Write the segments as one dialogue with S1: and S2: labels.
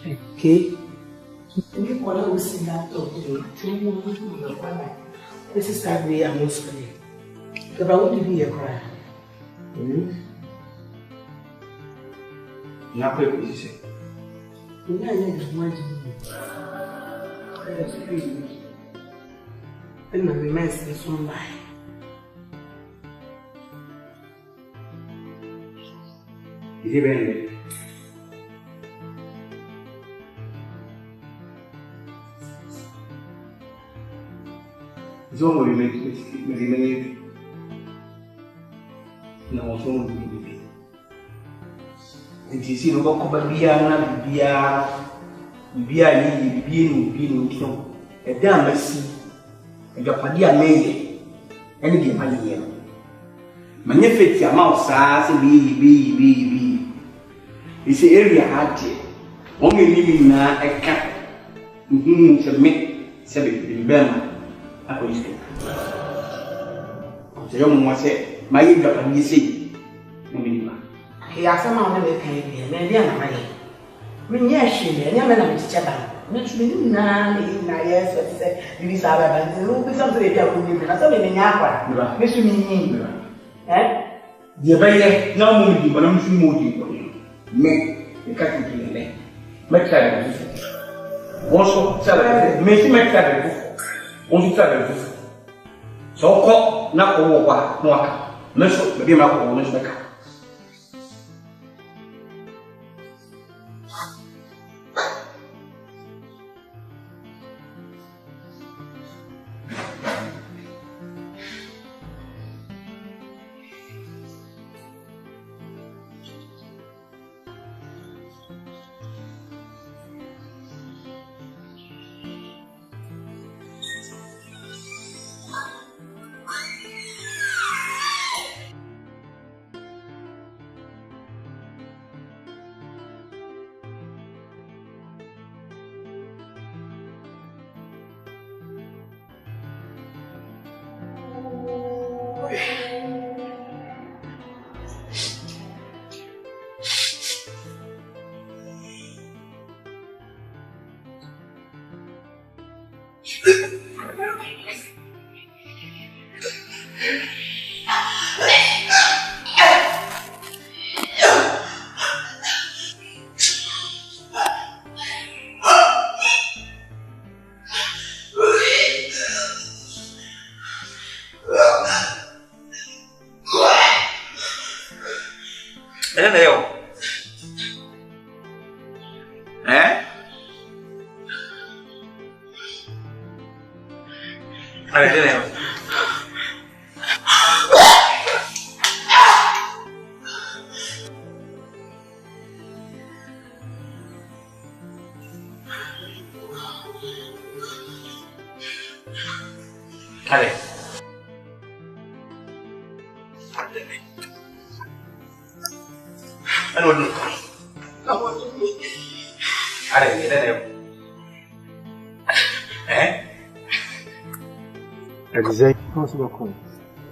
S1: Okay. You want to see that talk today? This is how we are mostly. The Brobbey be a cry.
S2: Not what you say.
S1: Yeah, and my mess is on by.
S2: Is it very? It's all we make it. No, it's all we make. And you see, no go Bia, Bia, a damn mercy, and your Padia maid, and again, my dear. Manifest your mouth, sass, be. It's the area hard. Only living now a cat. Submit, in Burma. Akwasi. The young one said, my Japan, you see. He has some other way, maybe I'm right. When yes, she never know to Japan. Which means none in my years, what said, you is our band, there will be something that will be something in Aqua. Miss me, eh? The baby, no movie, but I'm moving. Make the cutting to make that. Also, make that. Only travel. So, call not over what, no, maybe my own is the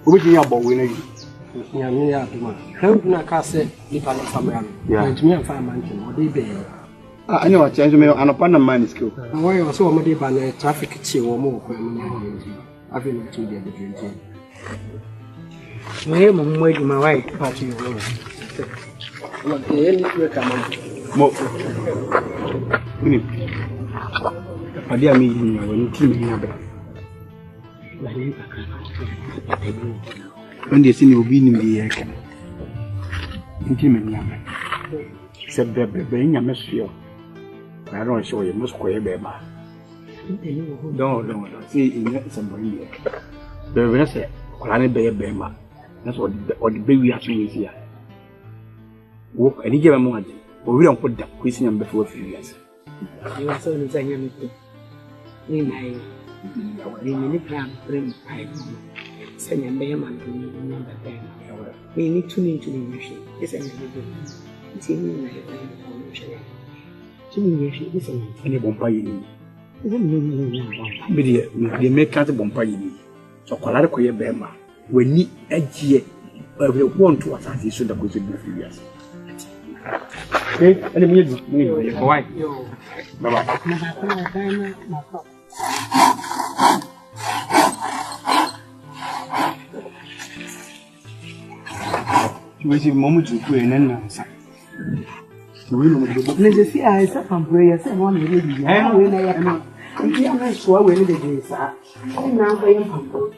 S3: Obi about winning. Emilia, how can I cast it if I'm a family? Yeah, to me, I'm fine, man. What they be? I know a gentleman and upon a man skill. Why was so many by traffic chill or more? I've been to the drinking. I'm waiting my wife, but you know. What the end is recommended. I dear me, when you kill me. When they see you being in the air, intimate young. Said bring a messenger. I don't show you must quite baby. No, see in somebody. The rest, Granny Baby, that's what the baby has to use here. Walk and give a moment, but we don't put that question before a few years. You are so insane. We send a man to remember them. We need to be it's a it's in any bombay. They make cat bombay. So, Colaraco Bema, we need a year. We want to assassinate so that we should be furious. Okay, and me, why? Bye-bye. Wait a moment to pray and answer.
S2: Let's see, I said from prayer, someone will be here. I am not sure when it is. I'm now going home.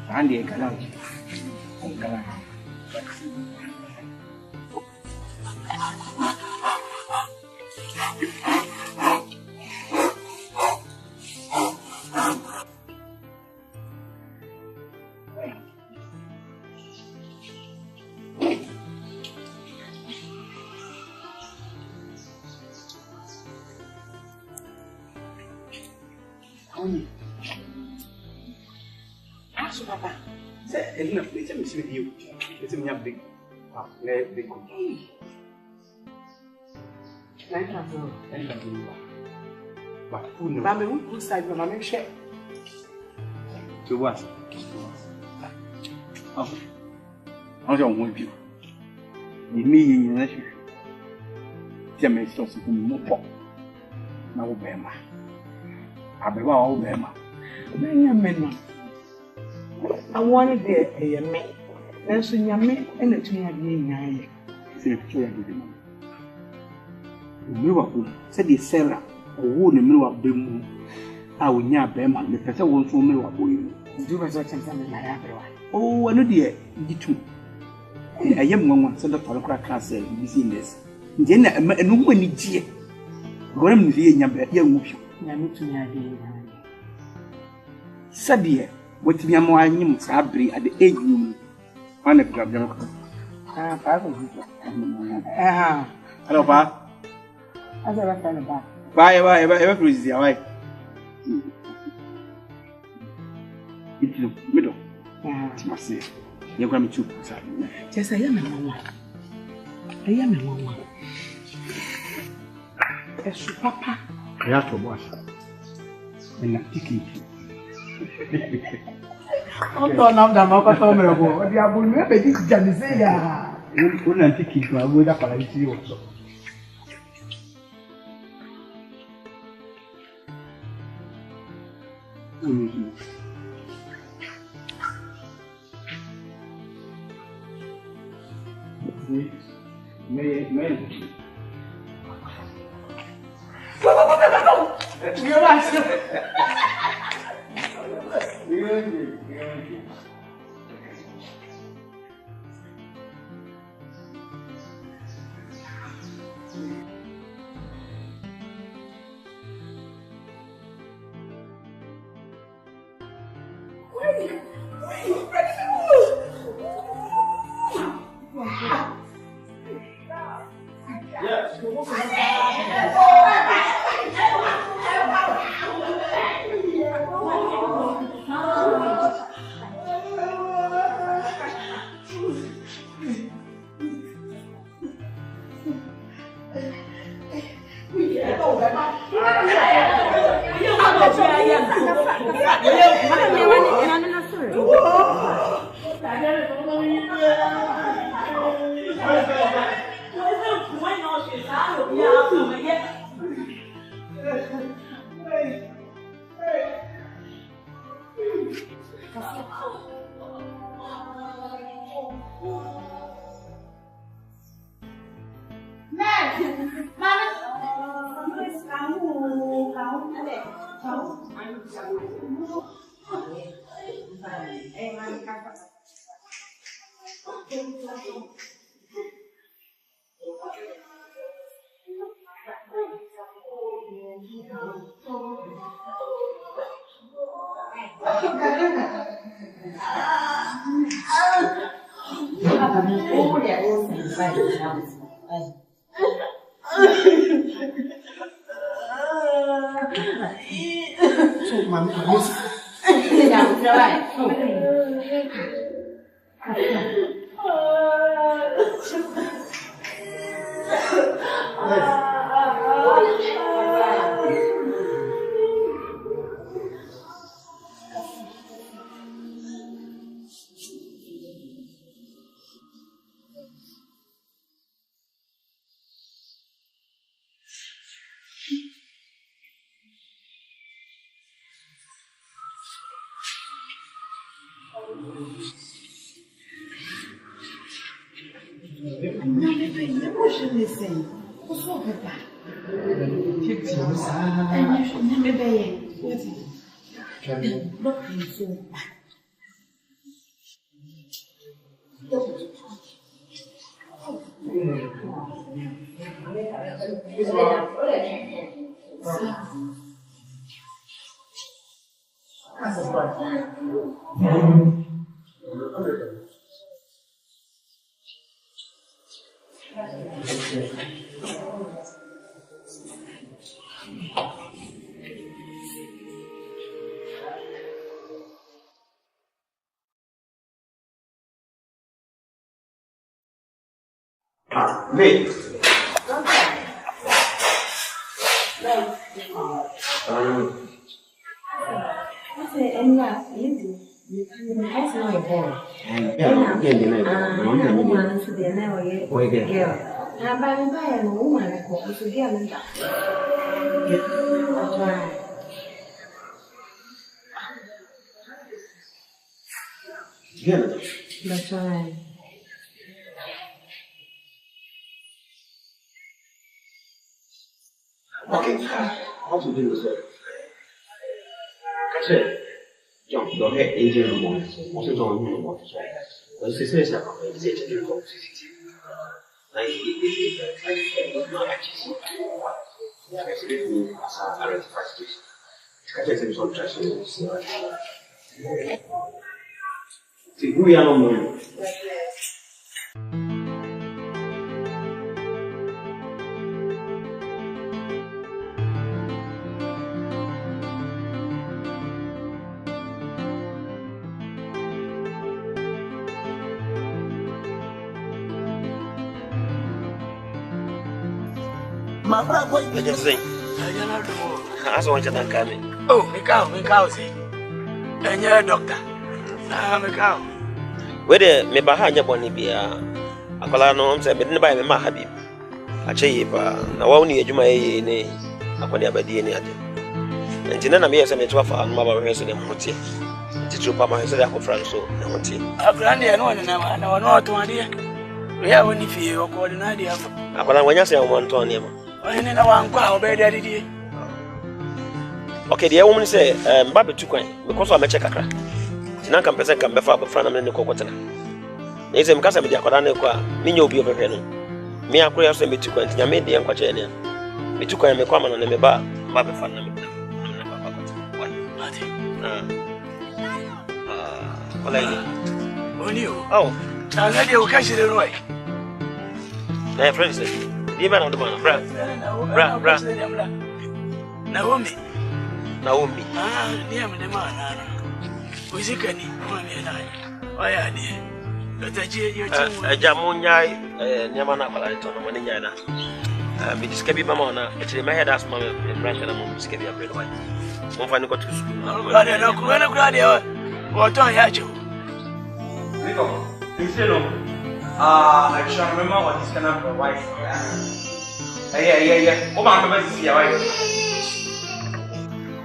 S3: Andy, I can't.
S2: Papa,
S3: say, enough, let me see you. It's a big. Big. But who knows?
S2: Mamma, who side of my share?
S3: To what? Oh, I don't want you. You mean in leisure. Jamie sauce in more pop. Now, Bema. I be all Bema.
S2: Men. I wanted a man. That's when you're men and it's me again.
S3: Say, Victoria, did him. Miracle said the Sarah, or wound the middle of them. I will not bear my person won't for me.
S2: Do resort and something like that.
S3: Oh, I know, dear, you too. A young woman said the Polacra class said, you see this. Jenna, and woman, dear. Gordon, the young woman.
S2: Yammy to me again.
S3: Said, dear, what the young woman sabri at the age room. On a club. Hello, Pa.
S2: I never found a back.
S3: Bye, please, dear. Why? It's the middle. I say, you're going to
S2: just I am a mama. I am a mama. Yes, Papa.
S3: I have to wash. And I'm taking
S2: I'm done now. I'm not going to go. The Abu never did Janizea.
S3: you. I'm taking to avoid that I see also. May.
S4: Maid.
S5: That's right.
S4: Okay, how to do this? Catch it. Jump your head into the wall. Also, don't move the water. But this is a difficult.
S6: My brother, what
S4: I just think. I saw what you done, Cammy.
S6: Oh, me cow, see. And you're a doctor. I'm a cow.
S4: Whether me Bahanya Bonibia, Acolano, I'm saying, but never my Habib. I say, now only a Juma in a Aquadia any other. And then I'm here some 12 hours, Mama Resident and Monty. The true Pama has a friend, so no Monty.
S6: A grandy, I know, and I know not to idea. We have only fear or call an idea.
S4: But when I say I want to name.
S6: I didn't know one cow, baby.
S4: Okay, the woman say, Baby took one because I'm a checker. Nanka pesa kan befa abofra na me ne kokotena na ise mkasa me dia kwada na kwa me nya obi obehwe no me akoro ya so me tukwa ntinya me de nkwa che ne me tukwa ya me kwa ma no me ba befa na me na baba kwata why ati wala ni
S6: oni
S4: oh
S6: tanga de o kashire roi
S4: na friends di ba na do ma bra
S6: Naomi
S4: ni
S6: am de ma na Wizikani, why are they? But I hear
S4: Jamunya, Yamana Palaton, Manina. Be discabi Mamona, actually, my head asked Mamma and Russian among Scabi and Bread White. One final got to school.
S6: I don't know, Corona Gradio. What I had you?
S7: I shall remember what this kind of wife. Yeah. Oh, my God, see your wife.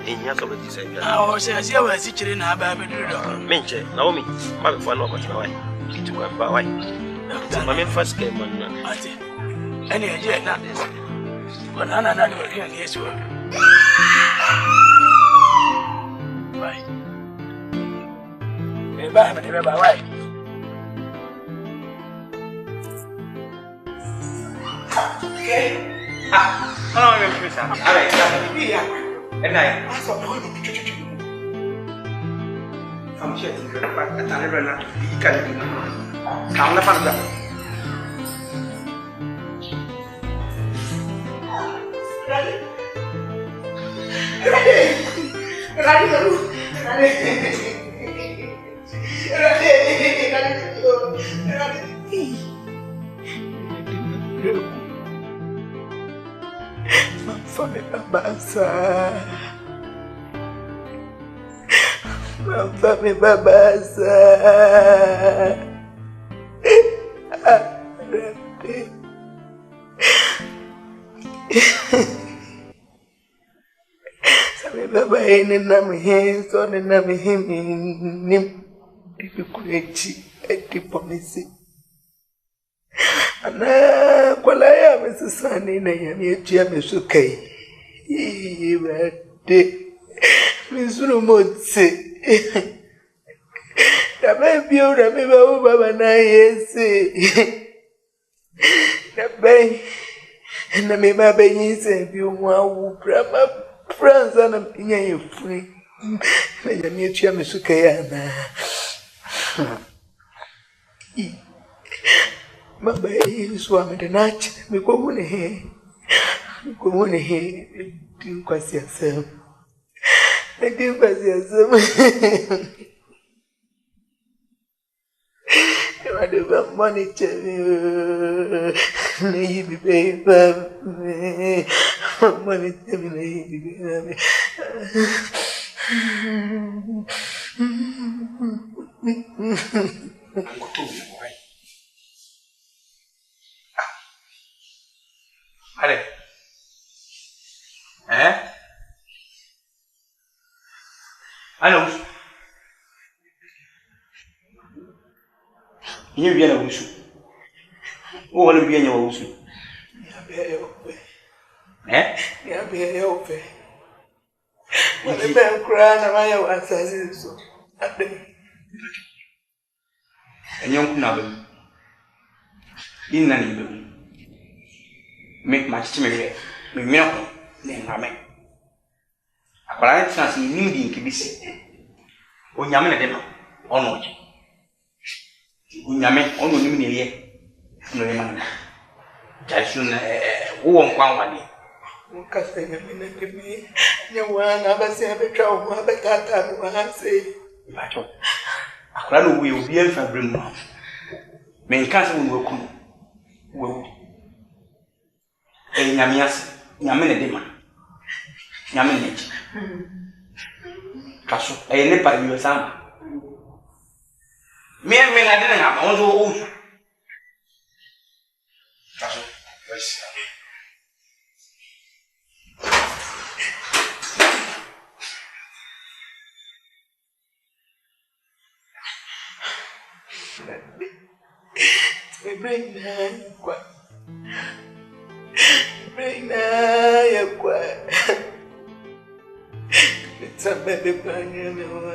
S4: In your so this idea.
S6: I was you were sitting in a baby.
S4: Menche, Naomi, my father got my wife. To go by wife. My first came on.
S6: Any idea not this. But Anna not working, yes, you are. Right. By my wife.
S7: Okay. How long have you been? All right, and I saw I'm shitting the fact that I never not be cutting. Come the fun.
S6: Mami babasa. Sabi baba ini nami hin so ni nami hin.
S5: Kulechi ekipomisi ana kwalaya mesesane na yami etia mesukai ibade misunu motse dabe bio dabe ba baba na yese dabe na me baba yese bio wa wu prama franza na pinya yefuni na yami etia mesukai ana Mama Yesu amedanacha mikomune he tinkwasi asema Madeva money chemi na hivi beba money chemi na hivi beba
S7: Ale. Ano. Yeye bia na wusu. O wala bia nya wusu.
S5: Ya bia yo pe. Wala pe kura na maya wasasi so. Ade.
S7: Enyo kuna ba. Inna ni ba. Make my chimere. Me ko ne ngame. Akwara chance ni di nkibisi. Onyame na de no. Ono oje. Onyame ono ni me ye. No ye man. Jasu na wo nkwa nwade.
S5: Mukasa nyame na kemi. Nyawana basi abetwa wo abetata no hanse.
S7: Bacho. Akwara no wo obi anfa brem no. Me Nkansah wo ku. Wo nyamias nyame ne dema nyame ne chi kaso ne pa yu sama me na de na onzo o kaso wes
S5: Reina ya kwa Nitsambe panya mewa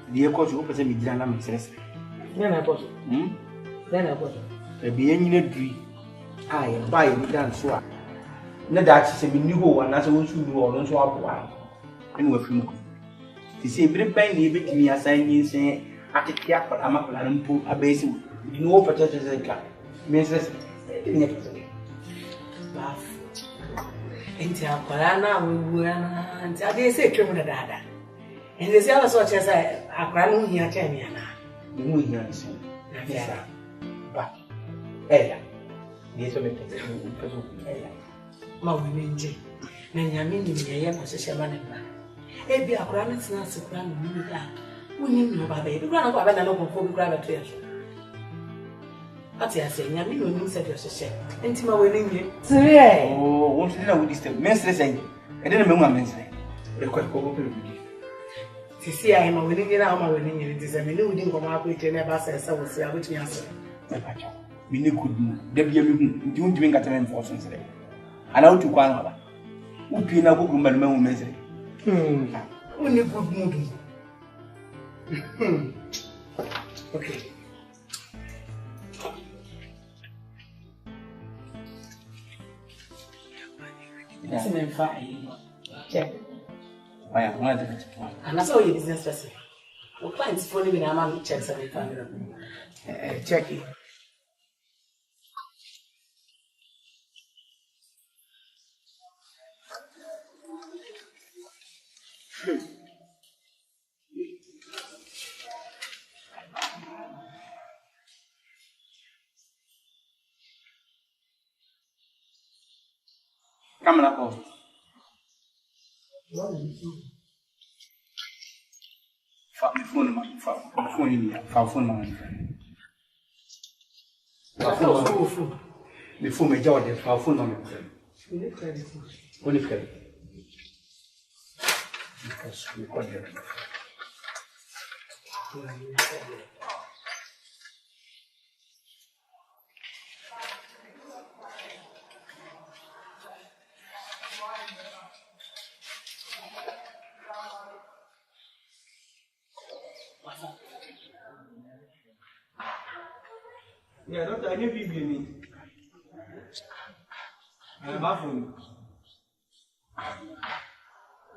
S7: Dia ko jo pese mi dira na me serese.
S1: Na poto. Na poto.
S7: E bi enyi na duri. Ai ba ye mi dan so a. Na da chi se bi ni ho wana se won su ni ho no so aboa. Eni wa fimu. Ti se bi ban ni bi timi asan yin se atete akora makora mpo abesi. Ni wo pete se ka. Me serese. Ni pete.
S1: Ba. Enti akora na wo na enti ade se twemu na dada. And the other sort as I cry here, tell me,
S7: the moon here is but Ella, the Islamic person, Ella.
S1: Mamma, then I mean, you have a shaman. Maybe a granite not to run with that. We need no baby. You run up and I don't go grab a trash. Ati ase nya me no nim se de hye. Enti ma we ni nye.
S7: Oh, won't you know this time? Mestre say. I didn't remember mestre. The quite go open.
S1: Sisi I ma we ni nye na ma we ni nye. Nti se me ni wudi nkomo akọ na ba se wo se abotumi ase.
S7: Me pacho. Me ni good mu. De bia me hu. Nti won dimi nkata me enforce nsere. Ana otu kwa na ba. Upi na gogru ma no mestre.
S1: Only good mood. Okay. That's an fine. Check.
S7: Oh yeah, one of the
S1: and that's all your business person. Your clients phoning me, I'm check 700. Check it.
S7: Come on, go. My phone, my phone in here. Phone, man. The phone, my jaw, the phone on it. Only credit. Because we got there. Yeah, doctor, I need to be me. I'm bathroom.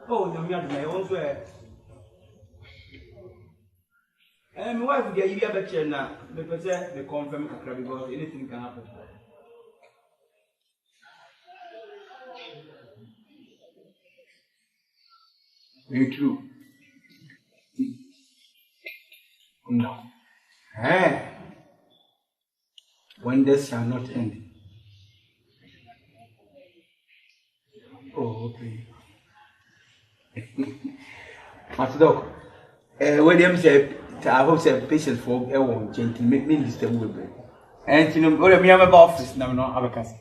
S7: Oh, no, my own swear. My wife get you a better now. The person they confirm because anything can happen. Very true. No. Hey. Wonders shall not end. Oh, okay. But doc, when them say, I hope say patient for everyone gentle make me disturb with me. And you know, what me am about office now, no, have a cast.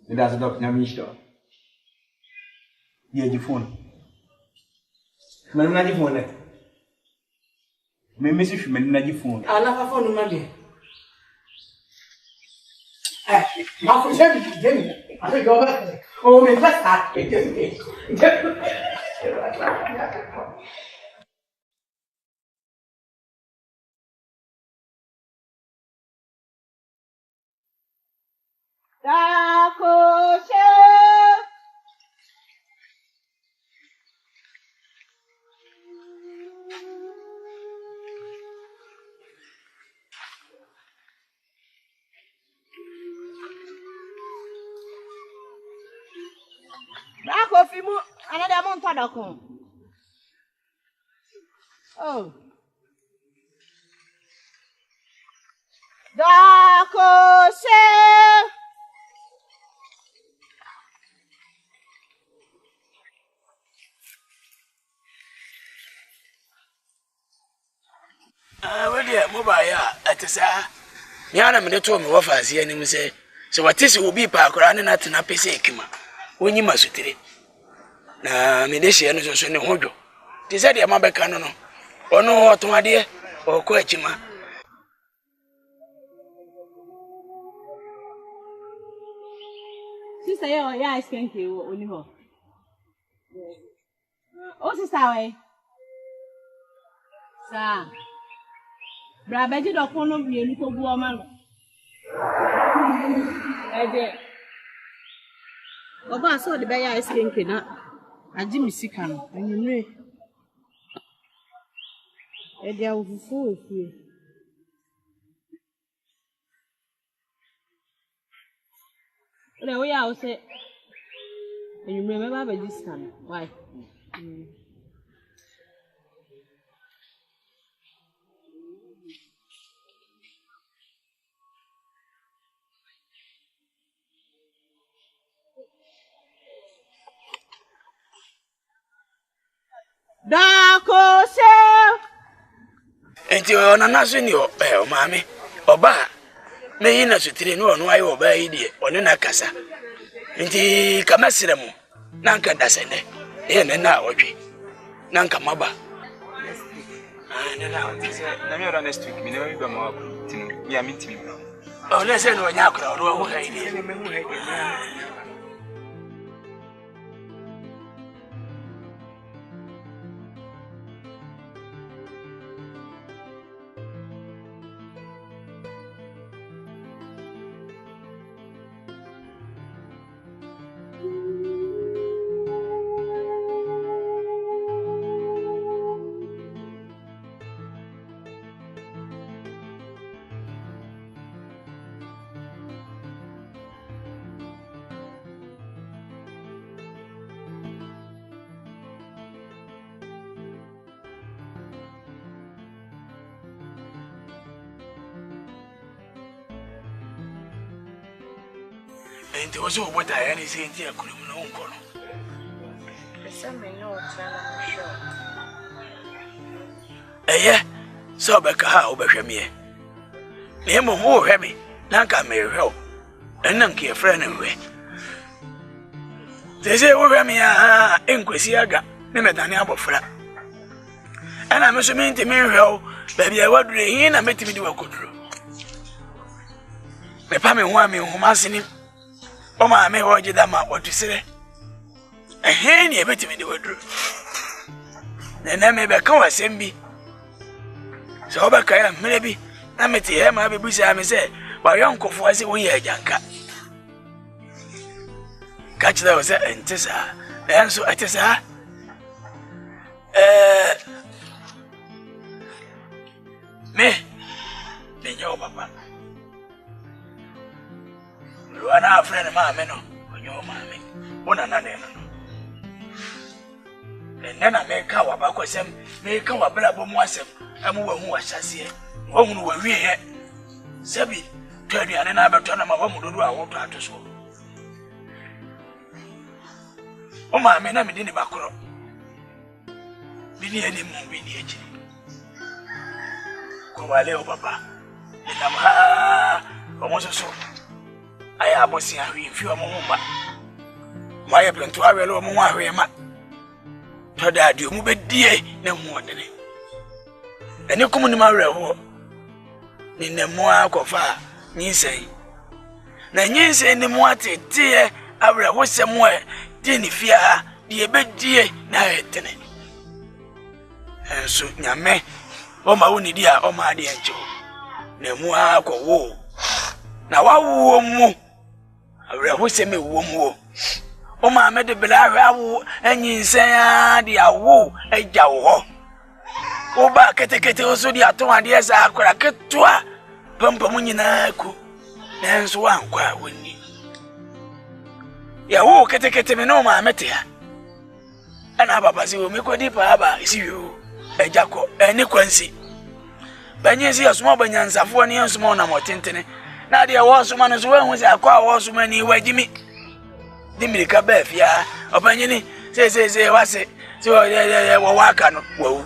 S7: That's a doc, now me sure. Yeah, the phone. Man, not the phone. Me message me not the phone.
S1: I never phone money. Ma fu Jamie. I think go back. Oh, me just that.
S8: Brako fimu another month adakon. Oh. Dako se.
S6: Where the mobile at the sa. Yana me told me what I see and say. So what is will be park running at an apese kima. When you must it. Na me this year no so ne hodo. Ti said your mother can no. Or no what my dear or quechima.
S8: Sister, yeah, ice cream only ho. Oh, sister, way. Sir. Brabeji do kono bienu to bu oma no. Eje. Oba so de be ya ice cream na. Aji misika no. Anyinre. Eje awufu ofie. Ole wo ya o se. Anyinre me ba beji scan. Why? Dako se.
S6: Enti ona na so ni o mami. Oba me na sutire no no ayo oba yi de one na kasa nti kamasire mu na nka dasene ne na awotwe na nka maba na me ora next week me never be ma wa tinu me am ntimi oh na se no nya akra ro ho hai ni me hu hai Ente waso obota yani se ente akulu mu nkono. Pesa me no tana sho. So beka ha obehwe me. Me mo ho hwe me na nka me hwe o. Enna nke e frɛ ne hwe. Tese wo hwe me a enkwesi aga ne medane abofra. Ana me so me ente me hwe o ba bia wadure hin na metimi di wakoduro. Me pa me ho a me ho masini. Oma me hoje da ma otusire ni ebetimi de wadru na me be kan wasem bi so ba kan amre bi na meti he ma be busa me se wa yonkofo ase wo ye ajanka ka chira wo se entesa enso atesa me nyo papa Luana friend mama no onyo mama bona na ne no enna me ka wa ba kwasem me ka wa bra bo mu asem amu wa hu wa hyase wo hunu wa wie sabi twadu ane na abeto na ma ba mu dodo a wo to atoso o mama na me di ne bakoro bi ni eni mu bi ni echi ko wale o papa ina ma o mo so aya abosi ahwe fi o mo ma maye planto awele o mo ahwe ma to dadi o mu bedie na hu odene eni komu ni ma were ho ni ne mo akofa nyinsen na nyinsen ni mo atete awere ho se mo di ni fia di ebedie na etene enso nyame o ma woni dia o ma ade encho na mo akowo na wawo mu awre ho se me wo mu o ma me de bela ahwe awo anyinsen a de awo agya wo o ba ketekete o so di ato ade esa akora ketwa pampam nyina ku nanso wankwa woni ya wo ketekete me no ma mete ha ana baba si o me kodi pa aba isi yo agya ko eni kwansi banyesi asuma banyansafo ne ansuma na motentene na dia wosuma no so wehu se akwa wosuma ni wagimi dimirika bafia obanyini se wase se wo waka no wo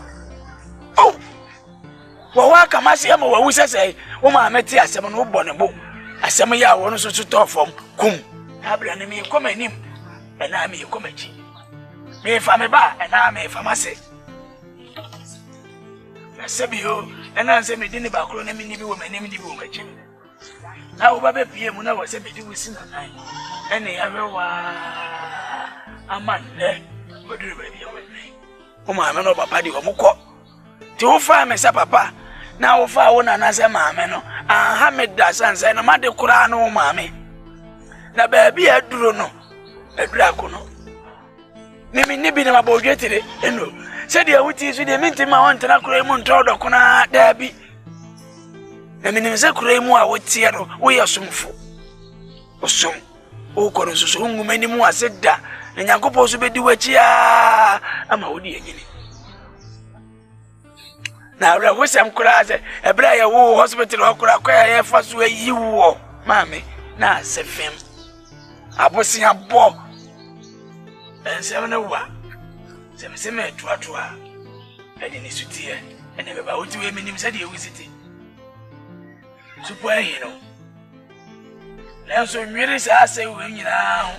S6: wo waka mase am wo sese wo ma meti asem no bo ne bo asem ya wo no so tofom kum abra ne me komanim na me komachi me fa me ba na me fa mase na sebio na se me dini bakro na me ni bi wo manim di bi wo machi na wo ba be pie mu na wo se be di wusi na nai ene ya be wa amande bodure ba bi wo nai o ma me no papa di o mukọ ti wo fa me sa papa na wo fa wo na na se ma me no aha me da sanse na ma de kura no ma me na ba bi aduro no adura ko no mimi ni bi na mabodwetire eno se de wuti so de minti ma won tana kura mu ntodo ko na da bi na mini se kura mu a wotie no wo yasumfo osum o ko no so ngumani mu aseda na nyankopɔ so bedi wachi a ama wodi enyini na ora wo sem kura se ebra ya wo hospital okura kwa ya fa so ayi wo mame na sefem abosi abo ensem na wa se me toatoa edi ni sutie ene beba woti we minim se de ewusiti Super hero. Let's really say when you now.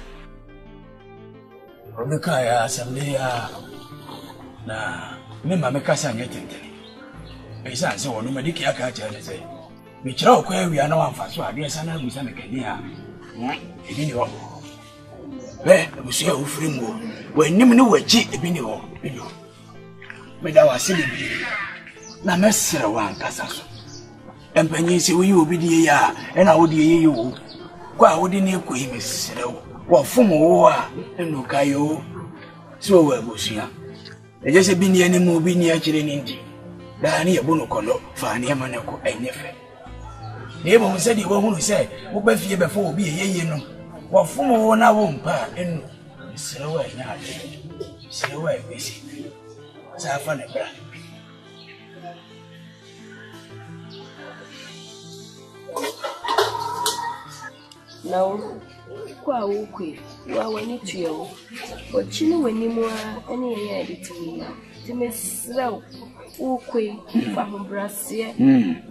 S6: Obekaya Asamleya na me mama kasa nyetente. Esa se wonu mediki aka cha ne se. Me kira okwa wi ana wamfa so ade esa na busa me kani a. Ebi ni ho. Busia ufiri mu. Wanim ne waji ebi ni ho. Me da wase bi. Na mesere wan kasa so. Empanyi se wi obi die ya, e na wo die ye wo. Kwa wo di ne ekoyi mesere wo. Wa fumu wo a enu kayo so wa busia. Eje se bi ni ani mu bi ni a kire ni ndi. Da ni yebo no kono fa ni ma ne ko enyefe. Ne bo se di wo hunu se wo ba fie be fo obi yeye no. Wa fumu wo na wo mpa enu mesere wo nya ade. Mesere wo ebesi. Sa fa ne bra.
S9: Now, kwa ukwe, wani tuyo. Ochino weni mwa, eni ya editi. Timesra ukwe, fahambrasiye.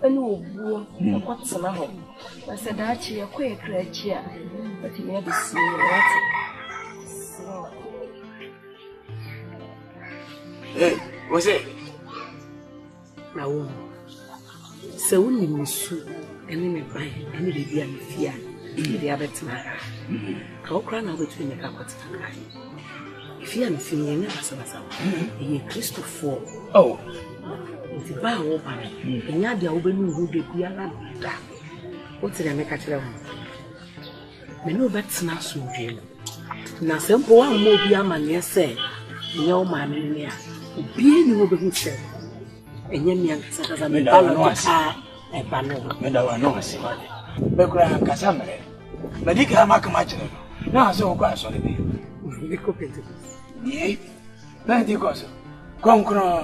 S9: Eni ubuo, kwa tsana ho. Wasa dachi ya kwe krachia. Wati miya bisi wati.
S6: Wase?
S1: Na umu. Se uni musu, eni me bayi, eni bibia mifia. Ndi abetina ka okra na obetu ne ka kwatina ifi ya mfini ne basabasa ye Christopher nti ba wo ba nya dia wo benu hu de bia na da o tire me ka kire ho me no betina so dwe na sempo wa mo bia mane se nya o ma me ne a obi ni wo behu se enye mi ankasa kaza me ba no asa e ba no
S6: me da wa no ase ba Bekura Nkansah mere. Medika makama chere. Na so kwa so le bi.
S1: Iko pente.
S6: Ye. Mediko so. Konkro.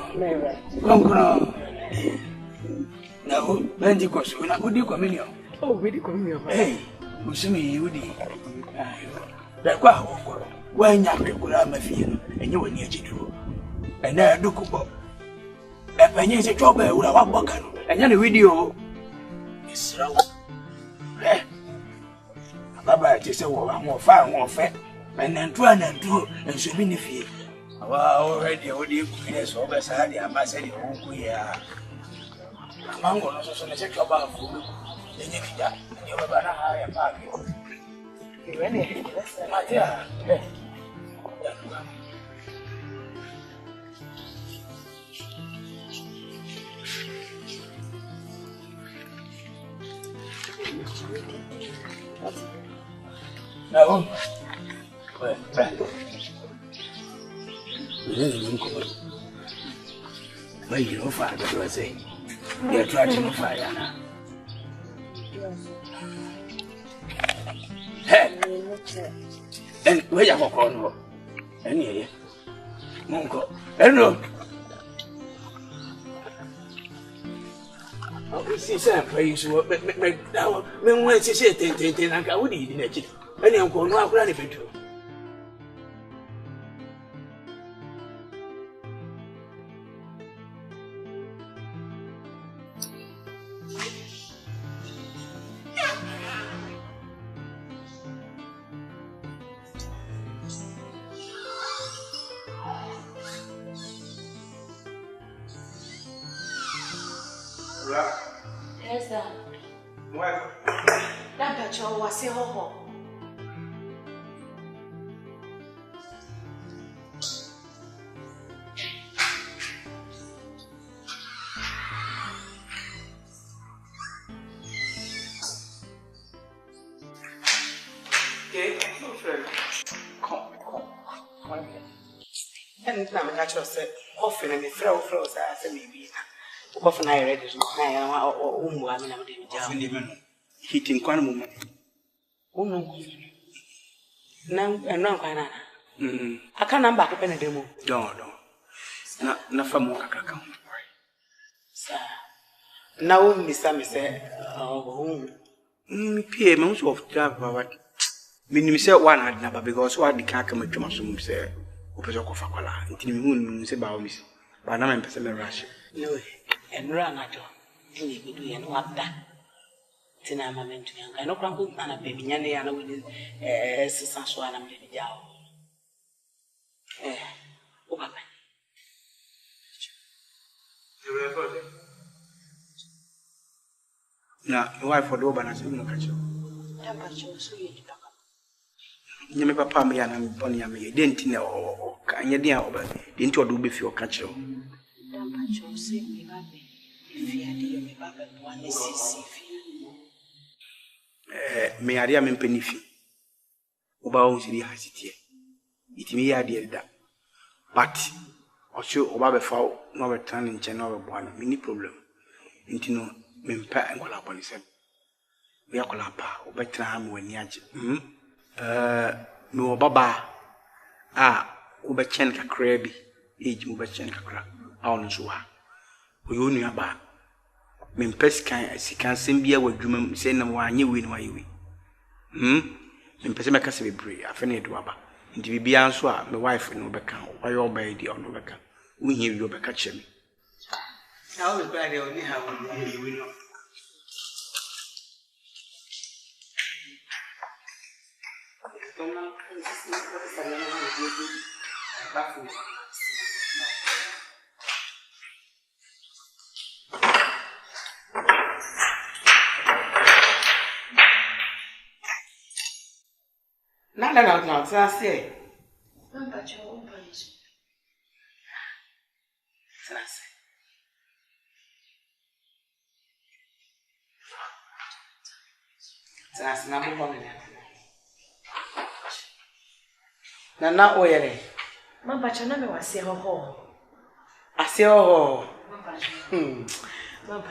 S6: Na o mediko so na odi communion.
S1: Oh, we di communion.
S6: Hey, musumi udi. Ayo. Da kwa okoro. Wa nya bekura mafie no. Enye wani agiduro. Ena dokubo. Epenye se choba ewura wa boka no. Enya ne video. Israel. Baba tese wo awon fa awon fe menantu enso bi ni fie awa already odi ku ile so be sa dia ma se di won ku ya amango no so ne se choba fu enye kija ni baba na ha ya pa ki iwene matia No. Well, you know, father, I say, you're trying to fire now. Hey, and where you go? And here, Monko, and look. Oh, see, some praise what make now, when when she said, and I would eat in it. And I'm going to run it.
S9: Yes, sir.
S3: What?
S9: That picture was a ho.
S2: And now my natural said, often and the throws as a baby. Often I read it, I am
S7: Hitting Quanum.
S2: Now, and now, I can't number up in a demo.
S7: Don't. Not for more account.
S2: Sir, now, Mr. said, oh,
S7: P. Most of that. Meaning, say one had never because what the car come to my room, say, Opera Fakola, until the moon say about Miss. But now I'm person rush.
S2: No, and run at all. And what that? Tina Mamma to young. I know Crample and a baby Yana with Sister Swan and baby Jow. Oh, Papa.
S7: Now, wife for the Oban as you catch you. You may papa me and I'm on your me, didn't know, or can you dear over? Didn't you do before catch you? Me a dear men penny fee. Oba the has it here. It may idea that. But, also, Oba foul, no return in general one, many problem. Into no, men pat and call upon himself. We are collapa, or better ham when yaj. No baba. Ubechen kakrebi. Age Ubechen kakra. Aon suha. We only about. Men pescan as he can send be a word, you say no one you win my way. Men pessimaka se be a funny dwaba. And to be answer, my wife in Obeka, or your baby on Obeka. We hear you back catch me.
S2: I was glad they only have one window. Now, I say, that's number one. Now, where?
S10: Mamma Chaname was say her home.
S2: I say, oh,
S10: Mamma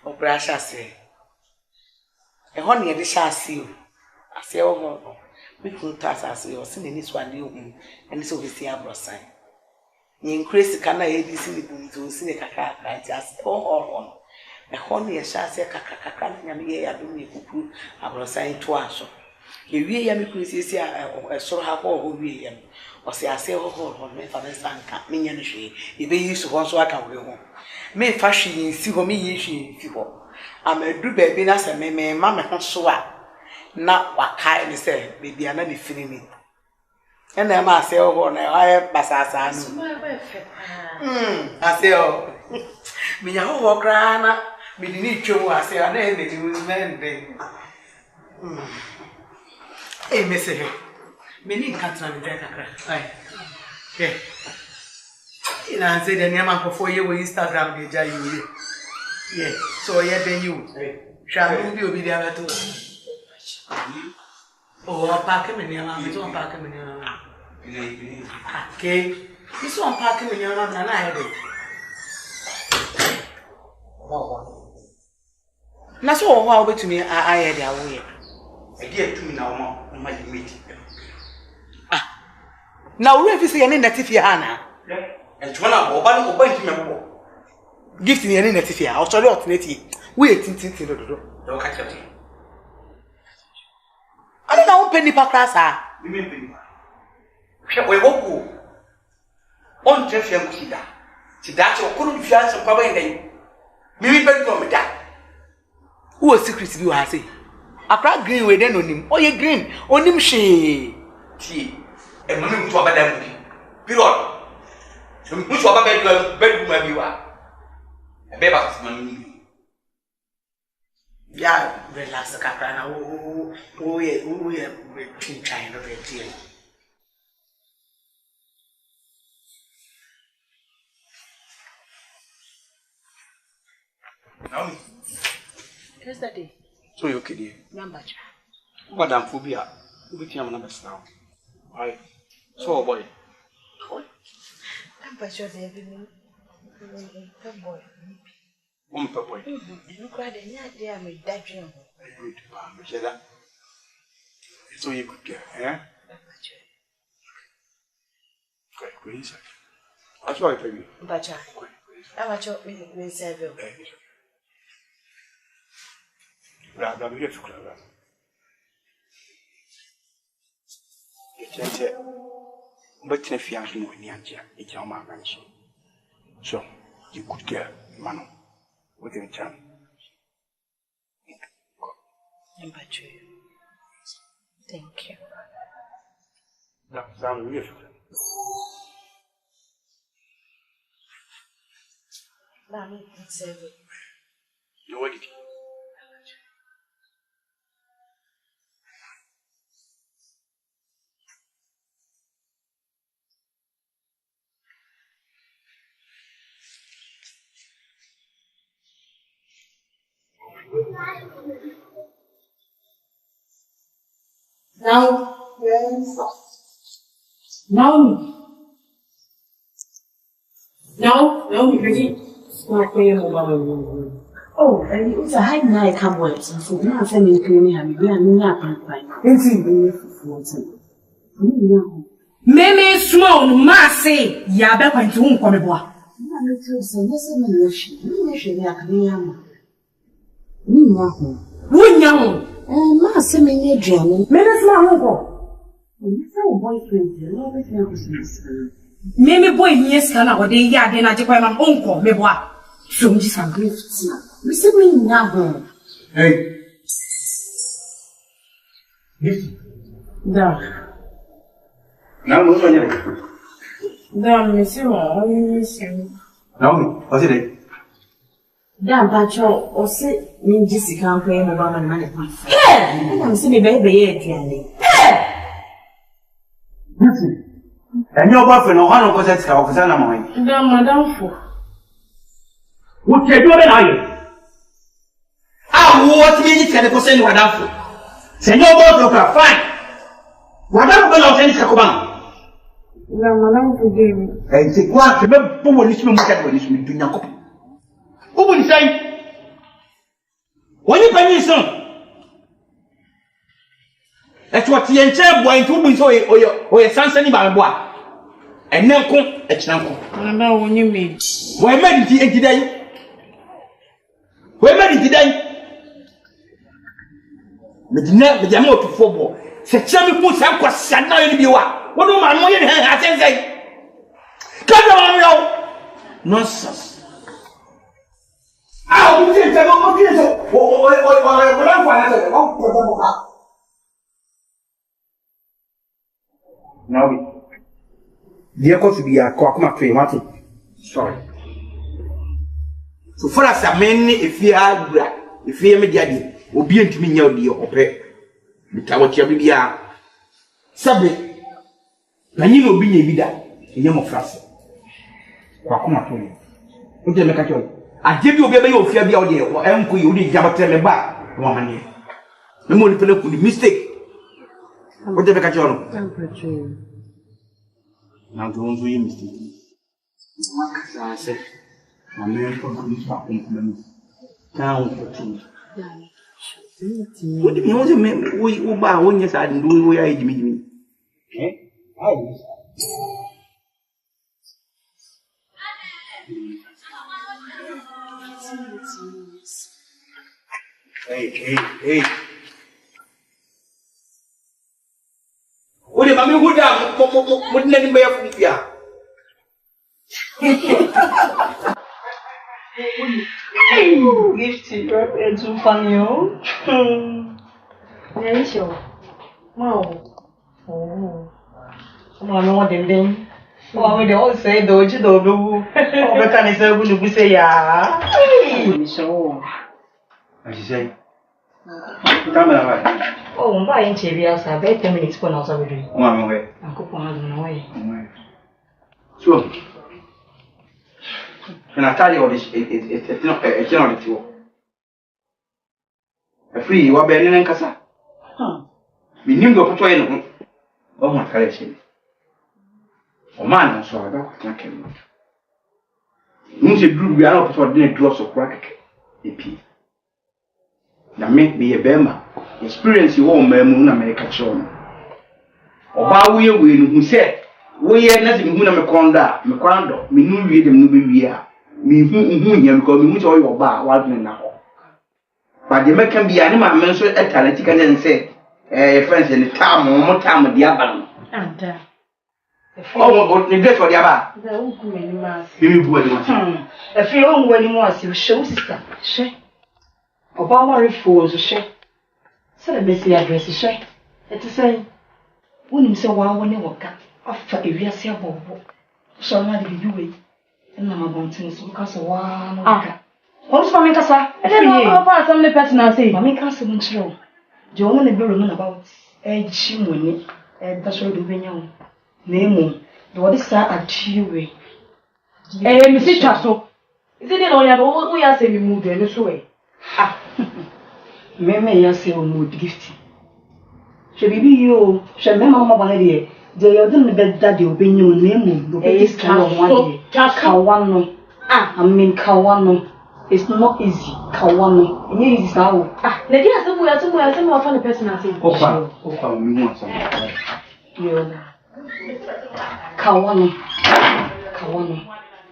S2: oh, Brasha say. A honey, I shall see you. I say, oh, we could pass as we are seeing this one new, and so we see our brother. You increase the canna ABC to see the caca, I just oh, a honey, I shall say caca, and me, I do me cuckoo, I will sign to us. You really am increases a sort of all William, or say, I say, oh, me for the sun can't mean any shade. If they used to want so I can go home. May fashion see for me, she people. I'm a do baby, as a me, mamma, not so. Not what kind say, baby, I'm not feeling it. And then I say, oh, I am Bassas. I say, oh, me, a whole grana, me need you, I say, I name it, you men. Hey, Miss, me need Nkansah and Akrobeto. Aye. And I said, the name of 4 years with Instagram, the YIE. Yeah, so yeah, then you. Shall we be the other two? Oh, I'll pack him in your mouth. It's on pack him in your mouth. Okay. This one pack him in your mouth, and I had it. That's all. How about to me? I had a way. I get to me now, my meeting. Now, if you see any native Hannah, and one of Boadi, gift me any native here. I'll tell you alternative. Wait, don't catch up. I don't know penny per class. You mean penny? We walk on Jeffrey Kida. See that you couldn't share some power in them. Maybe better from that. Who was secret you have say? I crack green with them on him. Oh, you green on him, she tea. And money to a bad period. Which one bedroom you are? A baby money. Yeah, relax the caprana. Oh, yeah, we're China of it here.
S10: Here's the day.
S7: So you kidding?
S10: Number.
S7: Madam Phobia, who became number now. I saw a boy.
S10: I'm sure they have been a boy.
S7: Boy.
S10: You cried a night there with that dream.
S7: Good, so you could get, eh? Quite inside. That's why I tell you.
S10: But I'm a chop with several.
S7: Rather, we get to clear that. But if you have no idea, it's your man. So, you could get Mano with a chance.
S10: Thank you.
S3: That sounds weird.
S10: Mommy, it's a
S3: You what did
S2: Now, yes. Now, we ready. Oh, and it's a high night cowboy. So now sending cleaning and we are not fine.
S11: Meme small massy, Yabe went to Uncomiboa.
S2: Mass, me, German.
S11: Meme small Meme boy, yes, can I day yard and I take my uncle, Meboa. So just some gifts. Receive me now.
S3: Hey. Gift.
S2: Da.
S3: Now, what's on your
S2: Da, monsieur, monsieur.
S3: Now, what's it?
S2: Da, Bacho, or sit me Jessica and pay my money. Hey! I'm saying, baby, hey!
S3: And your boyfriend, no one of us for Sana mine.
S2: Da, madame, for.
S3: What you doing, are you? What means it's a person wonderful? Say no more to fine. Whatever belongs in Sakuban.
S2: Da, madame, forgive me.
S3: And say, what the people will listen to what is with Dunako. Who will say? When you pay me son? That's what the entire boy to be so or your son's anybody boy. And now come at Nanko.
S2: I know when you mean.
S3: Why made it today? Where made it today? But now the amount of football. Such a put some question now in the viewer. What do my money have to say? Come on, yo! Nonsense. I will take the now, dear Cosby, I call my train, Martin. Sorry. So far as a man, if you are, if you are daddy, will be into me near the opera. Because you be a subject. And you will be a vida, a young of France. Wakuma to you. What do you make a choice? I give you a baby of your audio, or uncle, you did never tell me back. 1 year. No more to mistake. What do you make a choice? Now, don't do you mistake. I said, my man for this compliment. Down for 2. What do you mean? We buy 1 year side and do where I meet. Eh? Hey. What do you mean? What let me buy from here?
S2: Gift, you're too funny, oh. Yeah, sure. Wow. Oh. Come on, no one then. Oh, I mean, they all say, don't you know? Oh, but can I say, will you say, yeah? So.
S3: As you say.
S2: Oh, I'm buying TV outside. About 10 minutes for now, so we do.
S3: One way.
S2: I'm cooking on the way.
S3: So, and I tell you all this, it's not a tour. A free, you are better than Nkansah. We knew your portrait. Oh, my collection. Oh, man, so I don't care. You we are not for dinner drops of crack. That make me a bema. Experience you all, Moon America Chon. Or bow we who said, we are nothing who am a conda, me knew read the movie we are. Me who because me all your bar, what now. But the American be animal mentioned at Talatica and said, friends in the town, more time with the other. Oh, the dress for the other. The old woman, Mass. A few old women was your show sister. She. Obama refused, she.
S2: So the best address is shy. It is saying, when him say one work after a year, see a bobo. Shall not be you. And I'm about to because of one. Also, Nkansah, I don't know how far some person say, Nkansah won't show. You only be room about a chimney, and that's what you know. Name, what is that at you?
S11: Mr. Chasso. Is it all you have? We are saying we moved this way.
S2: Meme, say we moved gift. Shall be you, shall Mamma Boadi, they are doing the bed that the opinion name, the best Kawano. I mean Kawano. It's not easy. Kawano. And here is how.
S11: Lady, somewhere, some of the person I say.
S7: Opa, we want some.
S2: Kawano.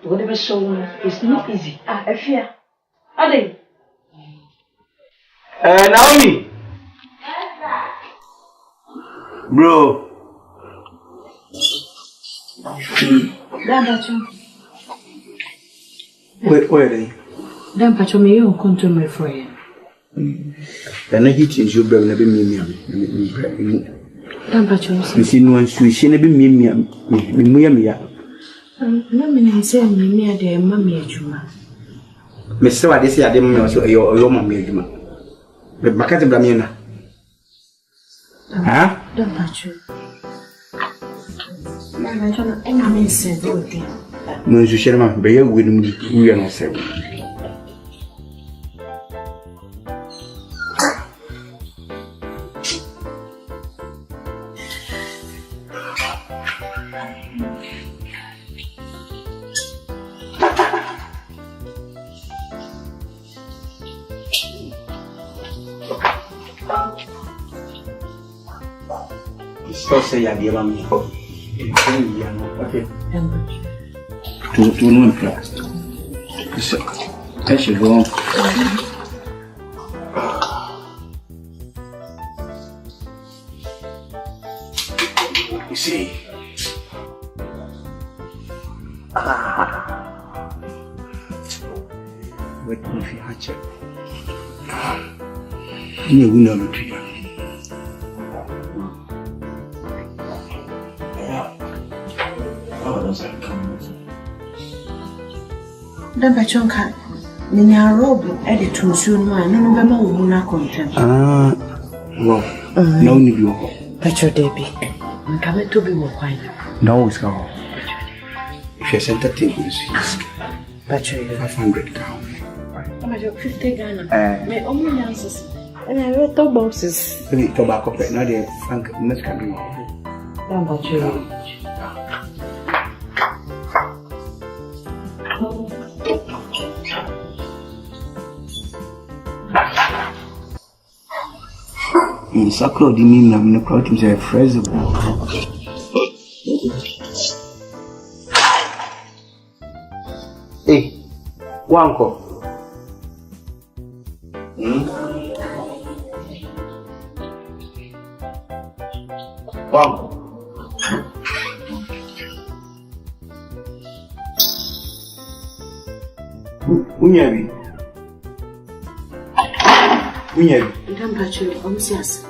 S2: Whatever show is not easy. I fear. Are they?
S7: Naomi. Bro. Where are they?
S11: Then patch me you come to my friend.
S7: Then I hit you better never me.
S11: Then patch you
S7: see no one she never me.
S11: No me say me de mammy juma.
S7: Mister what they say I didn't know so your mammy juma. But Macate Bramina. Huh?
S11: Don't patch you. I don't know any sense of it.
S7: No, you share my bear with we are not seven. So say I be around me. Okay. To no class. So I should go. You see. Wait if you hatch it. You know to you.
S11: Then by Chonka, Minya robe, edit to soon one, no November will not content.
S7: Well, no need you.
S11: Petro Debbie, and come to be more quiet.
S7: No, it's gone. If you sent a table, it's
S11: Petro
S7: 500 cow.
S11: 50 Ghana. May only answers. And I read 2 boxes.
S7: Tobacco, but not a frank Mexican.
S11: Don't Petro.
S7: In Sacro di Mim, I'm not proud to say a phrase. Hey, Wanko. Wanko. Unyabi.
S11: Temperature, yes.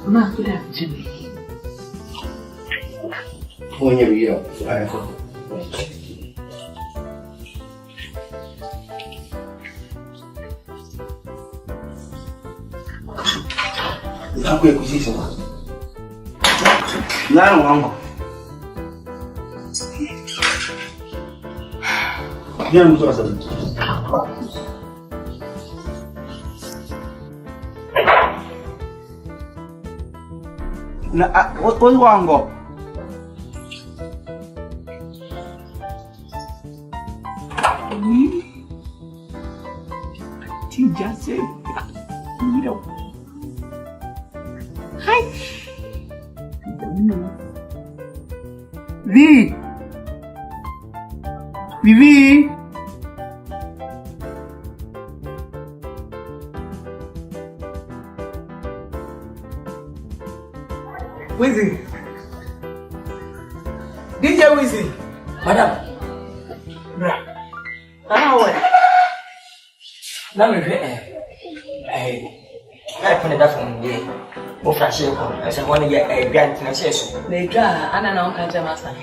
S11: Ma, good afternoon.
S7: Unyabi, Aku ya kusisa. Nani wangu? Dia mtu asante. Na what's wangu? Tijase. Mira. Hi. Vivi.
S5: Wizzy. DJ Wizzy.
S2: Madam.
S5: How are
S6: Na me I put it from the Bofashe. I said, one year a grant and says, they draw, and I know Nkansah master.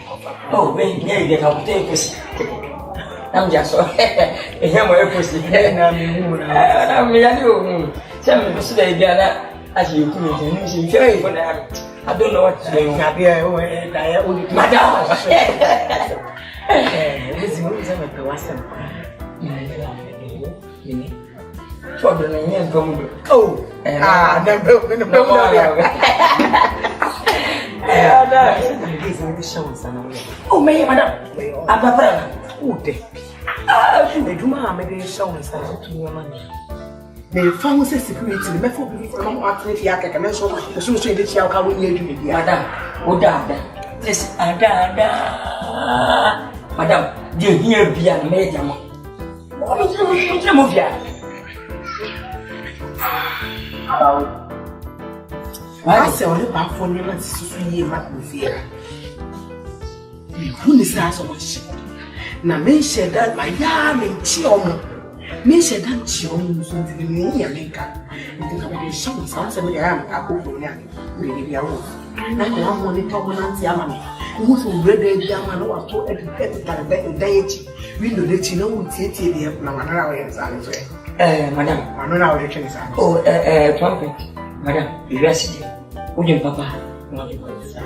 S6: Oh, when you get up, take this. I'm just so a hammer pussy, and I'm you. Some of us today, as you come in, very for them. I don't know what to do. Madame, this is a wasp. Problem and come. Oh, oh, may madam, oh, they do not make a show to your money. They found security, the method from Akwasi, and so the solution that shall come with you, madam. Oh, damn, this madam, dear, here be a maid. What is the movie? I say only back for you and see my fear. Who is that so much? Now, men said that my yam and chiom. Men said that chiom so to me and make up. And think about the show sounds of the arm. I go for them. Really, I will. Now, I'm only talking on the Yamani. Who's already the Yaman was so educated by the deity. We know that you know what it is. Madam, I don't know how to change that. Oh, trumpet. Madam, you rested. Would you, Papa? Not you, sir.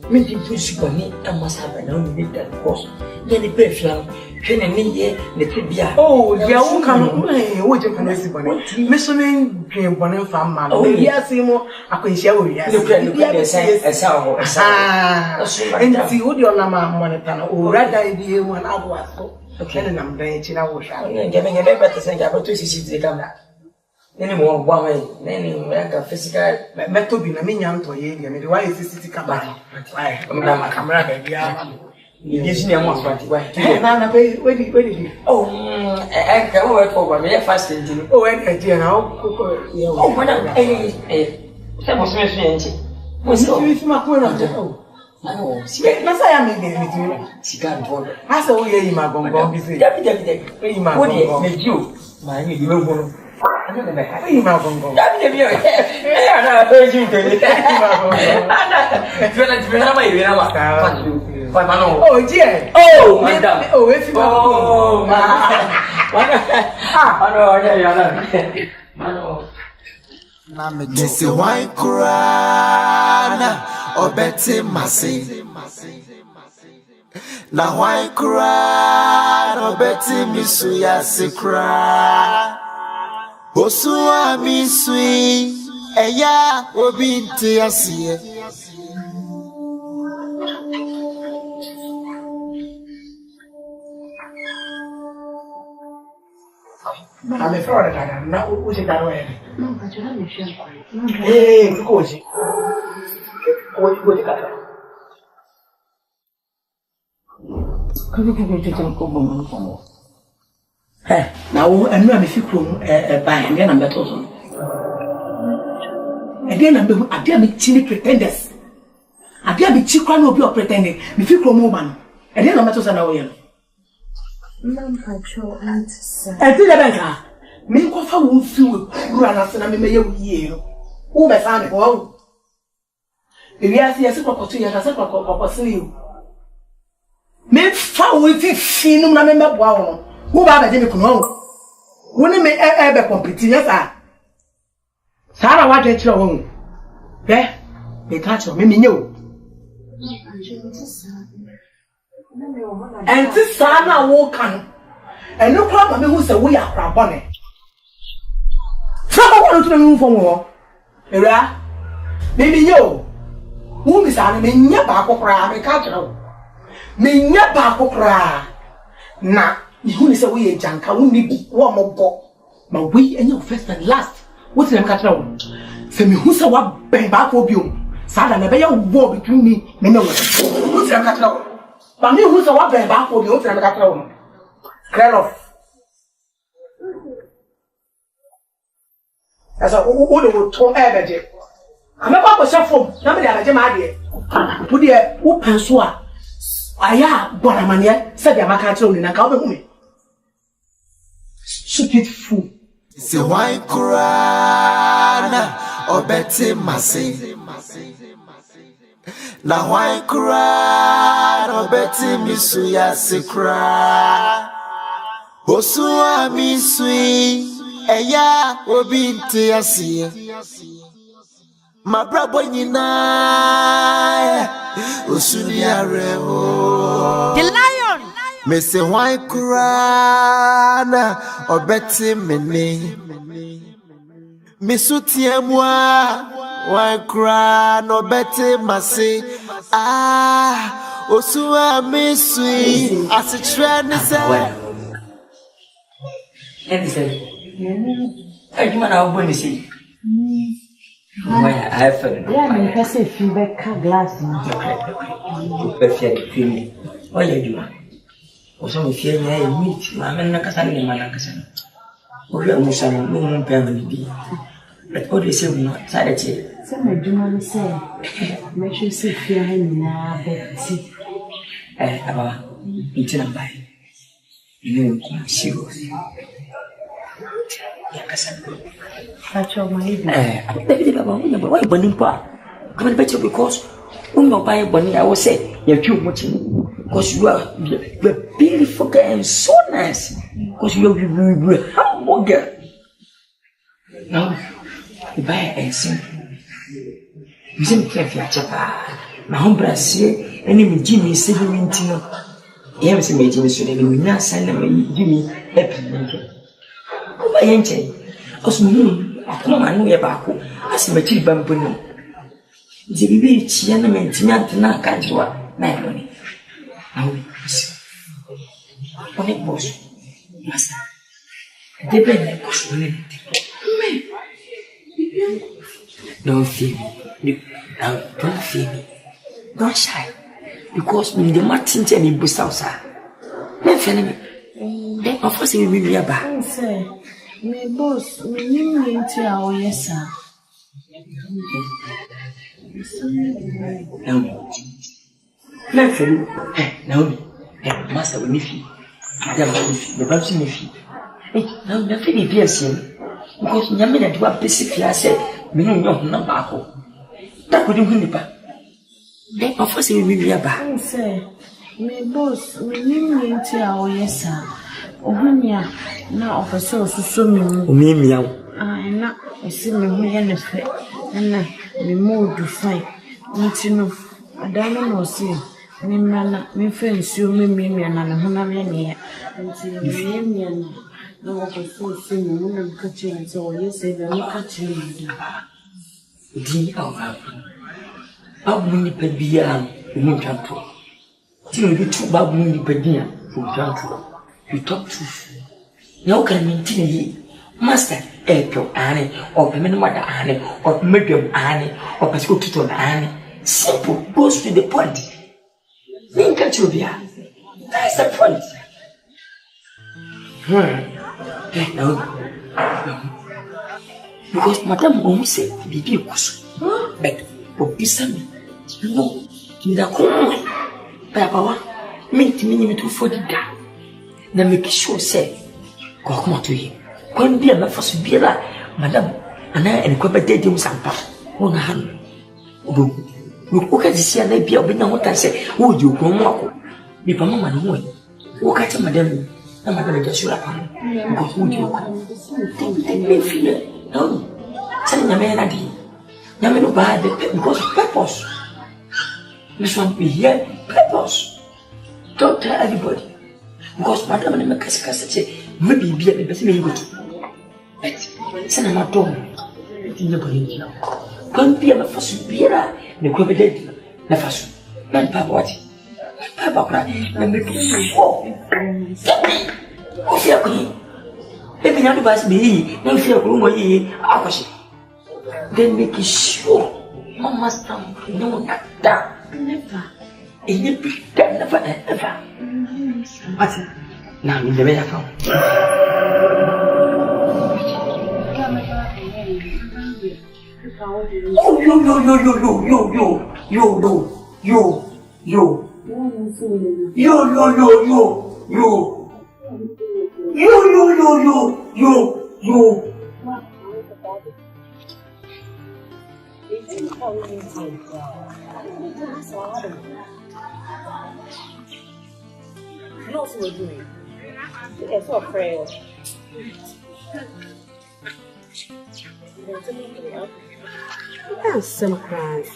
S6: Maybe push you me and must have an only bit that course. Then the brave young, training me, the trivia. Oh, the old come away. What you can see, Miss Lilwin, dream Bonnet from Mamma. Oh, yes, I can show you. Look at the same as our and see what your Lama monitor or rather idea when I was. Okay, and I'm going to know. I'm getting a better thing about to see the camera. Any more woman, any American physical method in a minion to ye, and why is this city camera? Why, I'm a camera, baby. Yes, you want to where did you? Oh, I can work for me fast. Oh, and dear now. Oh, madam, some was mentioned. Was it my corner? Oh, see, that's I am in she can't hold it. I saw you, my bongo. What did you, my new I don't know. My bongo. I heard you. Oh, dear. Oh, madam. Oh, if you oh,
S12: This is why Kurana or Betty Massey. Now, why Kurana or Betty Misuya Sikra? Osua Misui, Eya, Obinti Asia.
S2: I'm a fraud, I'm not who's it that way. No, but you don't share. Hey, because what you got? Can you take some common for more? Hey, now, and you have a few room by and then I'm better. Again, I dare be chilly pretenders. I dare be chicken will be pretending. If you come woman, and then I'm better than I will. I did a banker. Me go for one few runners and I may you. Who by Sunday? Oh, if you see a super opportunity, I said, Papa, see you. Me found with 15 member. Wow, who by the Kumawood? Wouldn't me ever compete? Yes, I. Sarah, what did you own? Eh? They catch you, me know. And this Sana walk on. And no problem, who said we are crab on it. Someone to the room for more. Era, maybe you. Who is an in your back of crab, a catcher. Me never cry. Now, you is a way junk, I won't be one more go. But we and your first and last. What's the catcher? Say me who's a what bang back of you. Sada never your war between me, no. What's the catcher? But me who's a what bang back of you, what's the catcher? Clear off. As a would to ever. I'm about to suffer. Nobody had a jam. Put the open swat. Aya, Bonamania, said the Macatron in a cowboy. Stupid fool.
S12: Se why kurana obeti masi. Na why kurana obeti misuya sikra. Osua misui eya obinti asiye. Ma brabo nyina osuni arewo.
S11: The lion.
S12: Me se why kurana obeti mene. Misutie mwa why kurana obeti masi. Osua misui asitrene se.
S6: Adwuma na wo ni sei. Why I feel.
S11: Yeah, me pese feedback glass.
S6: Perfect film. Why you? Oso mo fie nya meet ma men na kasa ni ma na kasa. O fie mo sa mo mo pe ma ni bi. But what do you say no? Sade che.
S11: Se me adwuma ni say. Me hwe se fie ha nyina beti.
S6: Aba itina bai. You know, serious.
S11: Pacho maidi.
S6: Baby baba, why burning pa? Come on, better because when you buy bunny, I will say you're too much because you are beautiful girl and so nice. Because you are hamburger. Now, you buy and sing. You sing carefully, Chapa. My home brassier, and even Jimmy is saving me. Yes, me Jimmy, so they will not send them Jimmy happy. I ain't saying, because me, I come and know about who. I see my children bamboo. The baby, she and the man, not Kwadwo, my money. Now, on it was, Master. They bring a push on it. Don't fear me. Don't fear me. Don't shy. Because when the Martin tell me, Busausa, then fellow me. Then, of course, we will be about.
S11: Me boss, me name into our yes, sir.
S6: Now, Master, we need you. The Babs in the feet. Now, nothing is piercing because Yamina do a basic. I said, we know your number. That couldn't win the back. Then, of course, we will be about.
S11: Me boss, me name into our yes, sir. Ohunya na officer so me
S6: Emilia
S11: na esi me hu ye ne fe na me mood fine ntino adana no si me mana me fe nsuo me na ne hu na me ne ntino me me na officer so me hu na ka chi so o ye se be me ka chi
S6: di abu ni pe bia mu tanto ti no bi tu babu ni pe dia fu tanto. You talk truth. You can maintain it. Master, April Annie, or the mother Annie, or medium Annie, or Pascal Tutor Annie. Simple, goes to the point. Nkansah. That's the point. No. Because Madame Mom said, be vehicles. But, for Isami, no, you are cool. Papa, make me to 40 down. Na make sure say go come to him when be na first be la madam ana en ko be dey sampa wona han obo wo ka disi ana bia obenya ho tan say wo di ogun mo ako bi pa mama no wo ka ta madam na madam dey sure apa go wo di ogun me feel no say na me na di na me no bad because purpose this one be here purpose. Don't tell everybody. Because madam na makasika say maybe be a person me go to. But say na madam ti ne bari ni. Kon be na fasu biera ne ko be dey na fasu. Na pa Boadi. Pa kra na me ko. O fi akuni. E bi na do bas be na fi akuru mo yi Akwasi. Then make sure mama stand no that never. And you be never ever. What? Now in the way I come. Oh yo.
S2: You.
S1: No, so we're doing. It's so afraid. That's some cries.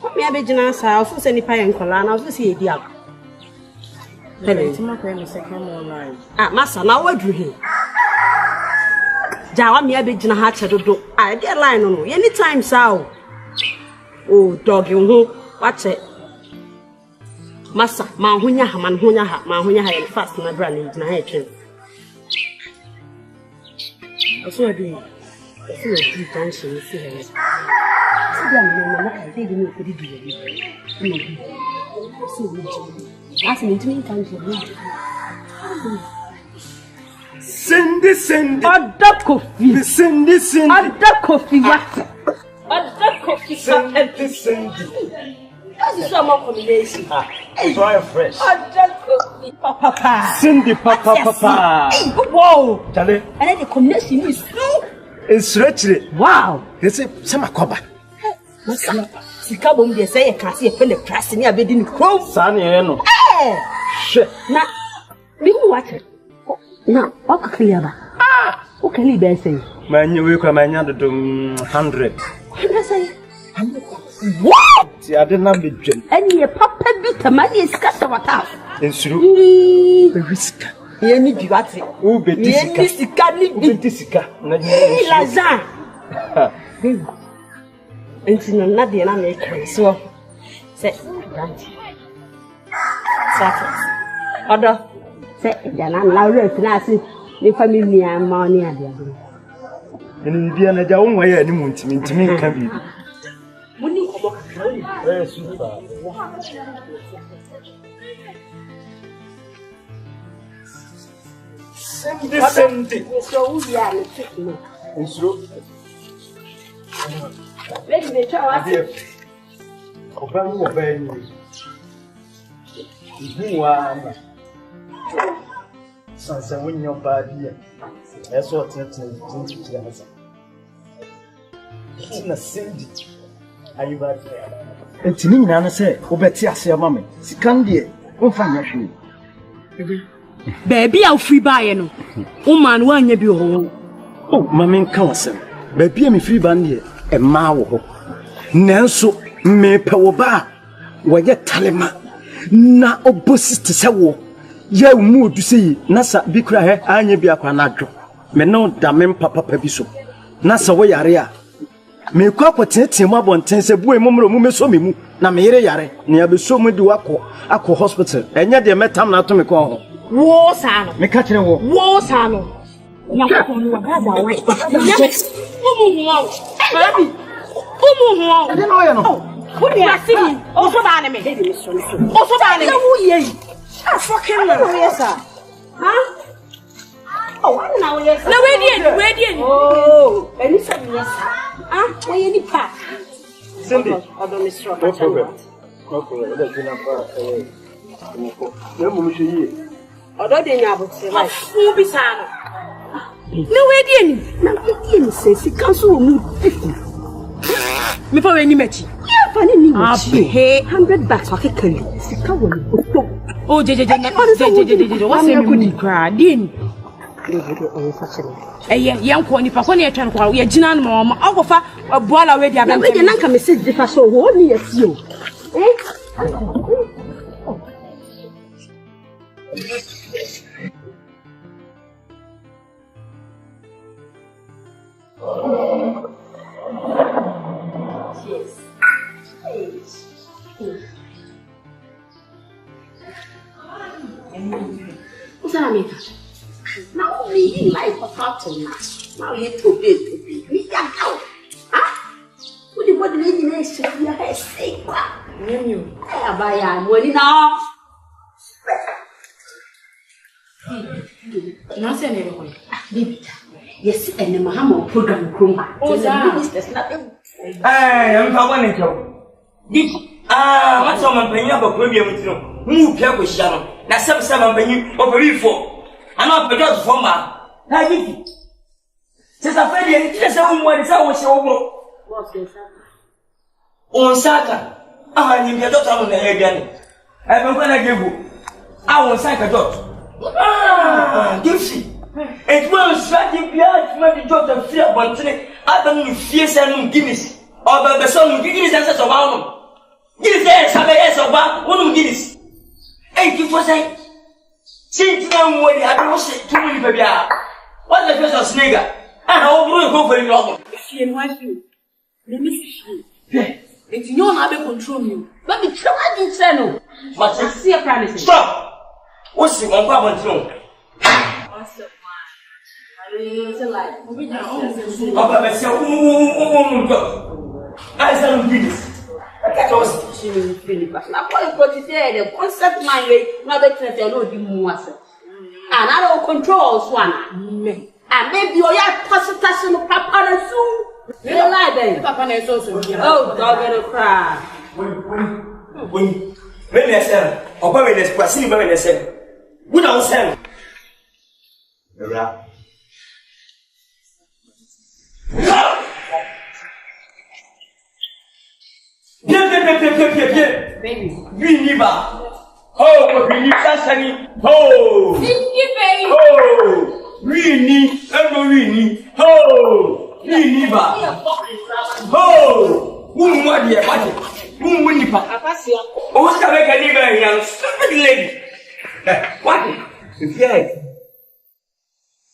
S1: What may I be doing? I also send the pie and collar. I was see a deal. Hello, Massa, now what do you? Jawa me be jina ha chedodo. I dey line no. Anytime sao. Oh dog you watch it. Massa, ma hunya ha ya fast na bra ni jina ha twen. Oso adu. Oso adu tension si he. Si dia me na ka dey ni ko di di. So that's me doing tension. Cindy. Other coffee. Cindy. Other coffee. Other coffee. Cindy. That is some combination.
S7: Try fresh.
S1: Other coffee. Papa.
S7: Cindy, Papa.
S1: Wow.
S7: Charlie.
S1: And then the combination is so.
S7: It's richly.
S1: Wow.
S7: They say some akoba.
S1: Sika bom dey say you can see a pen the price ni abedi ni krom.
S7: Sani no.
S1: Shit. Na me who watch it. Now, what can you have? What can you be saying?
S7: My new week, my new 100.
S1: What?
S7: I didn't have the gem.
S1: And your papa beat a man is cast of a tough.
S7: In true, the risk.
S1: You need you at it.
S7: Who be this?
S1: Lazan. And you know, not the American. So, say, Other. Say, then I'm loud enough to the family and money at the other.
S7: And Indiana, the own way, any moon to me can be. Very super. Send it.
S1: So, we are
S7: it's true.
S1: Let me try.
S7: Sansa when your body, that's what it's in a Cindy. Are you bad? It's me, Nana say, Obetia, say, Mammy, Sikandia, or find your
S8: Baby, I'll free buy no. Woman, one ye be home.
S7: Oh, Mammy Council, baby, I'm free bandy, a maw. Nanso, me power, where yet talema. Na opposite to say ye mood to see Nasa Bikra, Anya Biaquanadro. Me no damn papa pebiso. Nasa way area. Me quapotet him up on tense boy mumro mumesomimu, na mere yare, near be so me do Aqua Hospital, and yet they met time not to me call.
S8: War Sano,
S7: me catching a
S8: war Sano. What do you see? Also, banner me. Also, banner me. Ah, fucking yes, sir. Huh? Oh, I don't know, yes. No, radiant. Oh, and you said yes, sir. Ah, where you need pack?
S7: Cindy,
S8: I don't miss your
S7: no problem. No problem. Let's get up.
S8: Although they never say, like, who be sad? No, radiant. Now, radiant says he comes to me. Me for any match. Yeah, funny me. Hey, $100 for a curly. Oh, JJ, what's the good cry? Din. Eh, young Connie, Paconi, a tran call. We are Jinan, Mamma. I'll go for a ball already. I'm going to come and sit the first show. Only as you. What's that mean? Now we like a fountain. Now you to be. We can go. Huh? What do you want to make in this? Your hair say, what? You buy a money now. Nothing anyway. Yes, and the Mahamo program. Oh, that's nothing.
S6: I'm going to go. What's on my penny of a premium? Move here with Sharon. That's some penny over before. I'm not because for my. Since I fed you, just a woman is our show. On Saka, I need your daughter on the head again. I'm going to give you. I will sack a dot. Gipsy. It will strike you behind my daughter fear, but today I don't fear some Guinness. Or the son Guinness and such a woman. Guinness, have a yes of one Guinness. 80%. Since now, when I don't say 2 million baby, what's the first of snigger? And I'll go for you.
S8: She and wife you. Let me see. If you know how to control you, but the trouble is no. But I see a promise.
S6: Stop! What's the one problem?
S8: What's the one?
S6: I said, Guinness. I was
S8: Philip. Now, what you say, the concept my way, not the treasure, no, you must. And I don't control Swan. And maybe you are passing of Papa soon. You lie then. Papa is also. Oh, dog in a cry.
S6: When I said, or when I said, when I said, we don't send.
S8: Baby.
S6: We never. Oh, we need Asante. Oh.
S8: Baby.
S6: Oh. We need. Oh. We never. Oh. Who want the party? Who win the party?
S8: Akwasi.
S6: Oh, what's the make a neighbor young stupid lady? What?
S7: Yes.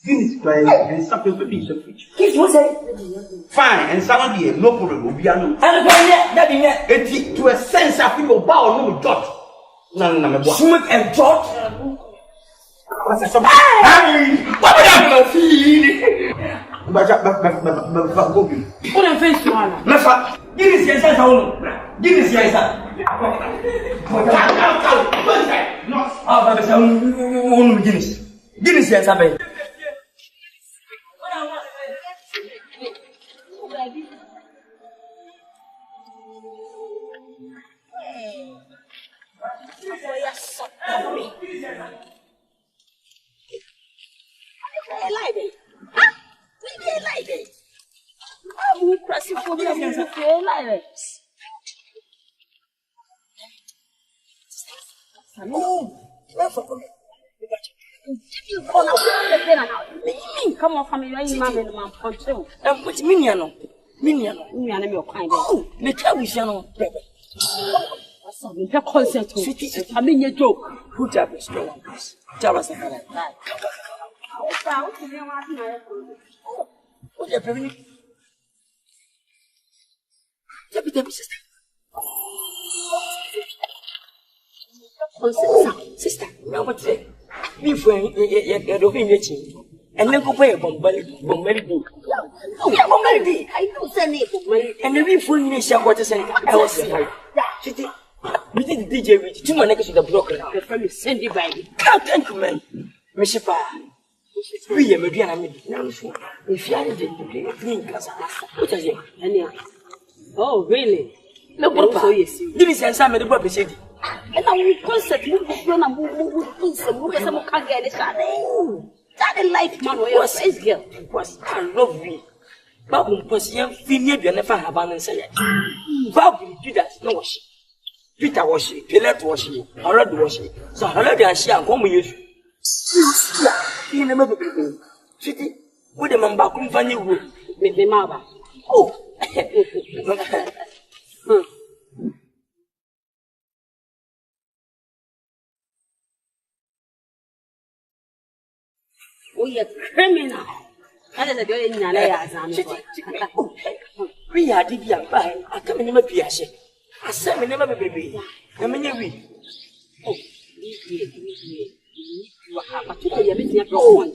S7: This is and something to be so rich. Fine, and someone be no problem, will be unknown.
S6: And that in
S7: to a sense of people bow no jot. No,
S6: smoke and jot. What would I feed?
S7: But go be.
S8: Put a face to Anna.
S6: Never. Give us your son. Give us your son. No, give us your son.
S8: Come on, family, you mammy and my control.
S6: And what's Miniano?
S8: Miniano, your kind.
S6: Oh, the tell we shall not.
S8: The concert, I mean, your joke.
S6: Who tell us? Tell us. What's your baby? Sister. Sister, now what's it? Me friend, you're doing it. And then go pay a bombelly. Oh, yeah, bombelly. I don't send it. And the real fool me, what to say. I was saying, we did the DJ with 2 months to the broker.
S8: The family send you by me.
S6: Thank you, man. Monsieur Pa. We are Mediana. If you are in Nkansah, what is it?
S8: Oh, really?
S6: No, Papa. Give me some of the Brobbey said.
S8: And I will concert you when I'm moving some can't get it. That life, man, was his girl.
S6: Was I love me. But was young female, you never have an answer. Bob did that, no wash. Peter wash it, Pilate wash it, Harold wash it. So Harold and she are come with you. You never be. City, with the man back home, funny wood, with the mother. Oh,
S8: we are criminal. That is a good in
S6: we are the young by. I come in my piace. I said, me never baby. I mean, we. Oh,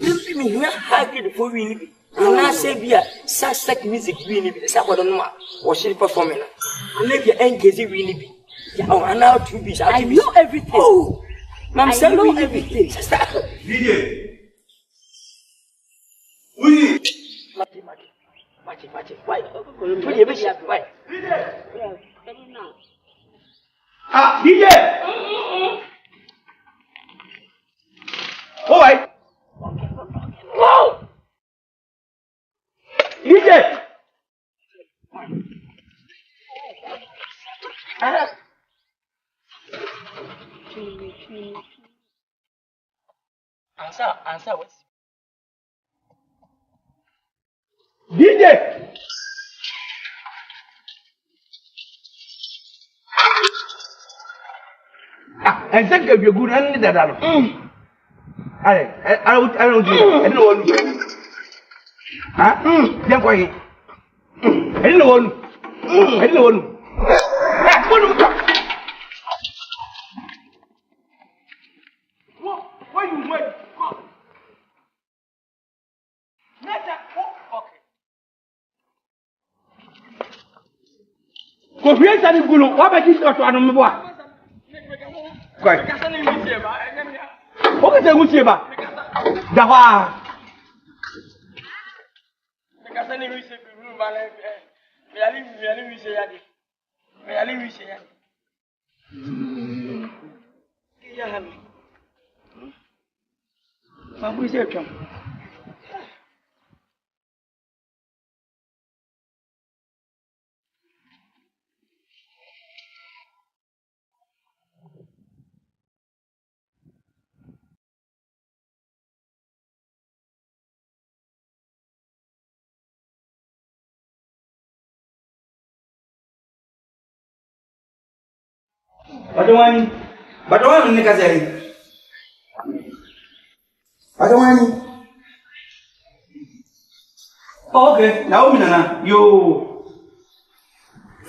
S6: let me hear how good for we. And I say, be a such music really be. Someone don't know what she performing. And maybe engage really be. Oh, and now to be. I know everything. Oh, Mom, I know everything.
S7: DJ. Oui.
S6: Mati. Why? Put your bishop. Why?
S7: Ah, DJ. All right.
S6: Whoa. Answer what?
S3: DJ. And think if you're good and that. I don't know. Jump away. I don't know. Why you wait? Confiance ni gulu, wa ba ji to anu me bo a. Kwai. O ka se ngusie ba. Da wa.
S6: Ka se ni ngusie bi ba le. Me ali ngusie ya di. Me ali ngusie ya. Ya ha mi. Ma bu se twam.
S7: Badawani ni kazari. Badawani. Oh, okay. Naomi nana, you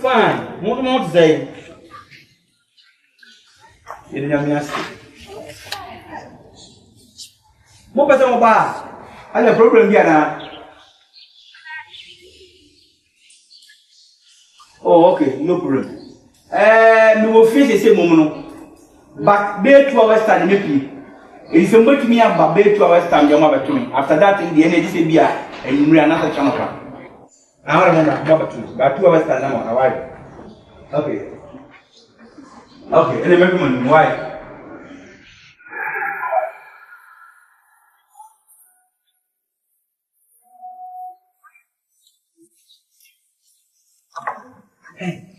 S7: fine. What say? Ini nyamias. Mo pesa mo ba? Ada problem dia na. Oh, okay, no problem. We will face the same moment. But be 2 hours time maybe. If somebody me about be 2 hours time, you must to me. After that, in the energy say be and you another channel. I remember but 2 hours time now. Why? Okay. And then maybe money. Why?
S6: Hey,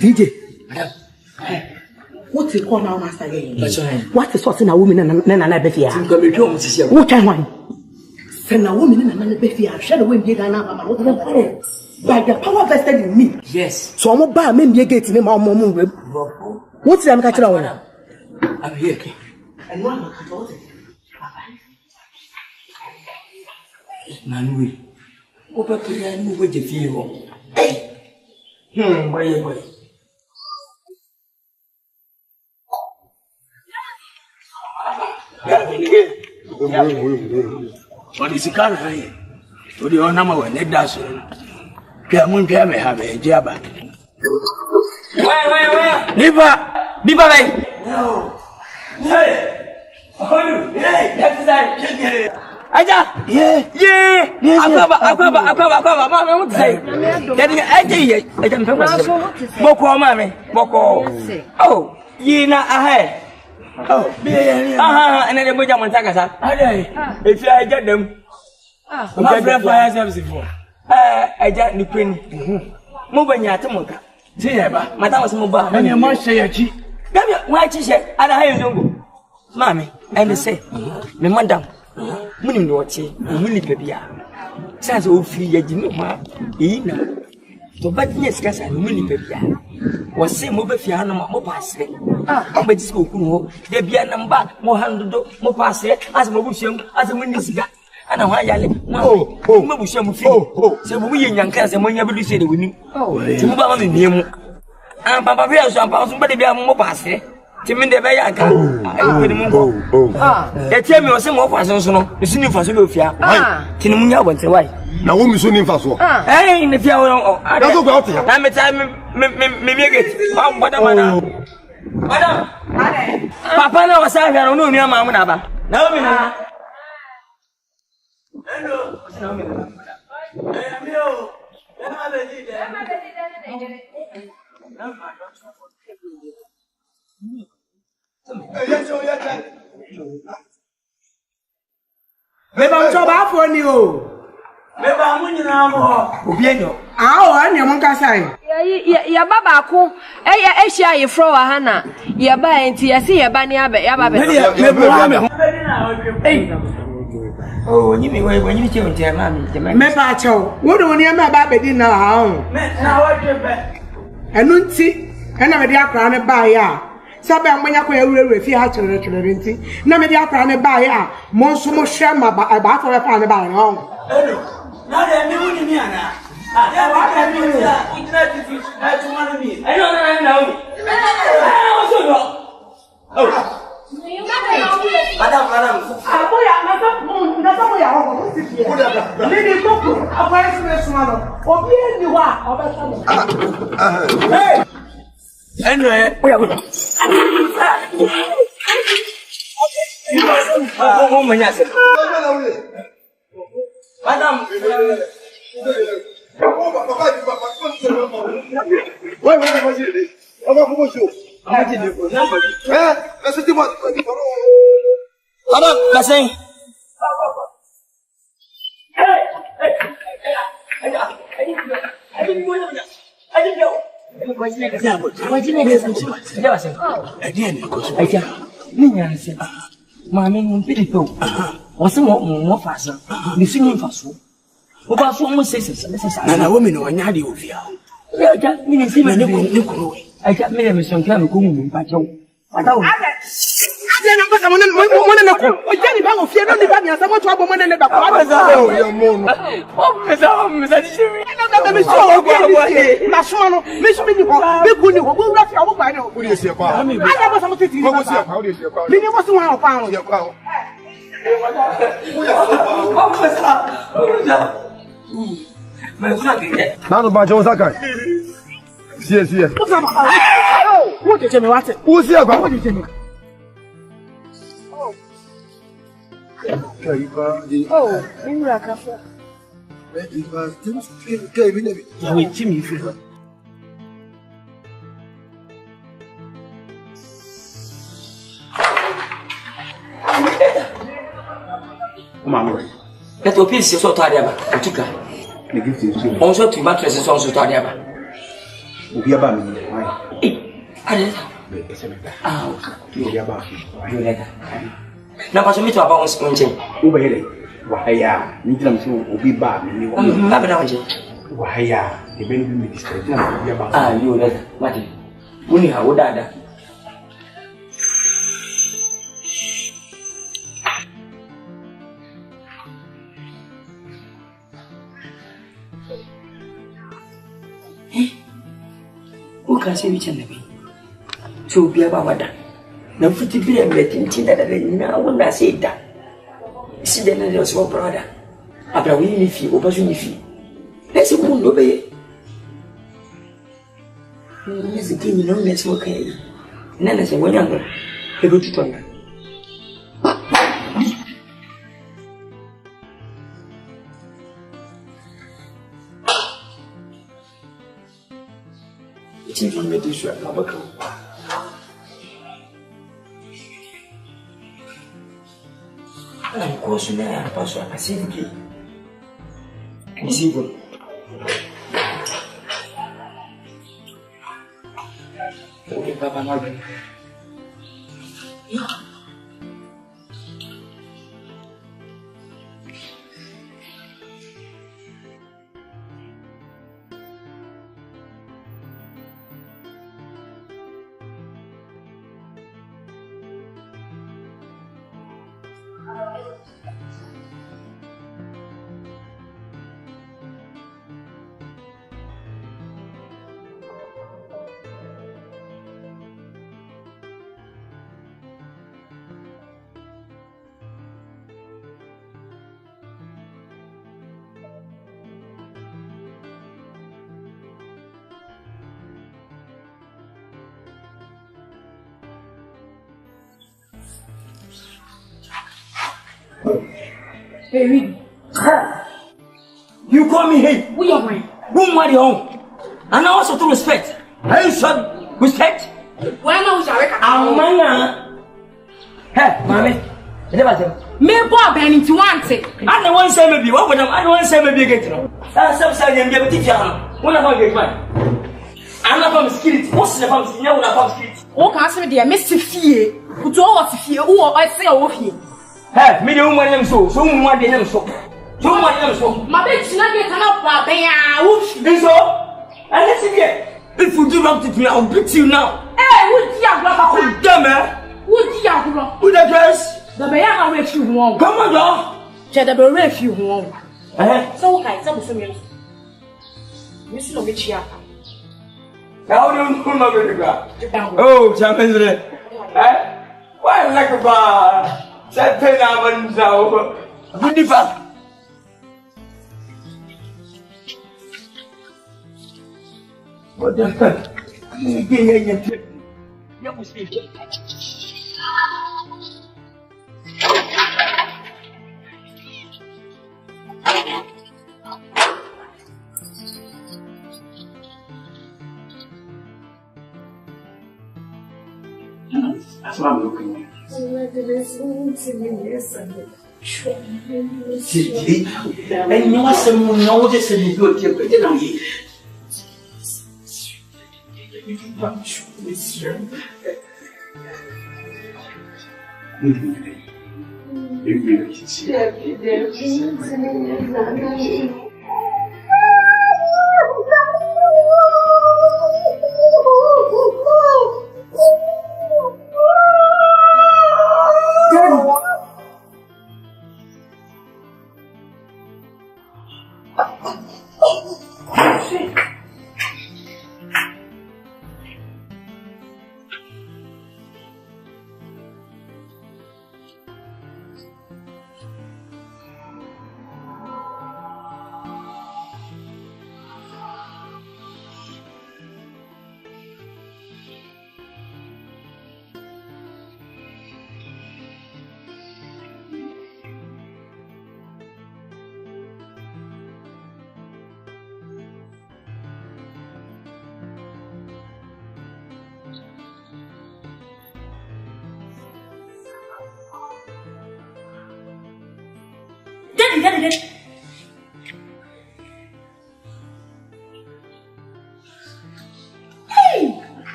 S6: DJ,
S2: madam. What is called now, master? What is what's in a woman and a baby? What time one? Send a woman and a baby. Shadow will be done by the power vested in me.
S6: Yes.
S2: So I'm about maybe getting him on moment. What's the catcher?
S6: I'm here.
S2: And one of the
S6: Nanui. Opa kaya ni wo je fie ho. Boy. What is the car? What do you know when it does? Piamun piame have a jabba. Where? Liva, no. Hey, that's that. Aja, yeah. Akaba, mama, what say? Getting I can Boko, mammy, Boko. Oh, ye na ahead. Oh, and then the Bujaman Takasa. If I get them, my friend fires everything. I got the queen. Moving Yatamoka. See, Madame was mobile, and you must say a cheek. Why she said, I don't know. Mammy, and they say, me madam. Munim no wache muli bebia sans o free ya jinu ma na to badie skasa muli bebia wo se mo be fia no mo passe o be disco kunu ho de bia namba mo handodo mo passe as mo bufiam as mo nisika ana ho ayale mo bufiam fi se mo ye nyanka se mo nya bedu se de woni ti mo ba ma me miemu papa bia so ampa so be bia mo passe Timin de beya ka. Ayi ni mungo. Ya tie mi o se mo faso so no. Isi ni faso be ofia. Tini munya abonte wai.
S3: Na wo mi so ni faso.
S6: Ni fia wo. Da so gba otia. Na me ta me get. Ba boda mana. Madam. Papa na wasa hia no no ama mu na ba. Na o mi na. Hello. Na o mi na. Mi o. Na be di de.
S2: Meba choba afọ ni o.
S6: Meba mu nyina mo ho. Obi enyo.
S2: O ani mo Nkansah.
S8: ya baba ko ehia ye fro wa hana ya ba enti ya si ya ba ni abe ya ba be
S6: oh nyimi we che onte ma mi
S2: me ba cho wo do ni ma ba be di na ha o
S6: na wa dwe
S2: enu nti na me di akra ne ba ya sabe amanya ko ewure fi ha chere nti na me di akra ne ba ya mo nso mo hwe ma ba fa we fa ne ba ya o
S6: na de mi woni mi ana ya wa ka mi ya internet fi na tuma mi ayo na o so do madam
S2: aboya na so ya ho ko si fi ni ko ko aboya so me so no obi eni wa obesa mo hey
S6: anyway oh my god madam madam kaseng Mami mun pilipo. Wase mo fasa. Ni sinu faso. O ba so mo sese. Na wo mi no nya de ofia. Ya ja mi ni si me ni kuro. Ai ja mi me son kan ko mu pa chawo. Ata o. Ade na pesa mo na ko. O ja ni ba ofia no ni ba mi asa mo to abo mo na ne da ko. Ade o ya mo no. O pesa di shiri. Na me so o ko na so no. Me so mi ni ko. Be ku ni ko. Bo ra fi awo pa ni o. Ku ni ese kwa. Ade ba sa mo titi. Ko ko si kwa o de ese kwa. Mi ni mo si wa o pa o. Ya kwa o.
S3: Nano ba John Sakai. Sie.
S2: Wo je me wate.
S3: Wo sie kwa.
S2: Wo je me. Oh, inra kafa.
S6: Ya we timi fi.
S7: Mama.
S6: Let your piece so to adiaba. Otuka.
S7: The gift is you.
S6: On so to mattress so to adiaba.
S7: Obi aba mi.
S6: Ade.
S7: Obi aba.
S6: You let. Na pa so mi to aba on nchen.
S7: Wo be hele. Wa haya. Ni tira mi so obi ba mi ni wo.
S6: Na be na nchen.
S7: Wa haya. E be ni mi distract na obi aba.
S6: Ah, you let. Mati. Woni ha wo dada. Uka se bicha nabi so biya ba wada na futi bire mbetinti da nyina wona se da si de na so brother abra wi mi fi obasu mi fi ese ku ndo be ni se kimi no me so kai na se wonya ngo e go tutona TV medisha kabaka ai kosu na paso asiviki isivo okay baba nabi Hey, you call me hey? Who are you? Who are you? And also to respect. Hey, son, respect.
S8: Why not?
S6: Amana. Hey, mommy.
S8: Me boy ben into one thing.
S6: I don't want to say maybe. What would I don't want to say maybe get no. That's some say you be able to jam. When I get mine. I'm not from security. What's the from security? I'm not from security.
S8: Oh, can't say dear, Mr. Fee. Put all of fear. Oh, I say over here.
S6: Hey, me the woman so one day them so. So much them so.
S8: My bitch not get enough for bear.
S6: This so? And let's see. If you do wrong to me, I'll beat you now.
S8: Hey, would you have
S6: damn it?
S8: Would you have
S6: with the dress?
S8: The bear are with you wrong.
S6: Come on, dog.
S8: Cheddar be ref you wrong.
S9: So okay, so some you. You see no bitch here.
S6: How do you know about the guy? Oh, champions. Why like a bar? That pen I went down. Good enough. What the heck? You must be. That's what I'm looking at. And you must know this and you do it.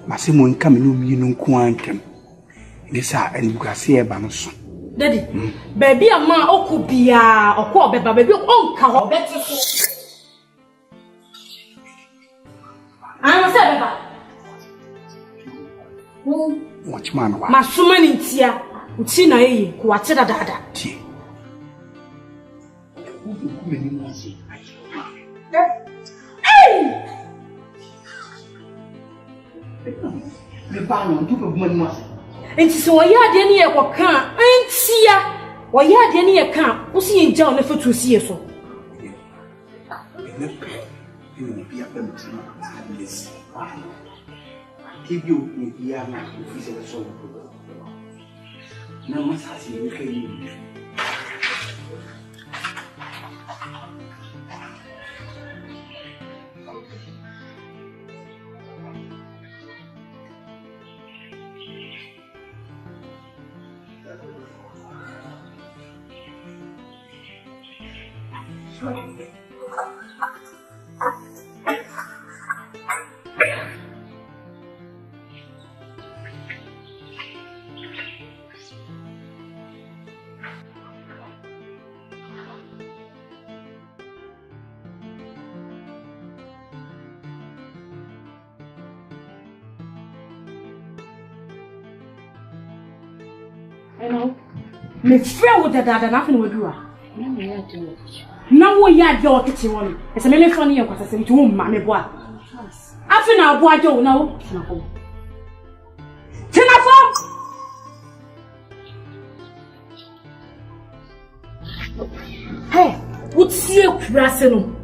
S5: Massimo come no mean quantum. This are and Gracia Banoso.
S8: Daddy, baby, a man, or could be a call, baby, uncle, better. I'm a
S5: watch man,
S8: my summon in Tia, Utina, what's it a dada? Hey!
S5: The banner, two of money.
S8: And so I had any or can't, and see ya. Why had any account, who see in John if to see you so.
S5: Give you the young man so. No one has you can.
S8: Me friend with the dad nothing will do. Now we are your kitchen one. It's a minute funny of what I said to whom, mammy boy. After now, boy, Joe, no. Hey, would see a brassino.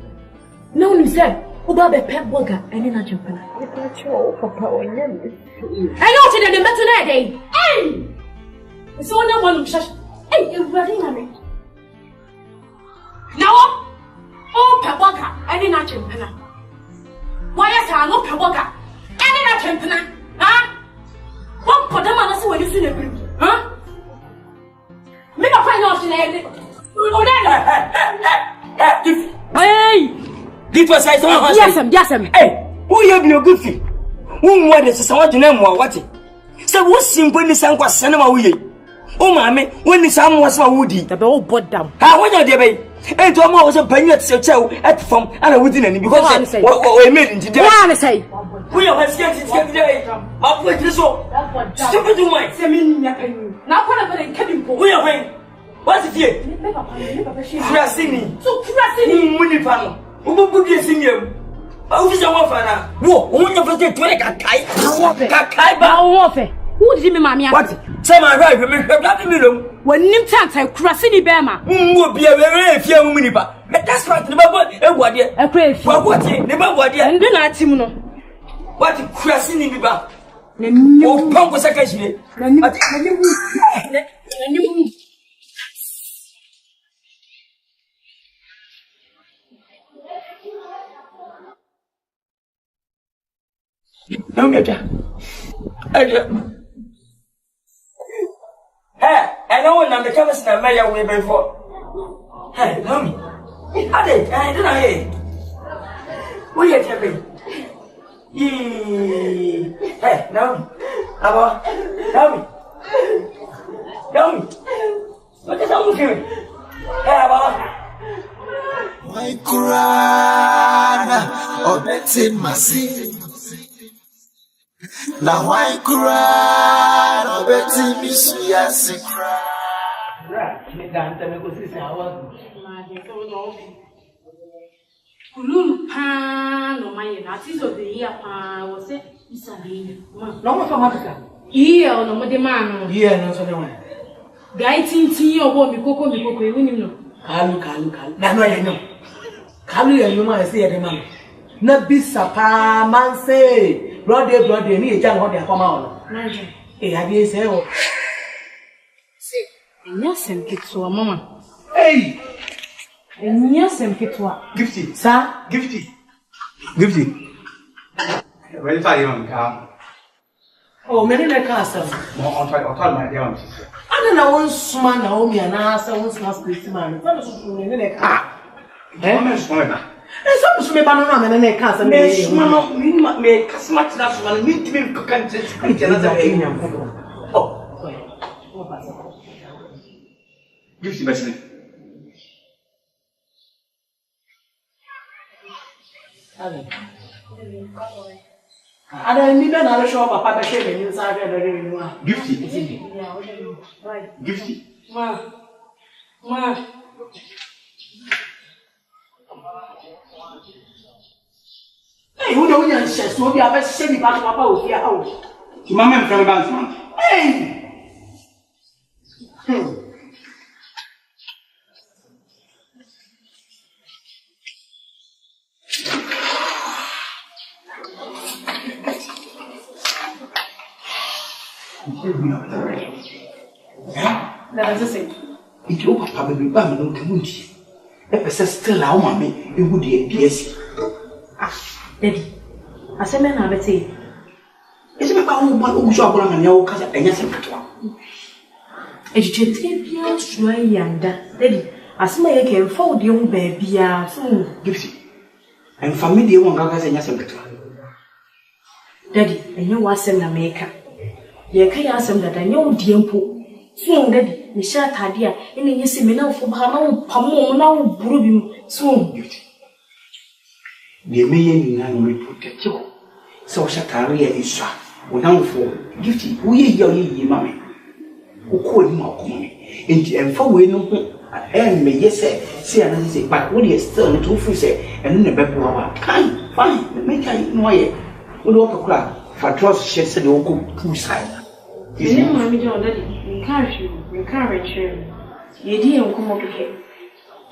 S8: No, you said, about the pet burger and in a Japan. Papa, I know to the better day. Hey! It's all no one shut. Hey, you're running at me. Now, oh, Pabaka, and in a Japan. Why is I not Pabaka? And in a Japan? Huh? What put them on us when you see the group? Huh? Make a find out in every. Oh, that
S6: Give us I saw.
S8: Yes,
S6: Hey, who you be good for? Who what is someone to name what? So what simple is Sanqua Cinema we? Oh, mammy, when the sun was my woody,
S8: the bell bought down.
S6: How was your debate? And to was a penny at Sechel at from and I wouldn't any because I say what we made in today.
S8: I say,
S6: we are scared today. I'll put this on. Stupid to my semi.
S8: Now, what about Kevin?
S6: We are going. What's it here? Crasini. So Crasini, Munipano. Who would you sing you? Officer Wafana. Whoa, who would you put it to a Kakai?
S8: Warfare. Who did me, mammy?
S6: What? Some are right, remember,
S8: when Nim Tanta Crasini Bama
S6: would be a very few Munipa. That's right, the Baba, what dear?
S8: A crave for
S6: what? The Baba, dear,
S8: and do not Timono.
S6: What Crasini Biba? No, Punk was a casual. No matter. Hey, I know when I'm the chemist and Maya way before. Hey, mommy. I didn't hear. What are you having? Hey, no. About, no. What is wrong with you? Hey, about.
S12: My Kurana, Obeti Masi. Na why Kurana, Obeti Misuya Sikra.
S8: Kululu pan no my artist of the year pan was it Isabel.
S2: No more from Africa.
S8: Here no more demand.
S2: Here no so the one.
S8: Guy tinti or me coco we win him.
S2: Kalu. Na no ya no. Kalu ya no man say the man. Na bisa pa man say. Brother ni e jan ho de akoma ono.
S8: Naje.
S2: E ade say o.
S8: Nyasem kitwa mama.
S2: Hey.
S8: Nyasem kitwa.
S7: Gifty.
S2: Sa?
S7: Gifty. Where are you on car?
S2: Oh, me na ka asam.
S7: Mo on try my dear auntie.
S2: Ana na won suma na o mi ana asa won suma spirit man. Fa so me na ka.
S7: Mo suma na.
S2: E so me ba no na me na ka asam.
S6: Me suma no me kasma tina suma no me timi ko kan je na za e nyam ko. Oh.
S7: Gifty best.
S2: Ada ni na na show papa be shey ni sa ga da ni wa.
S7: Gifty.
S2: Right.
S7: Gifty.
S2: Ma. Hey, who don't want to share so be aba shey ni ba papa o fi a o.
S7: Ki mama me from bank man.
S2: Hey.
S8: That's the same.
S2: It will papa be ba me no kamundi. E pese still a o ma me e hu de PS.
S8: Daddy, aseme na beti.
S2: Ese me ba wo ba o so abura na me o kasa enya sem katwa.
S8: Ejichete bia tsuwa yanda. Daddy, asema yake mfa odi hu ba bia so.
S2: Gifty. En family e won kasa enya sem katwa.
S8: Daddy, enye wasem na meka. Ye ka ya asem dada nye odi mpo. So daddy, ni sha tade a ene nye se me na fo ba na pamo na buru bi so.
S2: De me ye ni na no me protect you. So sha tare ya iswa. Wona fo Gifty, wo ye ya ye mama. Wo ko ni ma ko me. Enti emfa we no ho me yese se ana se but wo dey still no to free say eno ne bebo wa. Fine. Me kai no ye. Wo do ko kra for trust share say de wo ko push.
S8: Ni mama jo daddy, encourage you. Ye di enkomo keke.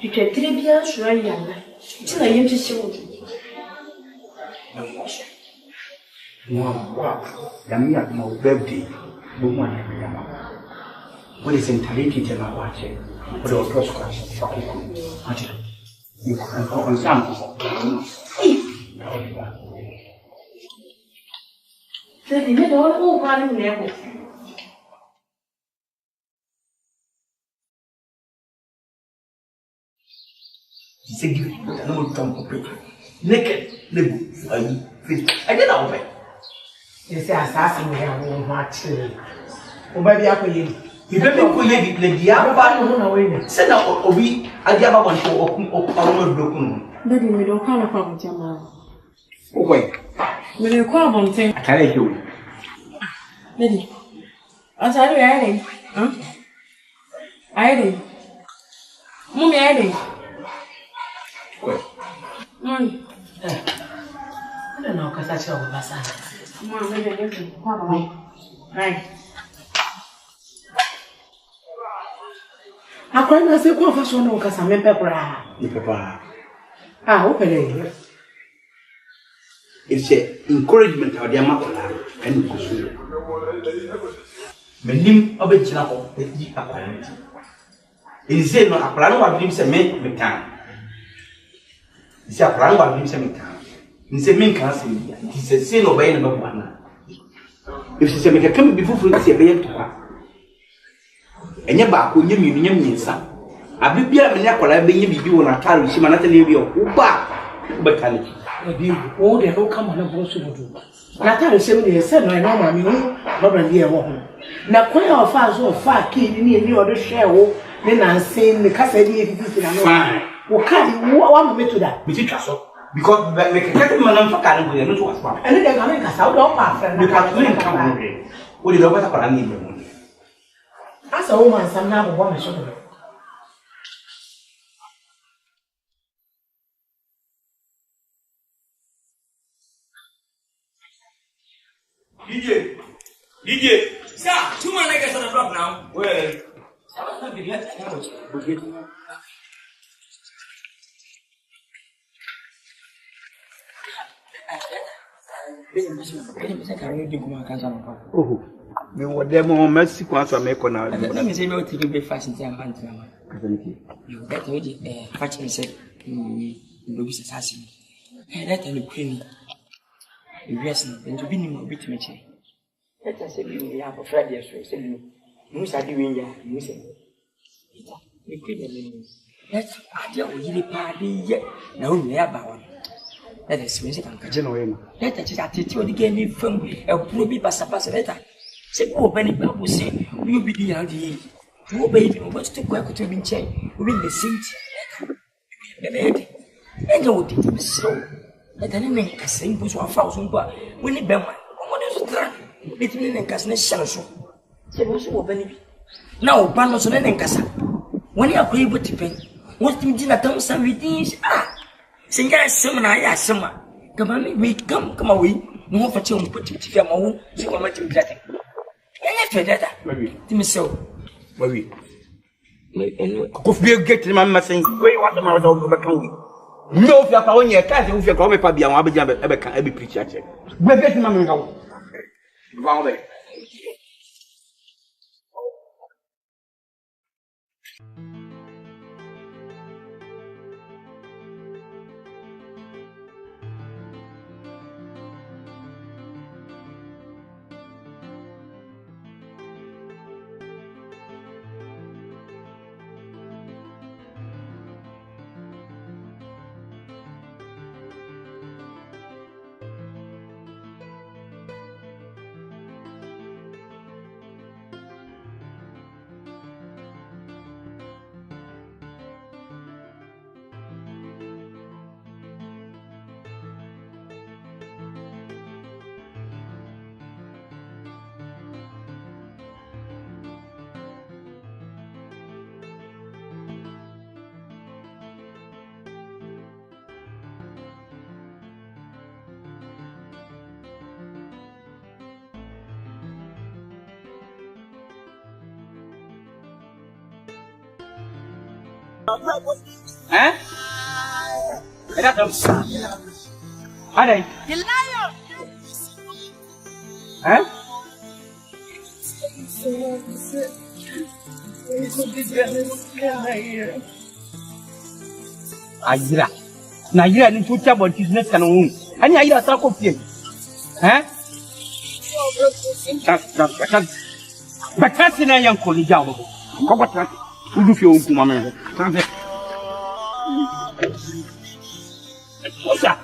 S8: Twetwe bia sura yanda. Ti na yem hye wo.
S2: Wow. Yami ya my birthday. Bo mo na ya ma. What is in talenti te na wache. What do cross crash. Ati. You can go on some.
S8: Daddy, me do all kwa ni nebo.
S2: Say give me no come complete.
S7: naked lebu ayi face ade na wo pe
S2: ese asase me ya wo ma chire oba bi akoye
S7: ibe me ko ye le dia ba no na we ni se na obi ade aba won ko omo dokun
S11: Daddy, me don't call up on Jama.
S7: okay
S11: Me don't call on thing.
S7: Akare you.
S11: Daddy. I'm sorry, I did. Huh? I did. Mommy, I did.
S7: What?
S11: Mommy.
S2: I don't know because I saw what was that.
S11: Mom, maybe I didn't. Right.
S2: I cried myself for fashion because I'm a pepper.
S7: Papa.
S2: Ah, open it.
S7: It's a encouragement of the Amakola and Kusu. Menim obechina ko edi apparent. It say no apparent wa dream say me mekan. It say apparent wa dream say mekan. It say me kan say it say no be na ba na. If she say me can be fufu say be to ha. Enye ba ko nye mienu nye miensa. Abibia me ne akola be nye bibi wona tare shi manata na bi o ba ubekane.
S2: Obi o de no come na bo so do. Na tare se me say no na ma me hu problem dey e wo ho. Na kwan ya ofa so ofa ki ni ni odo hwe wo ne na nsen ne kasa di efifi na no.
S7: Fine.
S2: Wo ka di wa ma me to da.
S7: Me ti twa so because me keke me na mfa ka no go no to waspa.
S2: Ene de ga me kasa wo do pa afra na.
S7: Because me nka wo de. Wo de do ba ta kwara ni be mo.
S2: Asa wo man sam na bo me so do.
S6: DJ, sir, 2 man niggas on the block now. Well,
S7: Oh, me wo dem o mercy kwansa me ko na.
S6: let me say me take breakfast in time man. You get ready fetch me say no be assassin. Let me queen. Yes, and to be no bit me. Let us say we have a Friday so say you must have doing ya, you say. Me queen. Let's adia o yiri party ye. Na o me aba won. Let us say can catch no way. Let us attitude o dig any film e pro bi passa later. Say go bani babu say we be the and the wo baby o want to go to be chain. We the same. Baby. And you did so. Let the name Nkansah push 1,000 ba. We need Bema. What is it? Between Nkansah Shanso. Say what's what Benny. Now, Bano so Nkansah. When you are able to pay, what's the dinner time some with these? Ah, sing us some and I ask some. Come on, we come away. No for children put you to your own, so come at him getting. And after that, maybe, Timmy so.
S7: Maybe. Go get my messing. Where you want the mouth of the country. No, if you are on your cat, if you come up, I'll be ever can every preacher. We're getting my mouth. Wrong way. Eh? Ada.
S8: The lion.
S7: Eh? Ayira. Na ayira ni fucha bon business kan won. Ani ayira sa ko fie. Eh? Bakasi na yan ko ni jawo. Ko batra. Udu fie onku mama. Osa.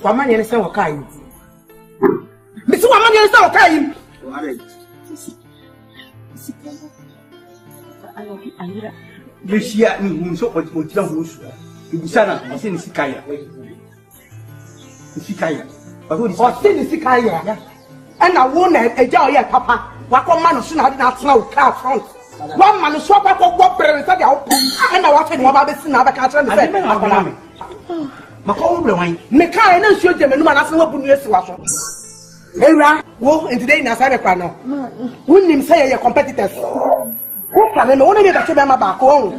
S2: Wamanya ni sawa kai. Misi wamanya ni sawa kai.
S7: Yesia ni hunso otira hunso. Ibusana ase ni sikaya. Sikaya.
S2: Ose ni sikaya. Ana wo na eja oye papa. Wakoma no so na na atena o car front. One man so papa go brere say dia opo. Ana wa fe ni wa ba be sin na ba ka tira ni say.
S7: Mako bre wan.
S2: Me kai na nsuo je menuma na se wa bunu esi wa so. Ewra wo today na say kwa no. Wunnim say ye competitors. Wo ka me wo na be ka che be ma ba ko.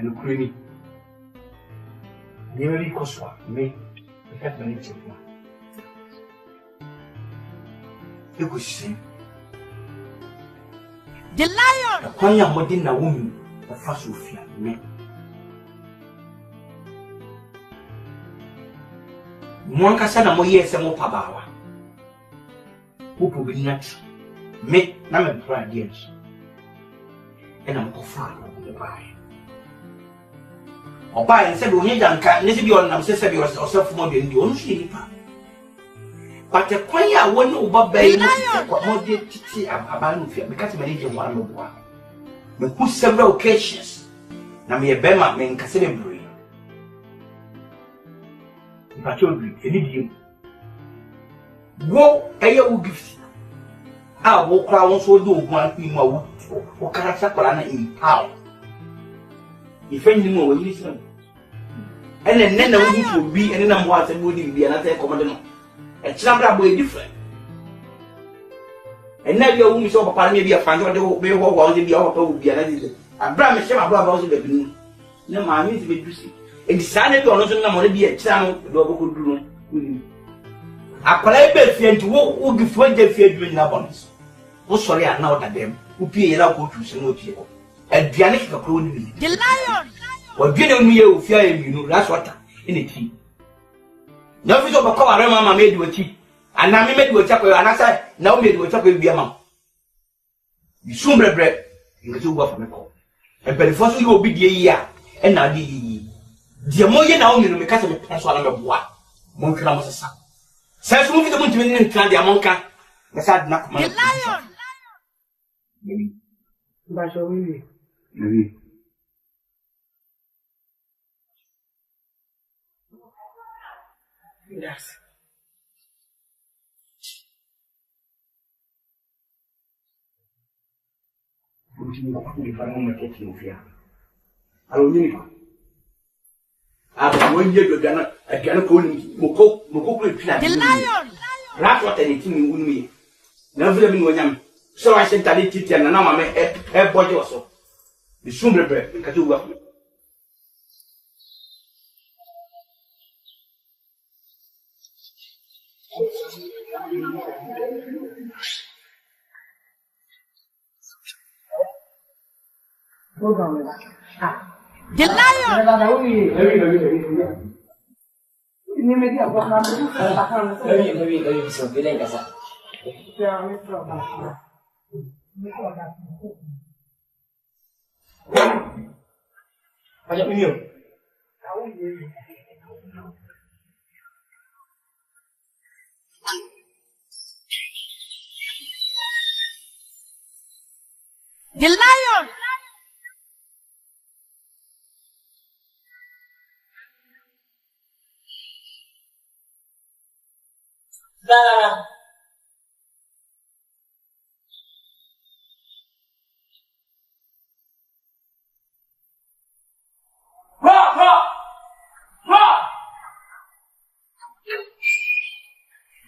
S7: No creamy. Nearly Koswa, me, the cat manager. You could see the lion. The Kwanya Modina woman, the first Sophia, me. Nkansah na moye ese mo pabawa. Who will be not me, na me pride and I'm offering the buy. Oba en se do nyeja nka ne se bi on nam se bi osefo mo de ndi onu hye nipa but kwan ya woni oba bai ni kwa mo de titi aba no fia because me je mo alo boa me ku several occasions na me be ma me nka se bebre ipa children eni di wo eye wo gift a wo kra won so do ogun an mu awu o kara sakwala na in power. If any more will listen. And then we will be any number of and would be another commandant. A chamber boy different. And now your woman saw Papa maybe a fan of the way what was in the offer would be another. And Bram is my brother was the no, my means to be juicy. And decided to also not be a channel the double could do. I collect bed to walk who give one day fear during abundance. Oh, sorry, I know that them who pay it out to no people. And Dianic the lion. Well, you know, fear you know, that's what in a tea. Nothing of a cover, Mamma made you a tea. And I made you a chapel, and I said, now made you a chapel, be a mom. You soon bread in the two of me call. And but first you will be the year, and now the more you know, you make us a pencil on the bois. Monkram was a son. Says moving the moon to the Monka, the sad knock my lion.
S2: But really.
S1: Yes.
S12: The lion! That's what anything you wouldn't me. Never let me know him. So I said, I did and now I'm a body also. The sooner bread, because you work.
S11: The lion! The lion!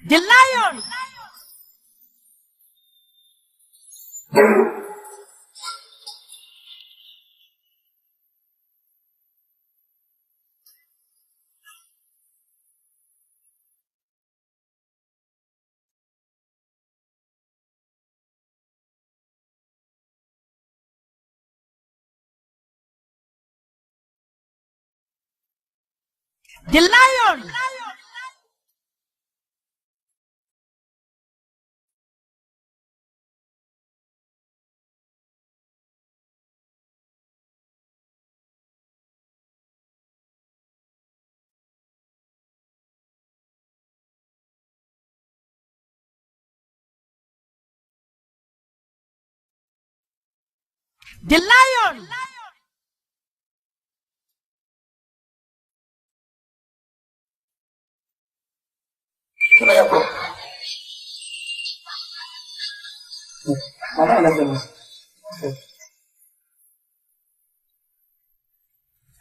S11: The lion! The lion! The lion!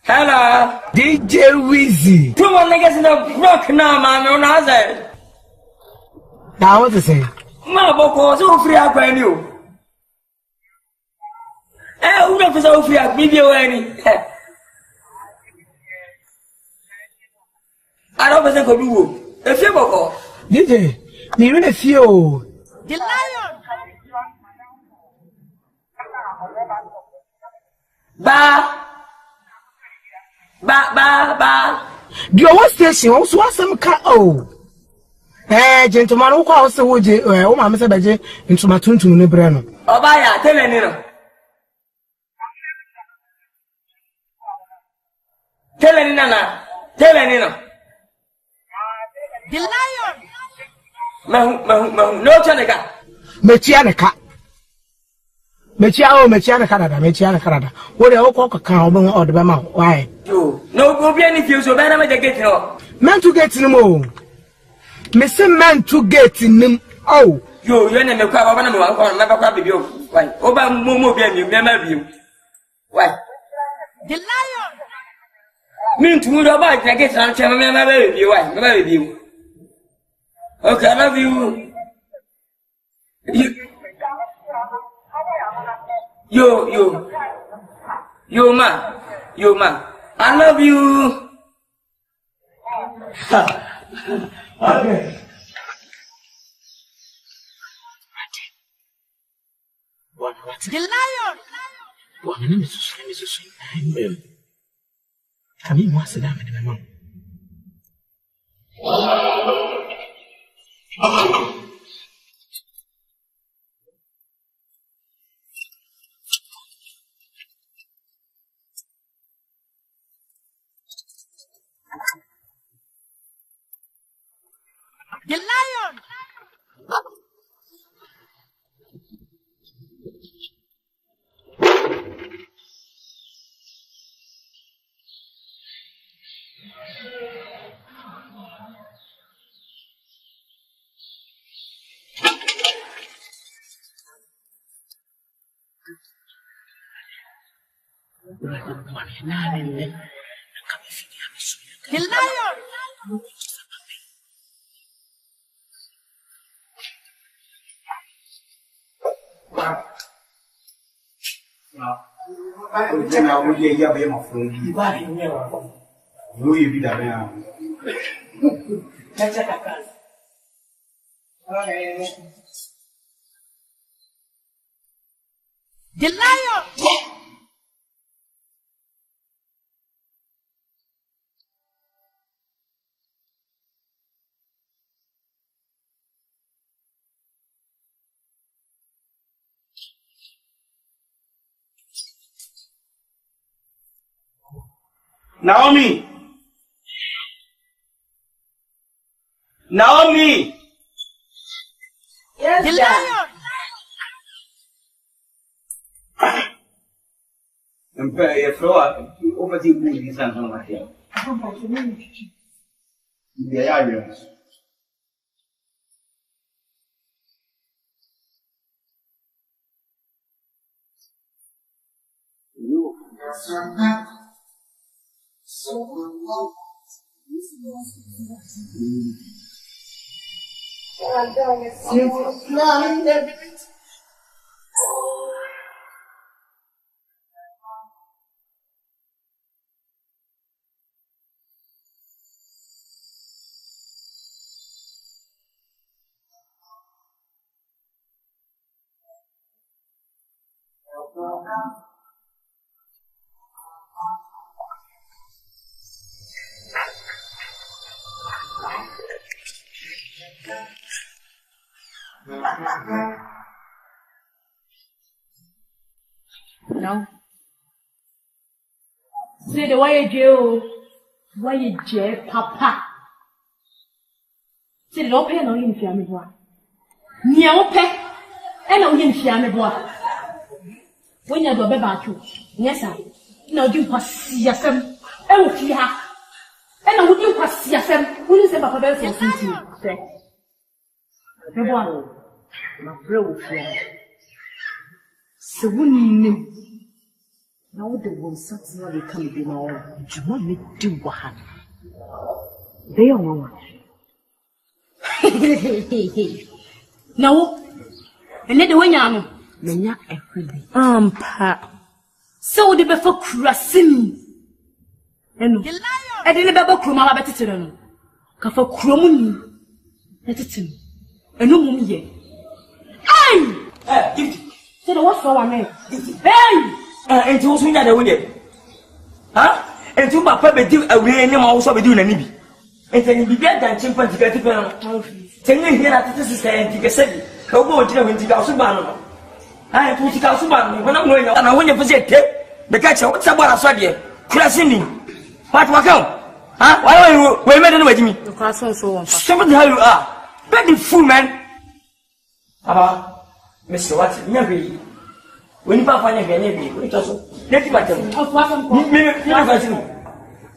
S6: Hello,
S5: DJ Wheezy.
S6: two more niggas in the block now, man. On other.
S5: Now what to say?
S6: Maboko, so free up when you. Who knows so free up? Maybe any. I don't think I do. If you go,
S5: DJ, you really feel.
S11: The lion!
S6: Ba.
S5: Do you want station? Also, want some car? Oh, gentleman, who calls the wood? Oh, my Mr. Badger into my tune to Nebrano.
S6: Obaya, tell me, tell me, Nana. Tell me, Nana.
S11: The lion!
S6: No, Chanica.
S5: Mechianica. Mechiana Canada. What the old cow or the Bama? Why?
S6: No, go be any few so bad. I'm getting up.
S5: Man to get in the moon. Missing man to get in them. Oh,
S6: you're in the car. I'm never grab you. Why? Oba Momo be you, never you. Why?
S11: The lion!
S6: Mean to move about, I guess I'm telling me, my baby. Why? My baby. Okay, I love you. You, ma. I love you.
S5: okay.
S11: The lion!
S5: What name is Come in, what's the damage, my mom?
S11: The lion!
S8: The lion! The lion!
S12: Naomi! Naomi!
S8: Yes, the lion!
S12: If you are over the movies and on my hair. Yes.
S8: No. Say the way you papa. Say the open no in fiame boa. Nia ope e na oyin fiame boa. When you do be back you. Yes sir. Na odi kwasi asem e wo fi ha. E na odi kwasi asem. Woni se papa be so sinti. Say. Me boa. Ma frɛ wo fiame. Se woni now the ones that they can be now, you want me to do what? They are one. No, and then the way I know, Menya every day. Pa. So the before crossing. And I didn't ever croma better than Kafa cromuni. Let it in. And no mummy yet. Hey! So the what's for one name? Hey!
S7: And you also know the winner. Huh? And you papa be do away and also be doing a nibi. And then you began than chimpanzee to get it. Tell me here that this is saying to get said. Go to the winter Suban. I put it out Suban when I'm going out. And I want you to say, the catcher, what's about a swagger? Crossing. What will come? Huh? Why are you waiting with me? The castle so somebody how you are. Very fool man. Mr. Watson, maybe. When you find a baby, we just let you back.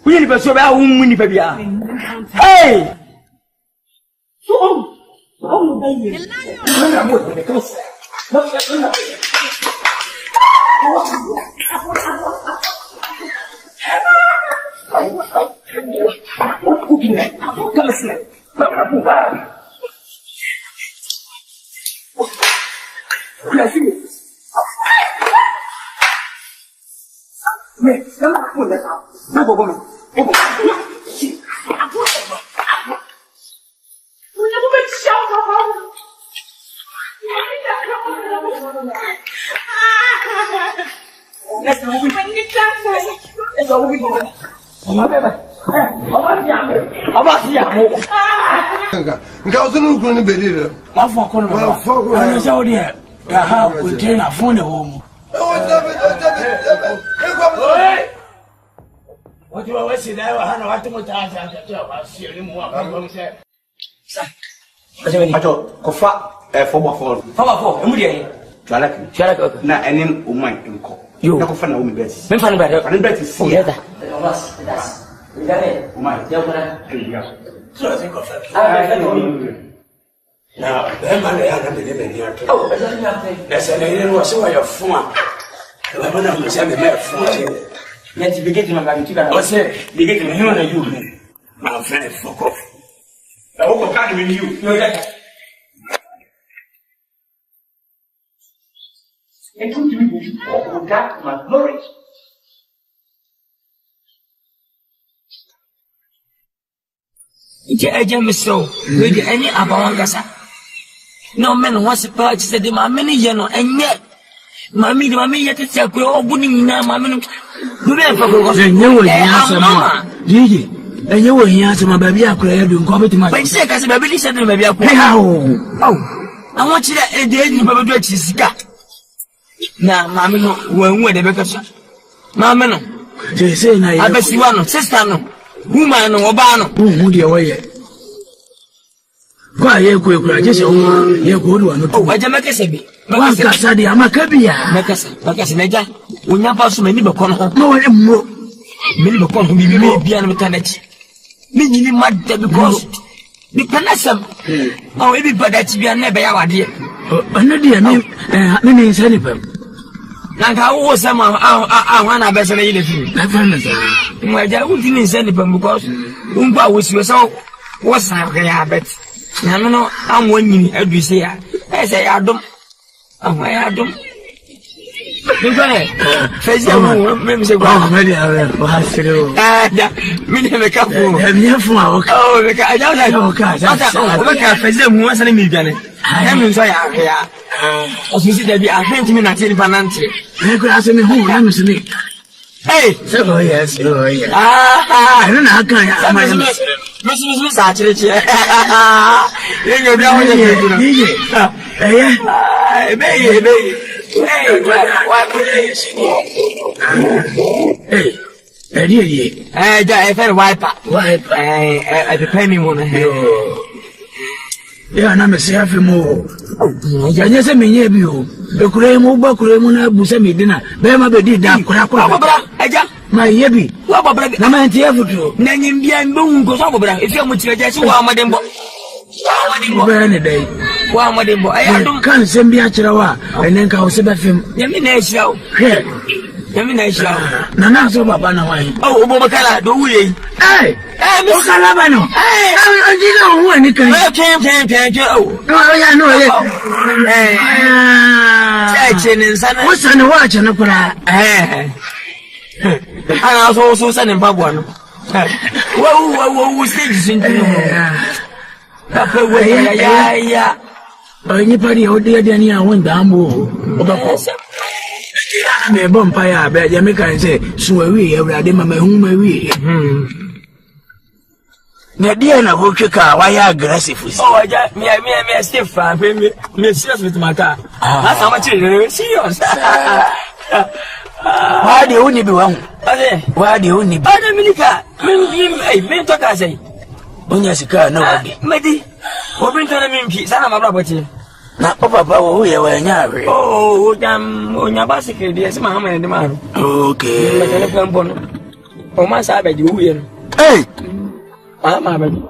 S7: We need to show our own money, baby. Hey! Oh, baby. Come here.
S6: What you always say there, I know what to do. I see you more. I'm say.
S12: Kofa for Emilia. Chalak na enim umai nko. Na kofa na umi beti.
S7: Me fan beti.
S12: Fan beti si.
S7: Yeda.
S12: Das. Ngane umai. Ya kana.
S6: So think of that. Now, the man they are not living here. Oh, that's a lady who was so your phone. The woman of the same phone. Let's begin to my chicken. I say, begin to him and you. My friend, fuck off. I will come with you. No, that. And to you, oh, that my glory. Eja miso we di any abawangasa no men wants part said my many ye no enye mami di mami ye tete akwe obuni nyina mami no do be fa ko enye wo nya sama dije enye wo nya sama ba bi akwa ya du nko beti ma ba se ka se ba bi se do ba bi akwa ha o I want you to de ni ba do chi sika na mami no wanwu de be ka so mami no je se na ye abesi wa no sister no woman no oba no hu de waye kwa ye ko just ye ko do no to waje makase bi makase de amaka bia makase meja onya pa so mani be kono ho no wale mo mani be kono bi bia no tanachi mi nyini madda because bi panasam o e bi badachi bia na be ya wade ana de me nsa ni pam Nanka wo sama ahwana bese na yile fi. Na fana sa. Mwaja wo dini nse ni pam because umpa wo siwe so wo sa ya bet. Na no amwo nyini aduise ya. Ese ya dom. Ahwa ya dom. Nikone. Fezi awu meme se kwa. Mali awe wa siro. Ja, mini me ka fu. Me fu a oka. Oh, me ka ja na oka. Ata ka fezi mu wasa ni mi biane. Ya mi so ya ya. Osisi da bi ahenti mi na tiri panante. Me ko ase me hu na mi se ni. Hey, so yes, oh yeah. I don't know kan ya ma. Me sa chire chire. Ye yo bia wo ye. Be. Hey, Eddie. I felt wiper. I depend on him. Yeah, I'm a self more. I just a minute view. The Kuremo Bakuremo Busami dinner. Bema did that. My yebby. What about Namanti Evo? Name behind Boom goes over. If you're much just one madam. Any day. One madam. I can't send me a charawa and then I'll say him. Yamination. Yamination. Nana so Babana. Oh, Bobacala, do we? Hey, Miss Alabano. Hey, I didn't know when it came. Oh, I know it. Hey, what's on the watch and a I also sending Babuano. Whoa, stage in yeah. Anybody out there, then I went down. Me bumpire, but Jamaica say, so we have a demo, whom we. Nadiana Hoka, why are aggressive? Oh, I got me, still fine, me serious with my car. That's how much you serious. Why do you only be one? Why do you only be? Dominica, me talk as a Bunyasika, nobody. Medi, open to the Minky, son of my property. Not Papa, we were married. Oh, damn, on your bicycle, there's my home and the man. Okay, my telephone bone. Oh, my side, you will. Hey, I'm a baby.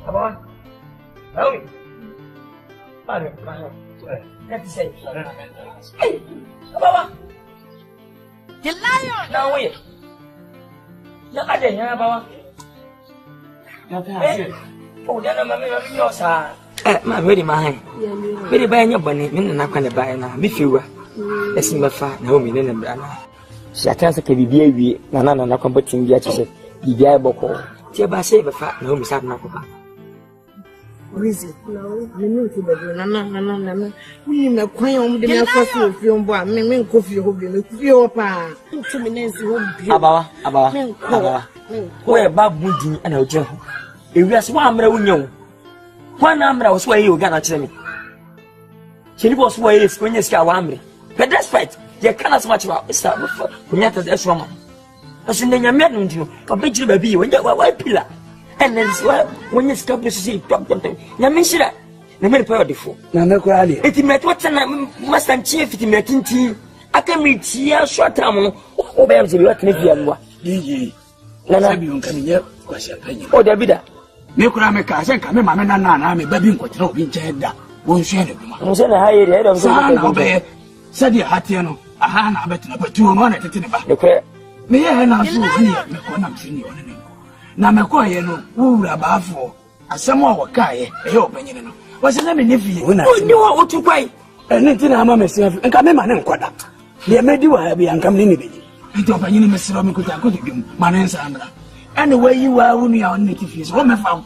S6: Apa? Tahu? Mana? Nanti saya. Hey, apa? The lion. Tahu ya? Yang ada ya apa? Oh, dia nama mami nyosa. Mami di mana? Mami banyak bani. Mami nak kena bayar na. Bifiwa. Esim bafa. Nahu mami ni berana. Siapa yang sekebi biawi. Nana kampu tinggi aja sih. Biaya boko. Dia bahasa bafa. Nahu misal nak apa?
S11: Reason. No, me no to be na. We na kwan o de me afaso ofi o bo a me kofi ho bi me kofi o pa. To me nansi ho bi. Abawa. Wo e ba budin ana oje ho. Ewiase wa amra wonyo. Kwan na amra wo so ayi o ga na kire me. Chiri bo so ayi skonya ska wa amre. But that's right. Je kana so much about start before. Kunya ta eso ma. Aso ndenya me no ntino. Ka be jiri ba bi wa pillar. And then when you stop to see something, Yamishira, the very powerful. Nanakurali. It met what's a must and chief, it met in tea. I can meet here short time. Oh, baby, what if you are?
S6: Sabi on kan ye kwasi apanyi. O da bi da. Me kura me ka se ka me ma me na me ba bi nkotra obi nche da. Won hwe ne bi ma.
S4: Mo se na ha ye de do so
S6: ko be. Sadi hatie no. Aha na abetina patu no na tete ne ba.
S4: Dekwe.
S6: Me ye na so ni me ko na mfini one ne. Na me ko ye no wura ba afo. Asem a wakaye e ye opanyi no. Wo se na me ne fie. O ni wo otukwai. Ene ntina ama me se nka me ma ne nkoda. Ne me di wa bi anka me ne beji. Nti opanyi ne mesiro me kuta ko dum ma ne nsa amra. Ene wayi wa wunu ya on ne tifie so me fa.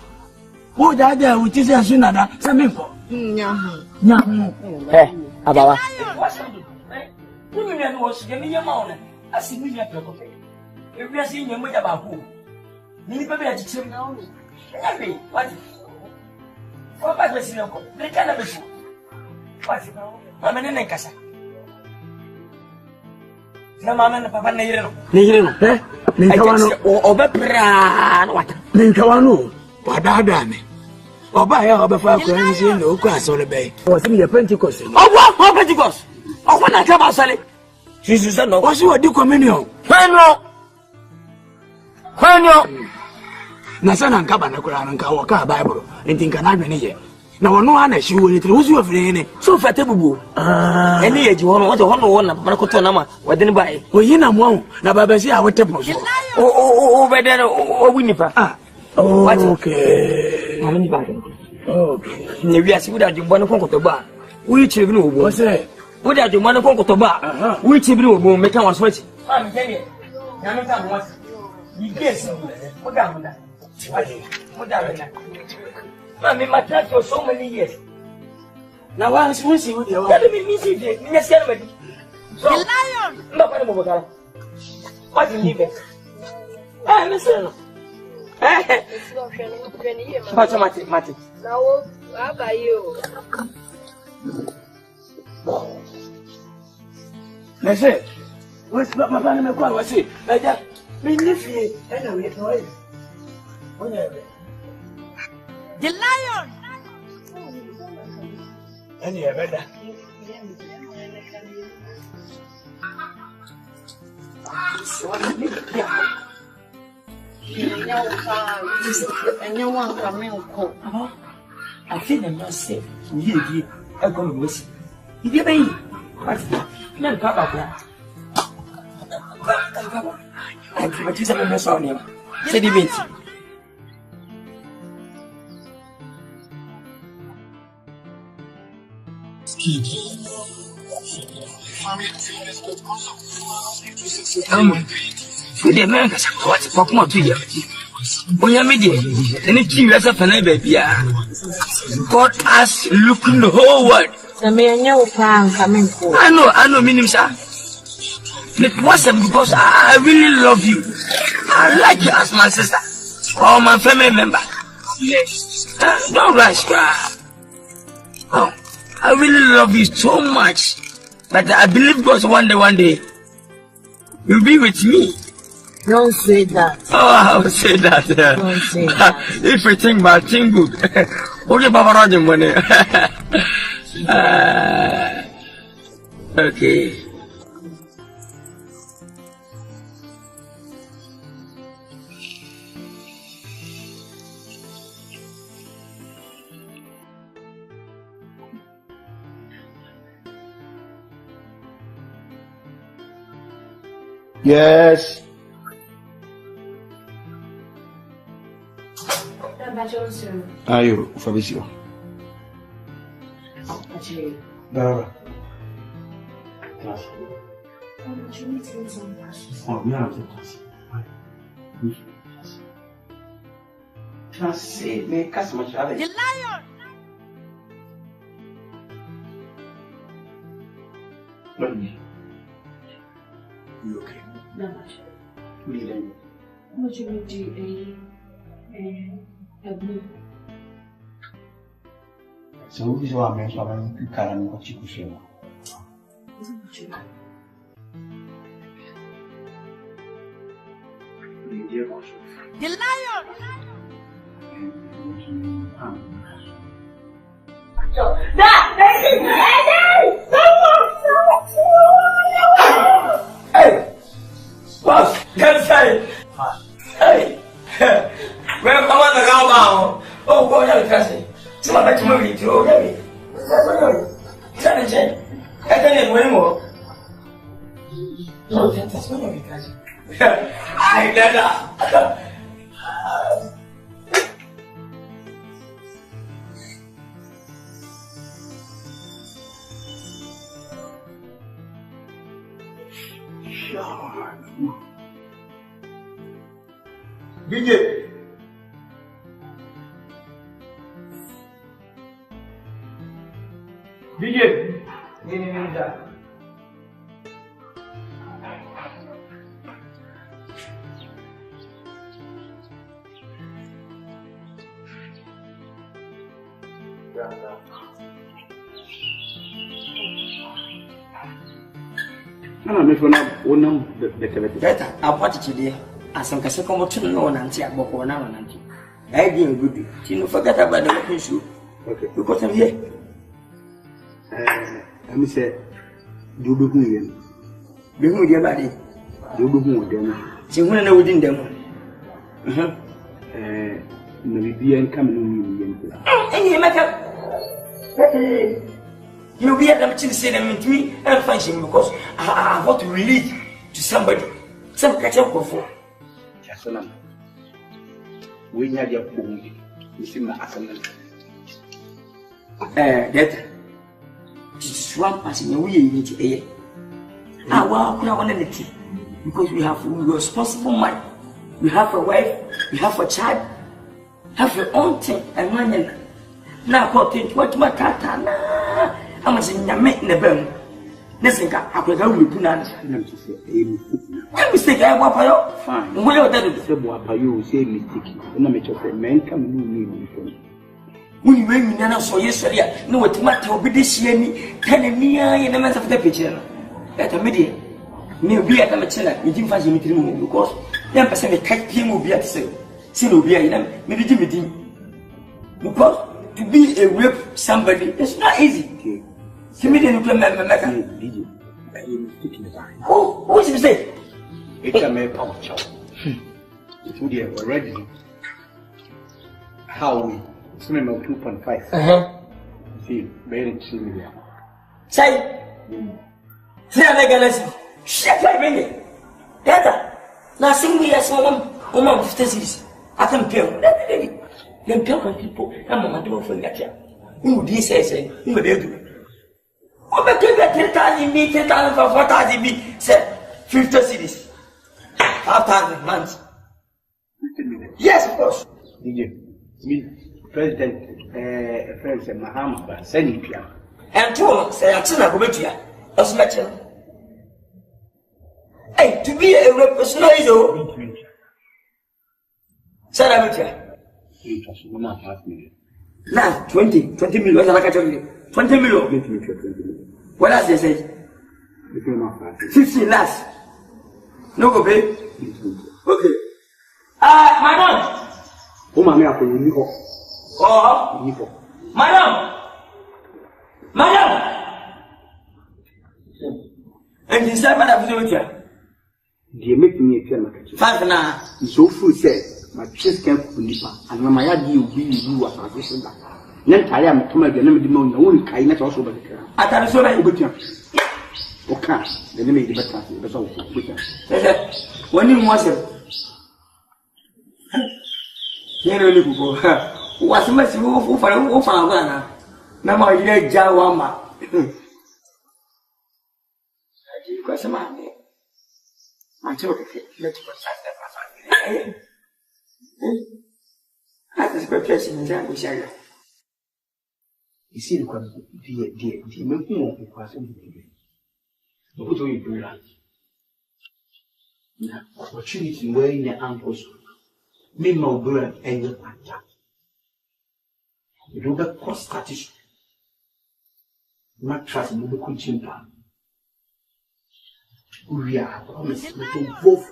S6: Wo da da wo ti se asu na da se me ko. Nya hu.
S4: Abawa.
S6: Wunu ne no so me yema ona. Asi mi ya preko pe. Ewi asi nyem ja ba ko. Ni pe be ya tichim na onu. Ebe, what? What ba kwesi na ko? Ne kana be fu. What? Mama ne Nkansah. Na mama na papa na yire no. Ne yire no. Ne nkawano obepra na wata. Ne nkawano wadada me. Oba ya obefa ko nsi na oku asole be. O se me Pentecost. Owa Pentecost. Owa na ka ba sale. Jesus no. O se odi communion. Kwanyo. Na sana nkaba na kura nka wo ka Bible. Enti nka na dwene ye. Na wono ana hyi wo ni tre wo su afire ne. So fate bubu. Eni ye ji wono wo hono wo na papa ko to na ma wade ne bae. O yi na mo na baba si a wote po so. O be der o winipa. Okay. Mama ni ba. Okay. Ne wi asi wuda jumbo ne konkoto ba. Wi chiri no obo. O se. Wuda jumbo ne konkoto ba. Wi chiri no obo me kan waso achi. Ma mi tene. Na me kan waso. Ni gesi. Wuda. Mami, my trust for so many years. Now, once we see what you are, let me see the lion. No, what do you need? Listen. Mathematics.
S9: Now, how about you?
S6: Let's say, what's my family? What's it? I just been living anyway.
S8: The lion!
S6: Any better?
S11: And you want a milk.
S6: I feel I'm not safe. You are going to miss. You give me. No, Papa. I just have a mess on him. Said he means. The Americans what for more 2 years. When you're media, and it's you as a fan, baby. God has looking the whole world.
S11: The man, no fan coming for.
S6: I know, meaning, sir. It wasn't because I really love you. I like you as my sister or my family member. Don't rush, cry. Oh, I really love you so much. But I believe God one day you'll be with me.
S11: Don't say that.
S6: Oh, I will say that.
S11: Don't say that.
S6: If you think bad, think good. Okay, Papa Roger money. Okay.
S12: Yes. Ayo, Fabrizio. Brava. Oh, mira, Tracé, me caso más grave.
S8: The lion!
S12: You okay?
S11: No, much.
S12: What are you doing?
S11: What you would do a blue.
S12: So who is our man? So I'm going to carry on what you could say.
S8: The lion!
S6: Hey, boss, get inside. Hey, Some of that movie to already. Challenge. I don't know anymore. No, that's what I'm saying. I did that.
S12: DJ. DJ.
S7: Ana me fona wonam
S6: better apart today as I'm going to know nanti agboko na nanti I didn't good you know forget about the local shoe
S7: okay
S6: because I'm here
S7: I'm say do be hu yen
S6: be hu dia body
S7: do be hu dem
S6: ti hu na within them
S7: na bibi en kam no mi yen
S6: any matter you be at them say them to me and function because I want to relate to somebody some catch up for
S7: Asante. We nya dia ko mu. Isima Asante.
S6: That this one person we need to air. Our kuna wanality because we have responsible man. We have a wife, we have a child, have your own thing and money. Now what think what my tata na. I'm saying na make na bem. Nesenka akwega we puna na
S7: say
S6: I'm mistake I want you.
S7: Fine.
S6: We are that
S7: say bo apayo say mistake. Na me chofe men kam no me no.
S6: We when na so yeso ya no wetima ta obi de hia ni kana ni ya na man safta picture no. That media. Me obi ata me chela, me din fa je mitiri mo because dem person me catch pm obi at say. See no obi ya me di me din. Because to be a rape somebody it's not easy.
S7: Okay.
S6: See me dey play me
S7: DJ.
S6: Oh, what you say?
S7: It's a me power chow. It's already. How we? It's me 2.5. See, very 2 million.
S6: Say. See how they get us. Shit, like me. Dada. Now sing me as one 50 cities. I can pay. Then pay on people. I'm on my door for that. Who this says, who they do? Oh, but you get 10,000 me, 10,000 for 4,000 me. Say 50 cities. 5,000 months. Yes, of course.
S7: DJ, me President, friend said Mahama, but sending Pia.
S6: And two say I'm not going to you. As much. Hey, to be a representative. Say that with you. Now, 20 million. What's that? 20 million. What else they say? 15 last. No go pay. Okay. Madam.
S7: Oh, my man, you go.
S6: Oh, madam. And this time, Madam, do it.
S7: They make me a tell my
S6: 5 now.
S7: So full said, my chest can't put nipa, and when my idea will be you as a vision back. Then I am to my name, the moon, only kind of also, but I can't so many good times. Okay, the name of the better, that's all.
S6: When you want it, you know, what's the mess you for a fan? Now, you let Jawama. Because I'm I told you, let's go. I just prepared in the
S7: You see, the making of the person. What do you do? Opportunity where in the ankles, me no burn and your attack. You do the cost status. Not trust in the coaching plan. We are promised to both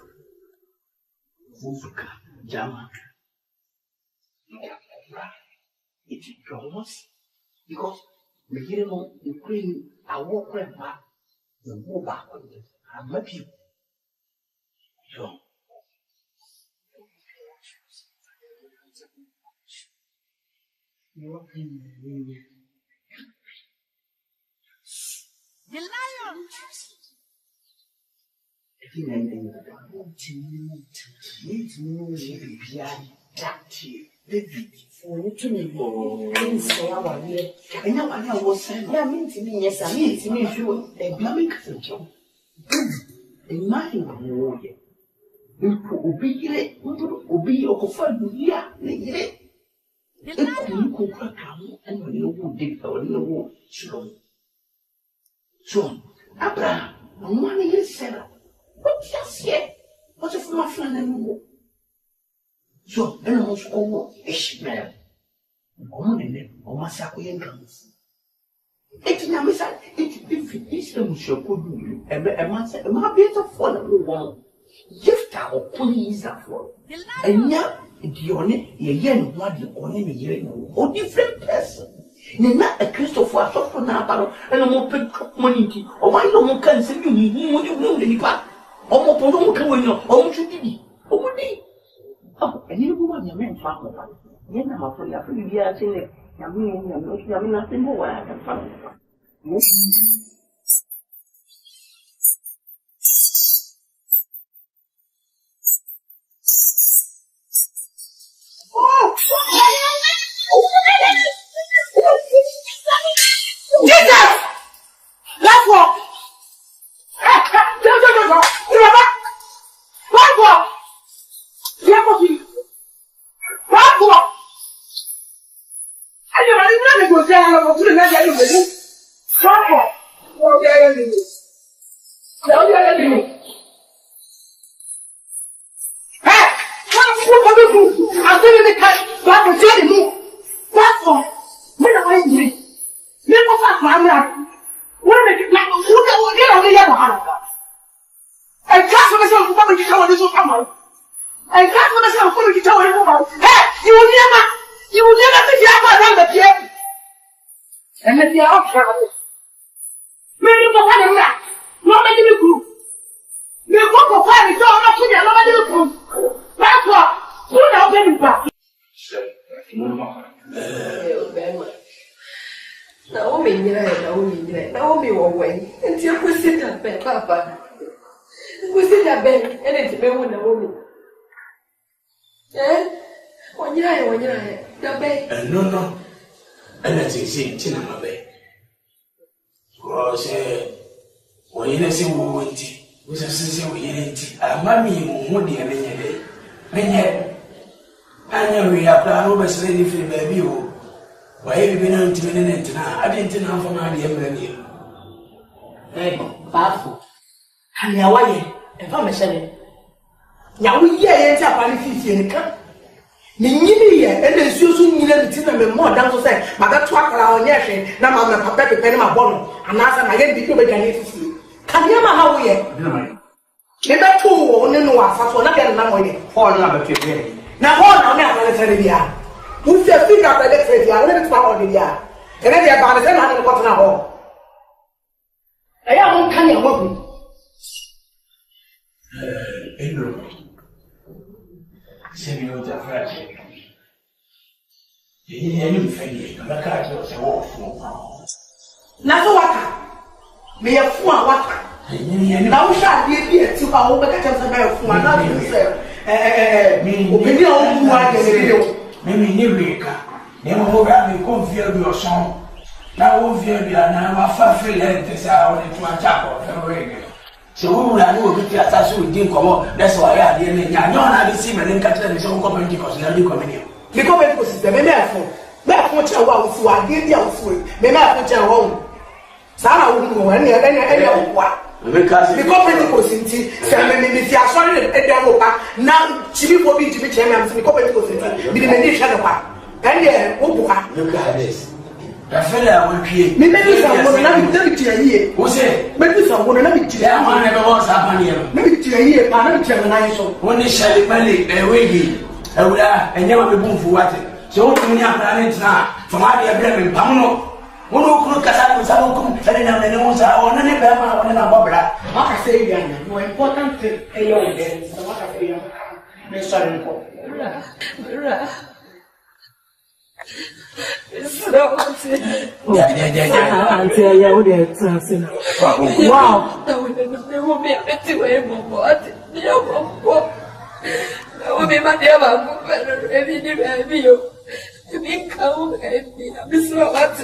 S7: Jama. It's yours because we hear no Ukraine. I walk right back. The move back on it. I met you.
S8: The lion.
S2: Abraham, one year Sarah. What just yet? What's it for my friend and more? So, and also over Ishmael. On in them, or Masako Nkansah. It's not Miss it is the Monsieur Kudu, and Master, and my better for the one. Gift or police are for. And now, the only yen what you own in a year, or different person. Not a Christopher, so now, and a more pick money, or why no one can send you, what you know, any part. Or more Pono can win, or should be. Oh, and you go on your men farm. Then I'm afraid of you are saying, I mean, nothing more I can find. Jesus! That's what!
S1: Auntie, I would have seen. Wow.
S13: There will be a bit away from what? There will be my dear better every day. You think come and be a miss what?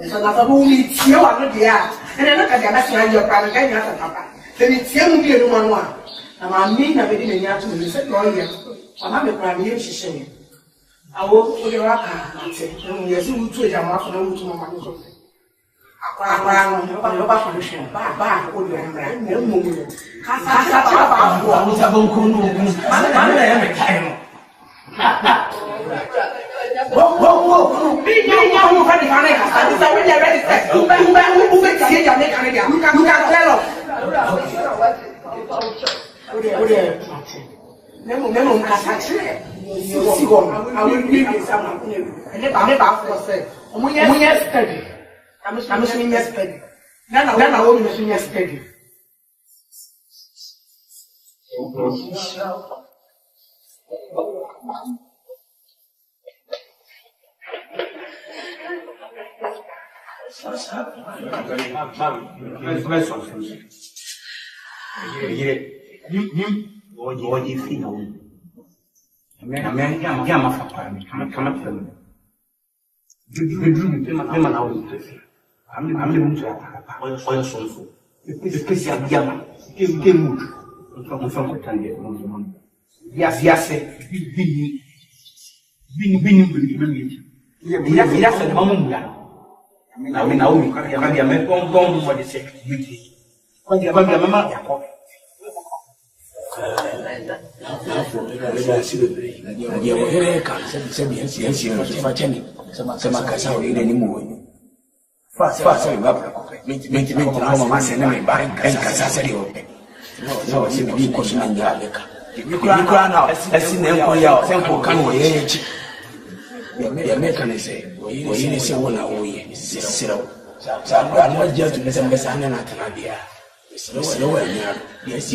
S2: So that's a movie, you are not here. And I look at the national your private papa. Then it's young be a one. And I mean, I didn't have to be said, I'm having a private shame. I will put your rock. Yes, you two are not going to my money. I'm saying yes, Peggy. Then I will be saying yes, Peggy. I'm going to oil soulful. Especially a gamma. Give mood. From yes, yes, Binny. Yes, and Mamma. I mean, Naomi, I am gone what is it. When you have a mamma, Fast, I'm up. Make Mama send me back and Nkansah open. No, she will be caution and Yaleka. You cry now, as in Emilia, Temple can wait. The American say, we say one away, zero. So I'm not just to listen to Sana Natanabia. It's no way, yes,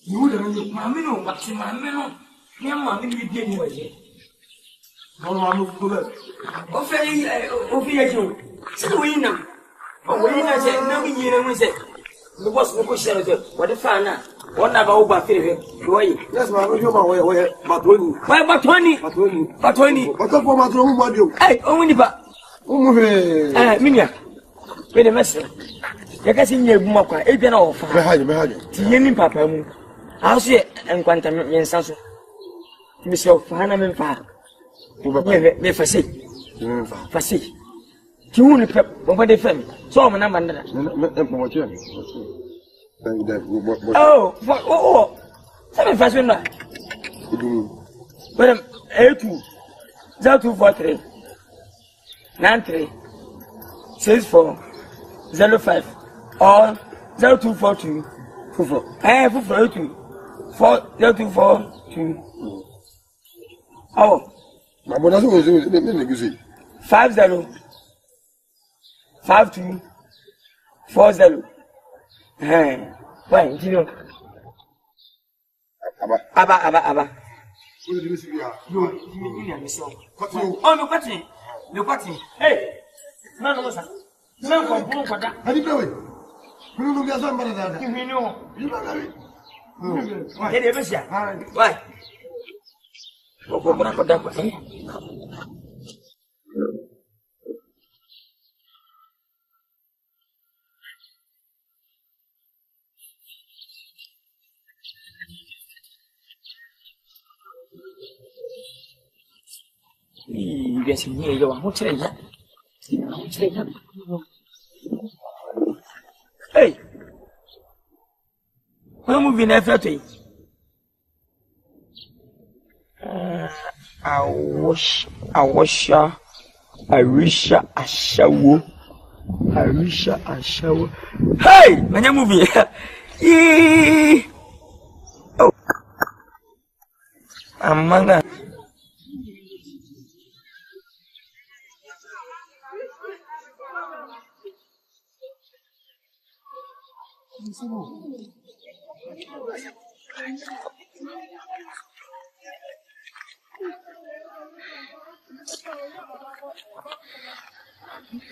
S2: you don't look, Mamma, what's in my melon? Your mammy didn't wait. No, I'm good. Ophelia, so we know. But when I said, no, you say, the boss will push it. What a fan. One of our favorite. Yes, my way, but when but 20. What's up for my room? What you? Hey, only but Emilia, wait a message. You can see your mother, a bit of behind you, Papa. I'll see it and quantum in Sanso. Mr. Fanaman Park. Me fasi. Tu ne peux pas te faire. So I'm not under. Oh, 7 fashion. But 82 0243 93 64 05 or 0242 44. I have 42 0242. Oh. My brother was doing 50 52 40. Why, you know? Abba. Oh, no, Patty. No, Patty. Hey, no, no, sir. No, for that. I didn't know it. You know, there's somebody that you know. You know, why? You guys here, you are much later. Hey, we're moving after it. I wish, a shower. Hey, when you move here, oh, Amanda.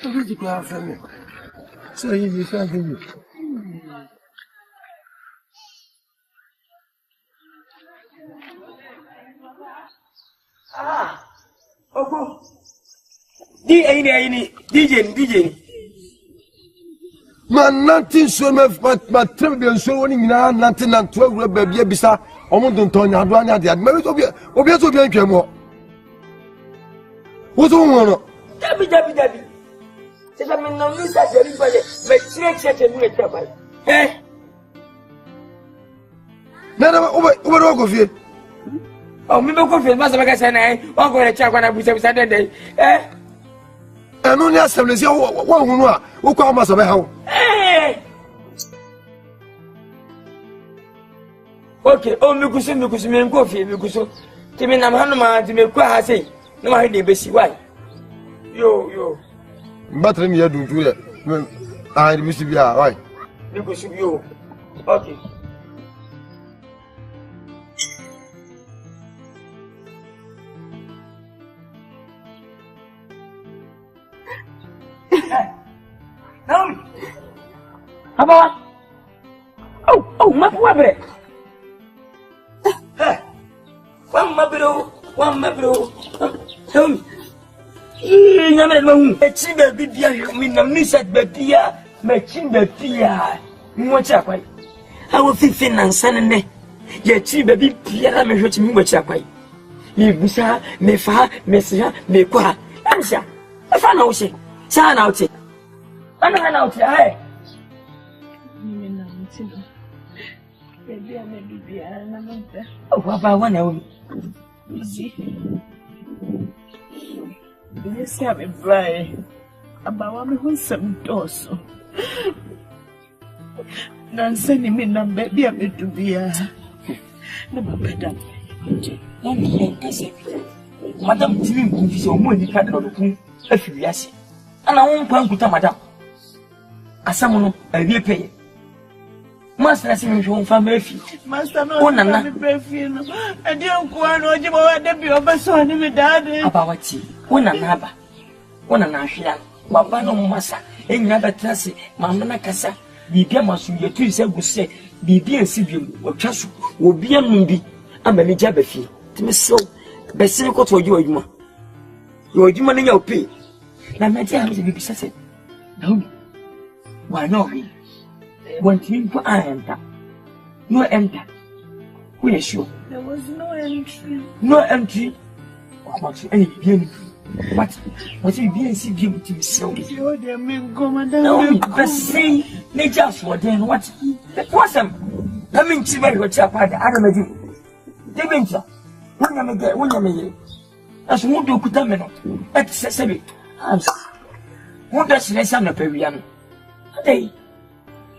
S3: What you go for me? So you be something.
S6: Ogo. DJ.
S3: Man, nothing so much, but trembling so winning now, nothing and 12 baby bisa. Omo don't turn your one at the admiral of your more. What's on?
S6: Debbie. Says I'm in no news as everybody, but check and make up. Eh?
S3: Never over of you.
S6: Oh, me go for Master Magasan, I'm going to check when I was Saturday. Eh?
S3: And only as some one who call us about.
S6: Eh? Okay, oh, me coffee, because Timmy Namhanama to make quite say, no, I didn't see why. Yo.
S3: But let me do it. I miss you, right?
S6: Because you. Okay. Naomi. How about? Oh, my boy. One mabro. Tell me. A chinga bidia, Minamisa Betia, Machinda Tia. What's up? I will fit and Sunday. Yet, she baby Pierre, me hurt me what's up. Me busa, me fa, messia, me qua. Answer. I found out it. Sign out it. I'm not out here. Oh, Papa, one hour.
S11: Yes, I'm a bride. About one some doors. Nan sending me number, be a bit to be a number better.
S6: Madam, Jimmy, is your money card of the if you ask. And I won't come to Madam. As someone, I will pay. Master, I see you from Murphy.
S11: Master, no, I don't want to know Debbie of a son in my daddy.
S6: About you, one another. One another, Babano Massa, and never trust Mamma Cassa. Be Gamas, your two said would say, be dear Sibium, or Chasu, will be a moody. I'm a Jabefi. To me so, Bessinico to you, your human in your pay. Now, my dear, to be said. No, why no? When you enter, no enter. We are sure
S11: there was no entry.
S6: No entry. What any being? What you being see give to so?
S11: You the men go, madam.
S6: No, but see, nature for then what? What's them? I mean, see what you're part. I don't know. They went up. When you may as won't do put them in. That's Sesame. What does the son of Perian? Hey.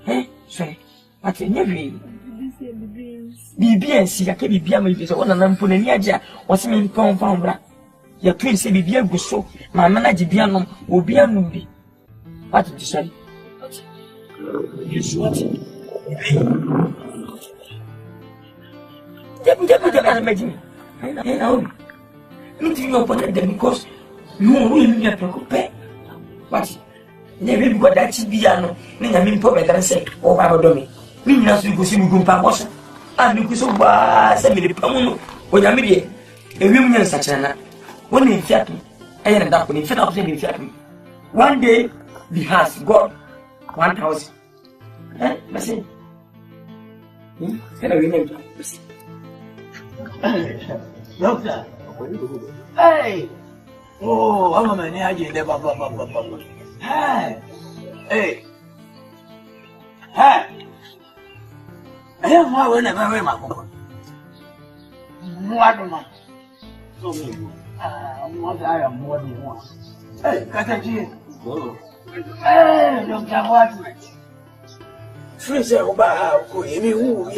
S6: Eh, sorry. What in every BBNC, I can be Biam is one and I'm putting Yaja, what's me confound black. Your twin say Biam go so, my manager Bianum will be a movie. What did you say? You what? Imagine. I know. Meeting open them because you will get a pay. But never got that Biano, I mean, poor than say, oh, Abadomi. Meaning as we go see Gumpa was, and you could so was a minute when Emilia, a woman such an one in Fiat, I ended up in Fiat in Fiat. One day, the house got 1,000. Eh, I say, hello, remember.
S5: Doctor, hey, oh, I'm a man, never. Hey, I am more when I wear my book. What am I? What I am more than one. Hey, Kataji. Hey, Doctor, what? Freeze about who you move.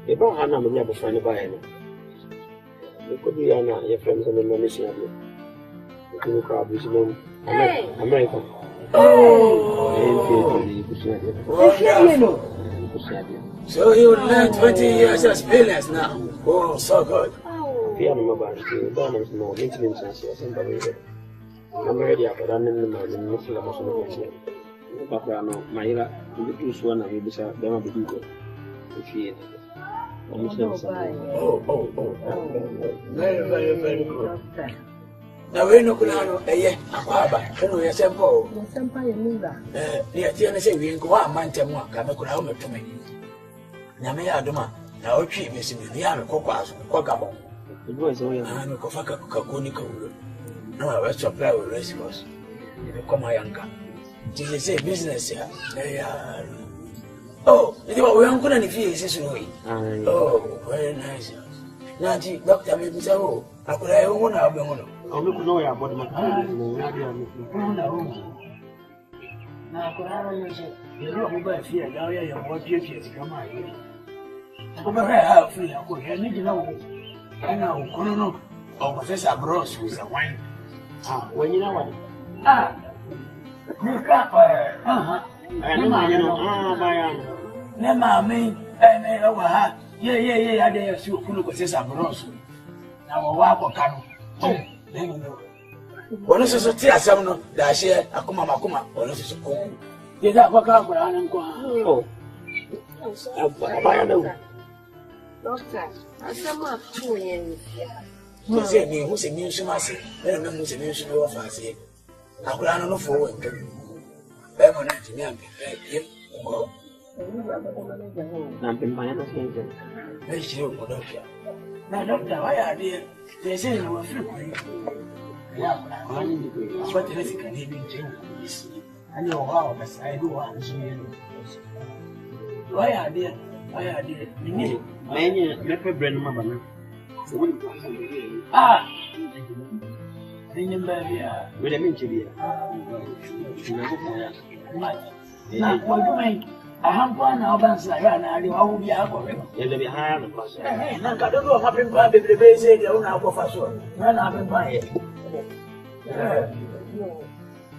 S4: If I had not been friend by any, you could be your friends and the mission. You could be America.
S5: Oh, so you learned 20 years experience now. Oh, so good.
S4: Fear no more, Barnum's no maintenance, somebody. I'm ready after running the man and most of the muscle. Background, Myra, the two swan, and you said, there will be good. If you
S6: very good. Now we no kunano akwaba eno ya sempo ni ati na se wi nko wa mantem a ka me kura o metome na me ya adoma na o twi me simi bi an kokwa aso ko gabo
S4: Ibu eso ya
S6: na ko fa ka koni ka wuro na wa supply o response ni ko ma yanka ti se business ya oh ni wa we nko na ni fi ese so yi oh very nice na ti doctor me bi sawo akura e wo na abe wono
S3: I'll look no ya body man.
S6: Na ko ara yo se yo mo ba fi ya ya mo tie tie ti kama yi ko ba ha fi ya ko he ni jina wo ana o kono no o ko se sa bros with a wine
S4: when you know what?
S6: Ni ka
S4: I know, bayan.
S6: Ne ma me ne wa ha ye ade ya si o kuno ko se sa bros na wo wa ko kanu Ono so ti asam no da hye akoma makoma ono so ko ye da kwa ka kwa nan ko
S4: oh abaya no
S9: Doctor asam atu yen
S6: mo se mi nsu ma se me mo se mi nsu wo fa se akura no fo wo nto be mo na ti mi ambe ye ko
S4: na mbaya no se nje
S6: be shi o do fia na doctor wa ya de they say no wa free ko ya kwa ni ko what is it can be nje ani o wa o bas ai do wa nsu ye wa ya de ni
S4: menye mepe brand mama na
S6: ni mbaya
S4: we de minche bia
S6: na kwa dume ahampa na obansa ya na ali wa ubi akore
S4: ye de bi ha na pass
S6: na kadogo wa pempa bebrebe se de una akofa so na pempa ye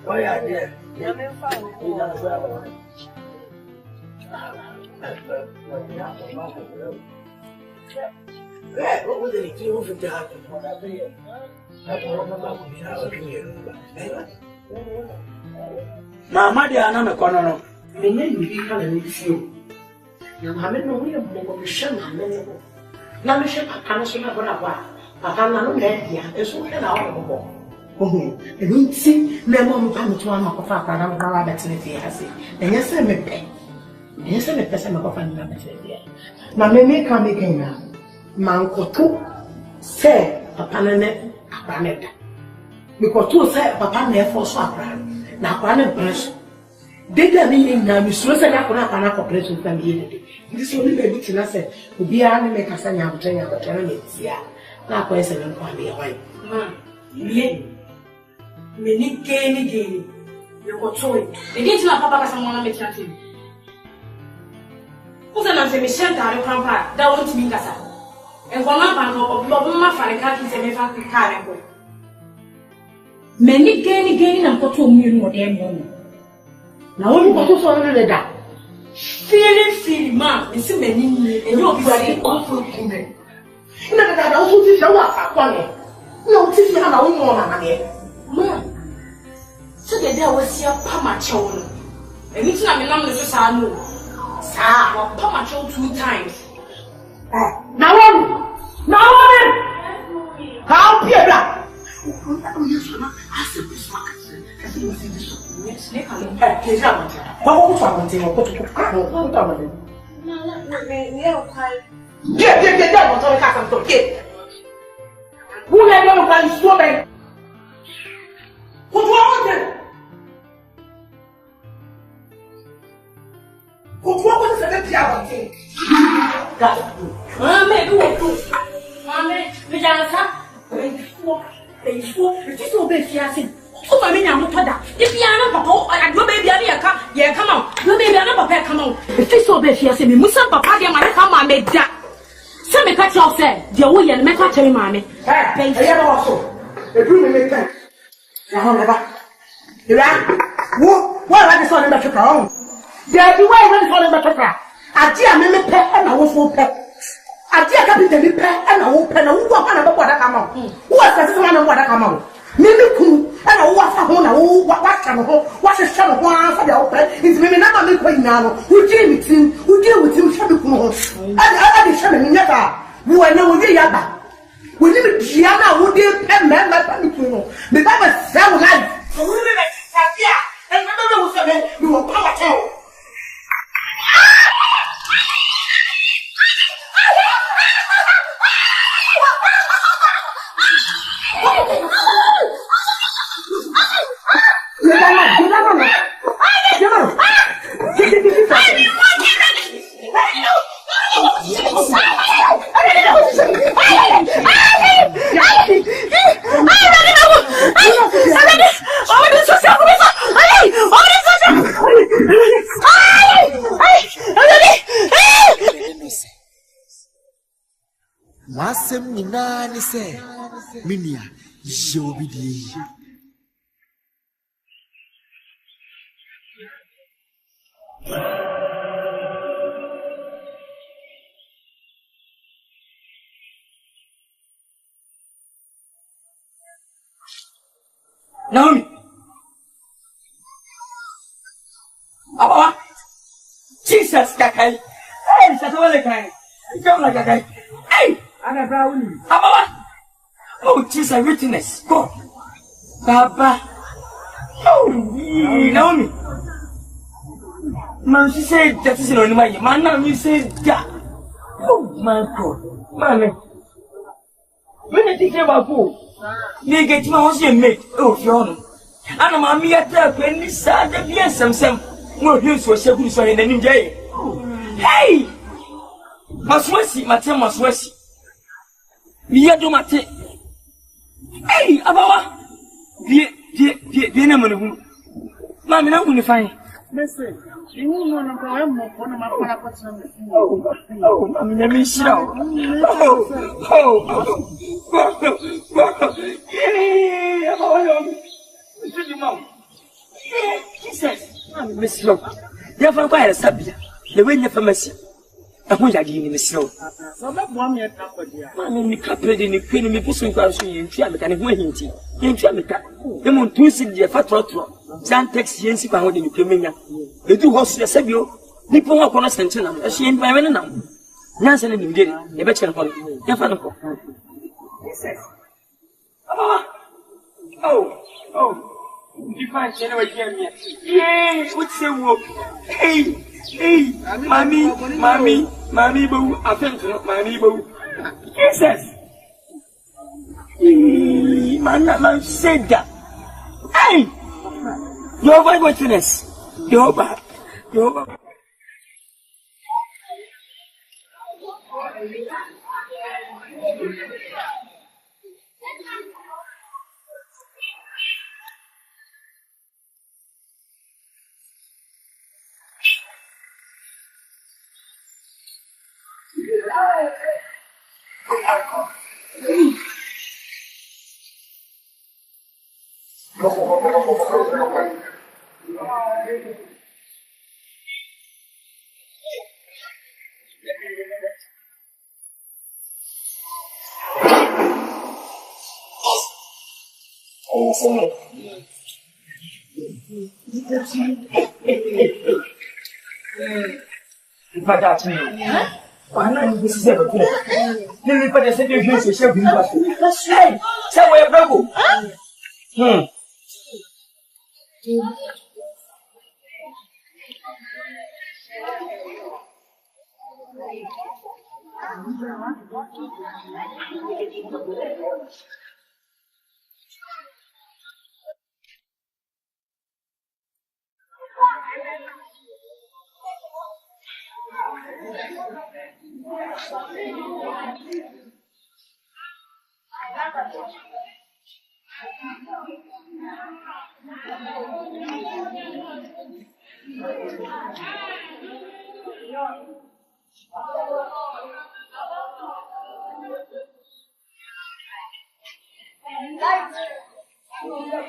S6: wa ya de
S9: ya me fa
S6: ina sawa what would they do if they had Mama dia na me kono no
S2: menye ni ka na ni fio na mame no we mo mo hye na me na me hye papa no so na bona kwa papa na no me dia eso ke na o bo nti me mo pa me to na ko fa na ba betene fi ase enye se me pe se me ko fa na betene fi na me ka me kena man ko to se papa na ne akra because to say papa na for so akra na akra ne press deda ni na mi so se na akra na corporation family ndi so ni be tina se obi a ne me kasa nya botre na tia na akwa se me kwa be wai ye me ni geni yo ko toy
S8: e get na papa kasa mo na me tia tin o se na se me shenta re pampa da won ti mi kasa en ko na pa no obo ma fa re ka ki se me fa ka re ko me ni geni na ko to mu ni mo de mo
S2: na won ko to so no le da
S8: feeling man isi me ni e yo bi wale
S2: ko so kinde ina da o so ti se wa fa kwa ne no ti fi na wo mo na ne
S8: ma so de da wo sia pa ma chew no eni ti na me nam no so sa no sa wa pa ma chew 2 times
S2: na won how pia bla o yeso na ase bi so kasi mo si so
S8: yes ne kan
S2: ke ja mo ta ba ko fa mo te mo ko ta mo
S9: na me e o kai
S2: ke ja mo to ka sa to ke bu le no ka so be ko to mo te ko se de pia mo te ga
S8: mame do mame me jansa e fo ti so be fiase o ma me nya mo toda e bia na papa ado be bia na ye ka ma do be bia na papa ka ma e ti so be fiase me musa papa dia ma ka ma me da se me ka tell say dia wo ye me ka tell mame
S2: e ye ba so e du me me kan ya ho ba ira wo la de so ne ba tuka o dia di wa na so ne ba tuka ati a me pe na wo so pe Adia kapita mi pe na wo pe na wo kwa na bebo da kama wo asase na bebo da kama wo mimi ku na wo afa ho na wo wa ka no ho wa hwehwe no ho afa da wo pe nti mimi na ma me kwa nyina no wo gye mi tim wo gye wo tim hwe ku ho ade hwe me nya ka wo na wo ye ya ba wo ni mi dia na wo de pe me pa mi ku no me ba ba sa wo life wo ni me sa bia en na do wo se me mi wo pa wa tell
S5: Wasem nina ni se minia jobidi
S6: Naomi Abawa Jesus kakai hey satawale kai kama kakai hey ana brauni Abawa oh Jesus witness God Baba oh Naomi man she said that is no my man now me say that oh my God man when you think about who you get my house you make oh you know ana mami ata kwani sada bia samsam mo hwes wo shegu so na nim jaye hey maswasi mate maswasi mi yado mate hey abawa die na mo ne mami na nguni fine listen you know na kwa mo na mapala kwa tsana oh mami na mi shira hey abawa Jesus, Miss Low. You have a fire sabia. The way you pharmacy. I want to give you Miss Low. So that one year, I'm coupled in the queen me pushing across you in Fiamic and Winty. In Fiamica, the moon two sit the fat rotro. San text Yancy Pound in the Crimea. The two horses, Sabio, Nippon upon a sentinel, as she ain't by now. Nancy and you did a better for you. Oh. You can't generate me. Yeah, what's the work? Hey, mommy, boo, I think mommy, boo. Jesus. Man said that. Hey, you're my witness. You're bad. Why not? This is everything. You put a second here to show you. That's right. So we're going.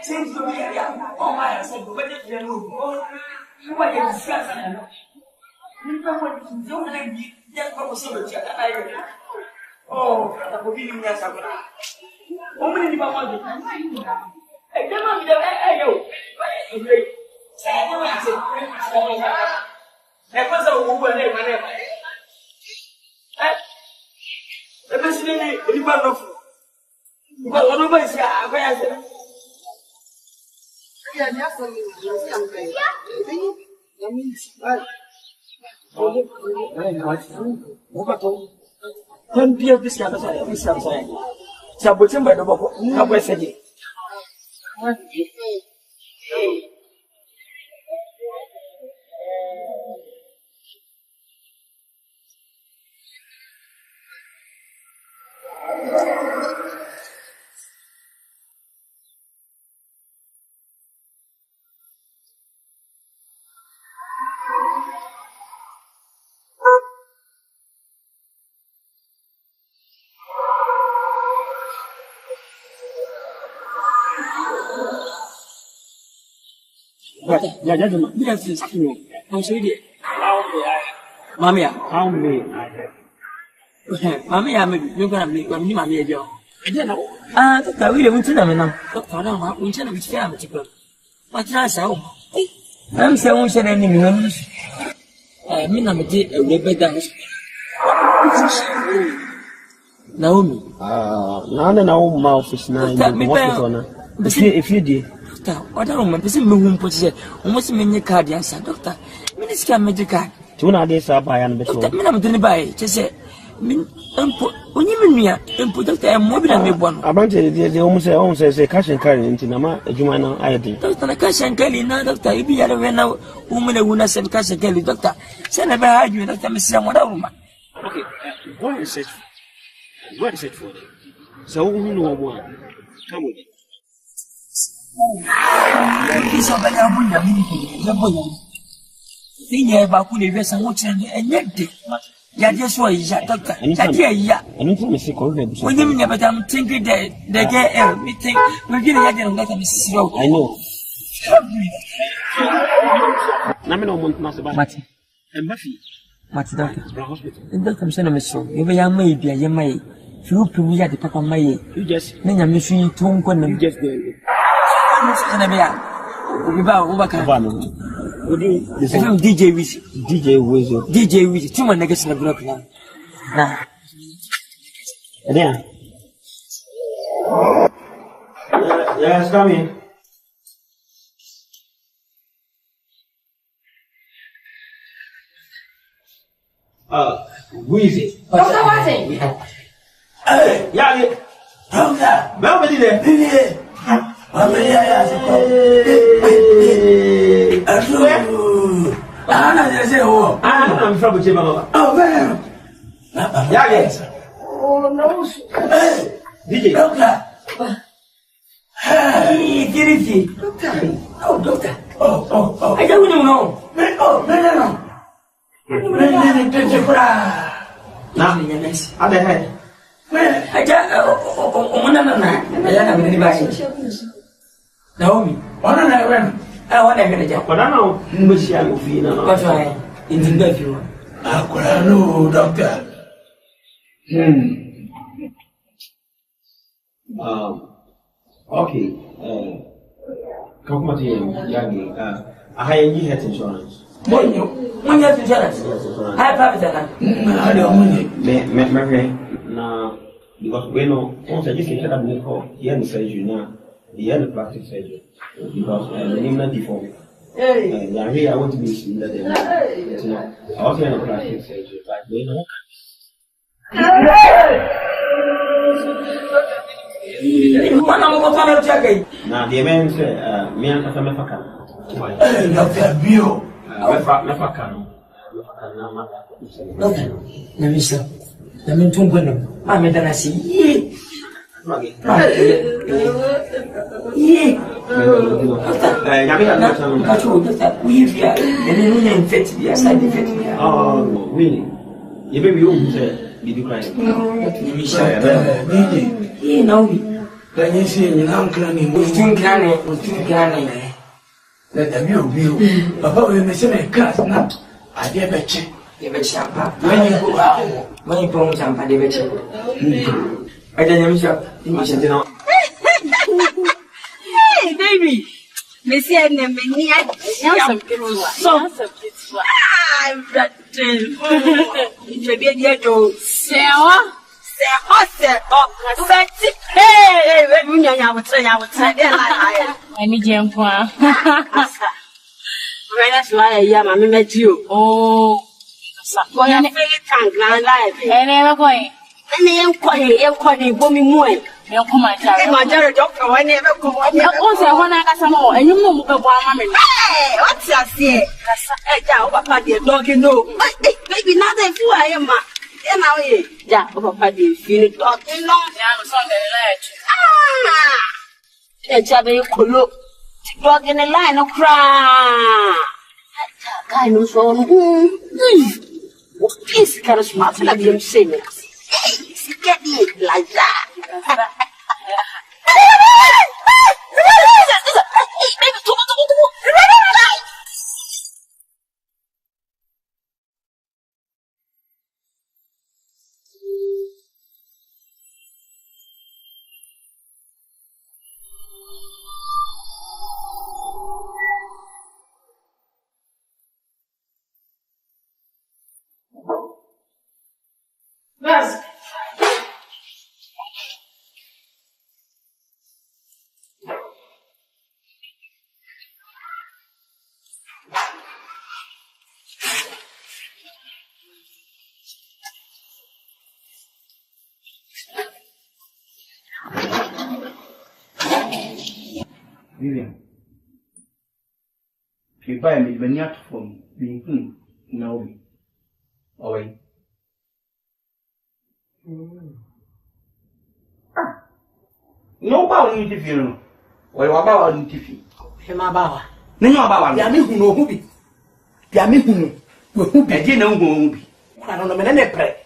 S6: Seems to be a oh my said the way you know what you discuss you know what you don't let me just go so much I Oh, I will give you a second. Only if I want to. Hey, come on, hey, yo. Say, no, I said, that was a woman name, my name. The best name is the man of. But one of us, I said, yeah, that's something. Don't be a biscuit. Saboting by the book. How was it?
S5: Yeah, gentlemen, because it's true. I'm sorry. Mamma, how may I? Mamma, I'm going to make one mammy a job. I don't know. Ah, Doctor, we don't know. Doctor, I don't know. We can't be fair to go. But that's how I'm saying, we said any news. I mean, I'm a dead dance. Naomi. Now the now mouth is nine. If you did. I don't remember seeing me whom put it almost many card answer, Doctor. Minister medical. 2 days are by and better. I'm doing by just say, when you mean and put Doctor mobile and one. About it, they almost says a cash and carry into Nama, Jumana, I think. Doctor, cash and carry now, Doctor. If you are now, woman, I will not send cash and carry, Doctor. Send never had you, Doctor, Miss Woman. Okay, what is it? What is it for? So, who know one? Come with it. This is a better one. The boy. Think about who lives and what's and yet. Yeah, just why is that, Doctor? Yeah, and you miss it. When you never done thinking that they get everything, we're getting at them like a slow. I know. Namino Mati and Buffy. Mati, Doctor. And Doctor Senator, you may be a young maid. You prove the Papa May. You just name a machine to you just there. DJ with 2 niggas in the block now. There. Yes, come in. Who is it?
S13: Doctor Watson.
S5: Hey, yeah, Doctor. Nobody there. I'm from Jimbo. Oh, man. Yes. Oh, no. DJ. Doctor. Hey, Kitty. Doctor. Oh, Doctor. Oh. I don't know. Oh, no. Now, I had. I just, Naomi, one and I ran. I want to get a job. But I know, Monsieur Mufina. What's why? In the nephew. I know, Doctor. Okay. Come to him, Young. I have any health insurance. When you have insurance, I have I don't know. Because we know, once I just had a new call, he had surgery now. He had a plastic surgery because the name not deformed. I want to be seen that I also had a plastic surgery, but we know. Now, the man said, me and Asante Fakano. Dr. Bio. Mefakano. Doctor, Namisa. I mean, I'm a Danasi. Oh, really? You baby, you said, did you cry? You know, when you see me, I'm clanning, we're still clanning. Let them you, Papa will miss a class, not. I dare bet you. You bet champa. When you go out, when you go champa, they bet you. I don't know.
S8: Hey, baby. Messi and me, I some people. Some people. I'm that. It's a bit yet. Hey, I would say, any jump. That's why I am. I met you. Oh, boy, I'm very life. And I'm going. And I am quite booming more. You'll come and tell my doctor. I never go. I got some more, and you move a woman. Hey, what's that? Say, Papa, dear dog, you know. Maybe not a fool I am. And now, yeah, Papa, you feel it talking long. I was on the ledge. It's a very cool look. Dog in a line of cry. I know so. This kind of smart like him saying it. Get it like that.
S7: Vivian, if you buy me, when you're from being Naomi, away. No power in the funeral. Well, about in Tiffy.
S2: Him about.
S7: No, about Yami who know who be. Yami who be. I didn't know who be. I don't know, men pray.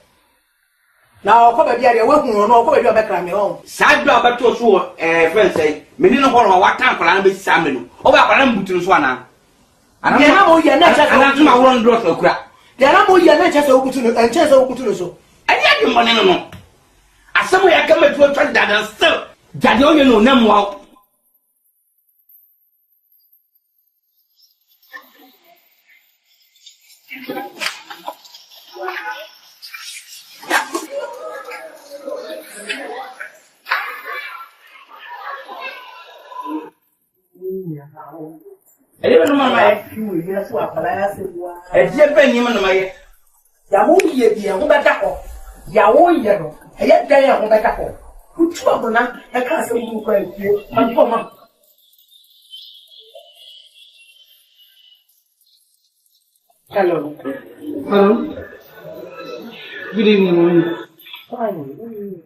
S7: Now, probably I work on all of your background. Sad about to show a friend say, Menino or what time for Lambi Samuel. Over Palambu to Swana. And I know you're not just my one drop of crap. There are more you're not just open to and chess open to so. I get you money no more. As somewhere I come to a friend that and still, that you know, no more. I don't know my few years to apply. It's a penny on my Yawoy, Yahoo, Yawoy, Yellow. I yet tell you how back up. Put trouble now, I can't say you quite you. Hello. Hello. Good evening. Fine. Good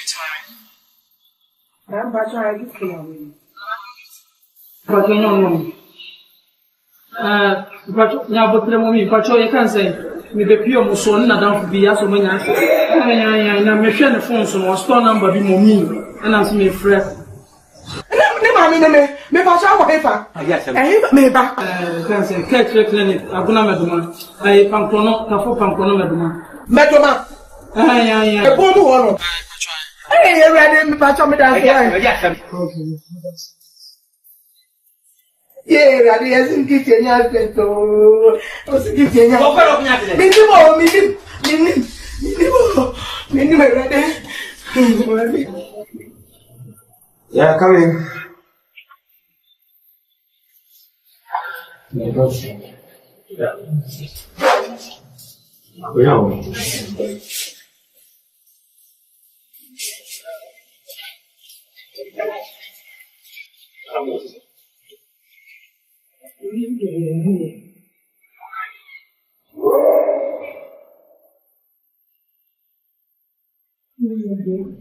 S7: time. I'm about to get you. But no. But now, but the moment, but you can say, with the pure Musson, not be as many as I am a friend of phones or store number be more mean, and I'm me friend. Me pass our paper. Yes, I me back. Can say, catch the clinic, Abuna, I Pampono, Tafo Pampono, Meduma. I a poor one. I read him, but I'm yeah, I didn't get any answer to.
S3: Yeah, come in. Yeah. We know.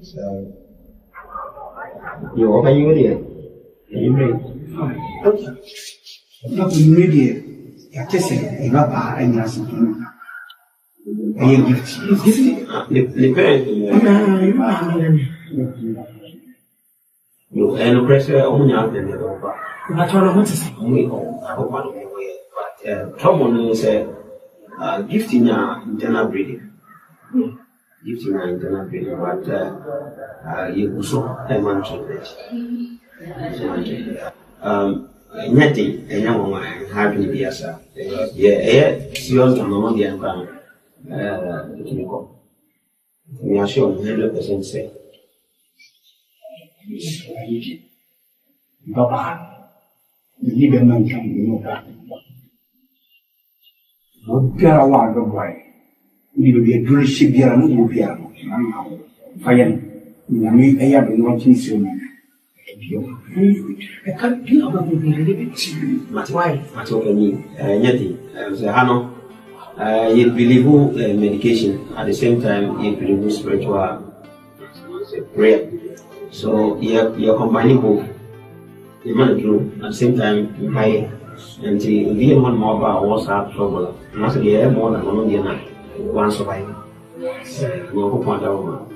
S3: So, you're immediate.
S7: Not immediate. I just say, you know, I'm not something. I give
S3: you and pressure on your but trouble said,
S4: gifting internal breeding. Gifting internal breeding, but you also have one chocolate. Nothing, and no one having the answer. Yeah, see on the moment the environment. We are sure 100% safe.
S12: Papa, you never mentioned you know that. What get a lot of way? You will be a good ship here and you will be a fire. You may have been watching soon. I can't be able to be a little bit.
S4: But why? What's over me? Yeti, Hano, you believe medication at the same time, you believe spiritual prayer. So you're combining both. The man through at the same time, you high and the one more about WhatsApp trouble. And also, the air more than one of the night. One survivor. No point out.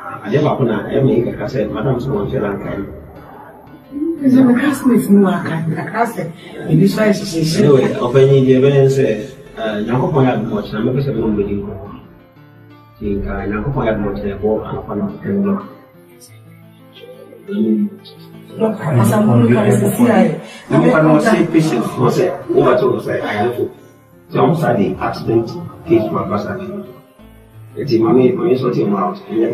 S4: I never put a make a cassette, Madame Swan Lanka.
S2: Is a classmate, no, I can't. In this way,
S4: anyway, opening the event says, Yanko point out much, I'm a person with you. Yanko point out much, therefore, and upon the 10 block.
S2: As I'm going to
S4: cannot say patience, was it? Over to I have to. So I'm sorry, accident case for Asante. It's in my maid, when you sort him out. Yeah,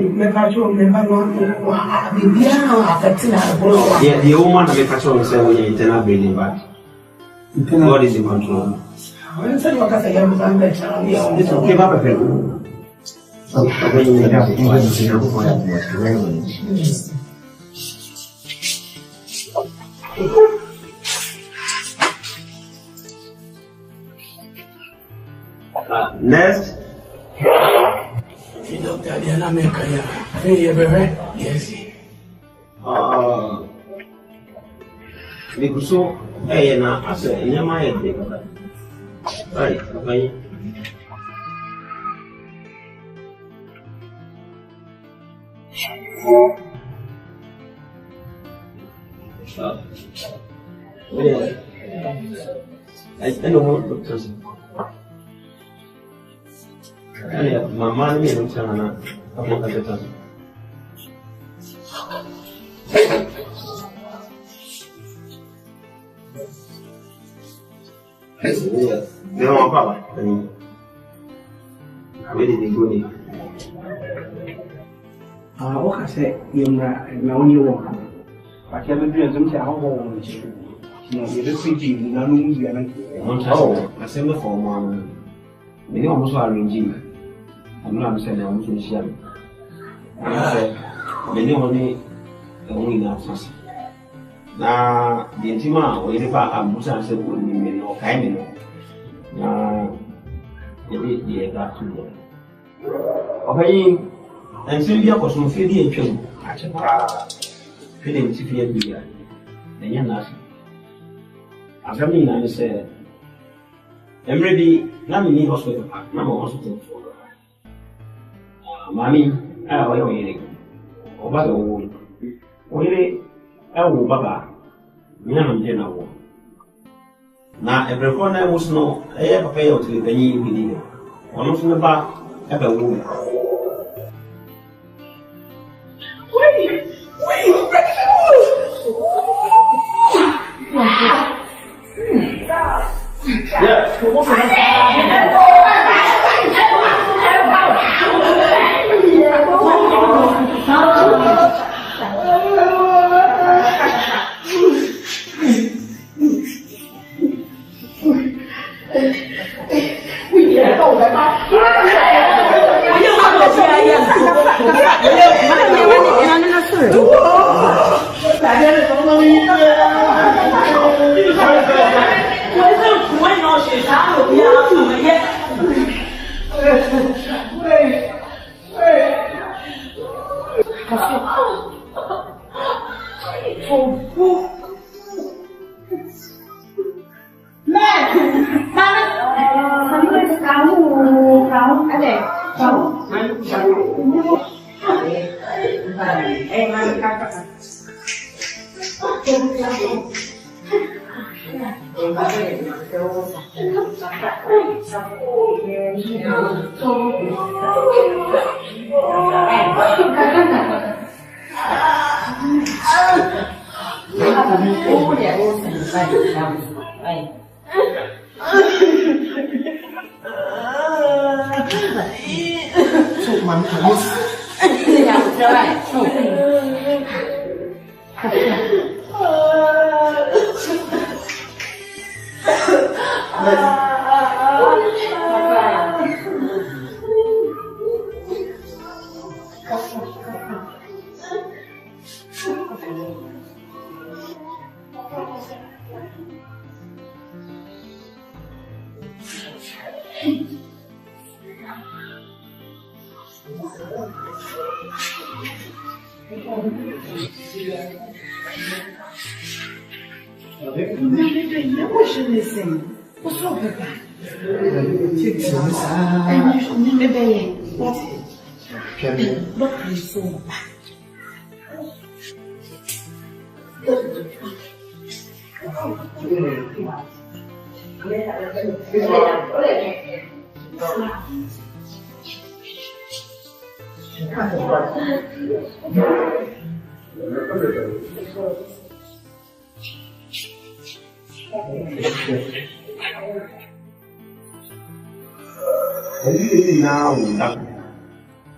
S4: the woman of the patrol is saying internal breeding, but God is in control. It's okay, Papa. Next.
S6: Doctor, the American, yes.
S4: Because so, I said, in my head, right, okay. I don't know what to say. My money is not enough. No, Papa. Where did they go?
S12: What I say, you're my only one. But you haven't been some town hall. You're the Fiji, no, you haven't.
S4: Oh, I send the form on. Many almost are in Jim. I'm not saying I'm going to share. I said, many only absence. Now, the intima, or if I'm Musa said, would be no kind. Now, the that too. Okay, and Sylvia was no feeling feeling severe beer. And you're nothing. As I mean, I said, I'm ready. Now, me hospital, no hospital. Mammy, I will hear or by the wood. Only I will baba. Minam dinner. Now, every corner was no, I ever failed to the penny with you. One of the back, ever woman.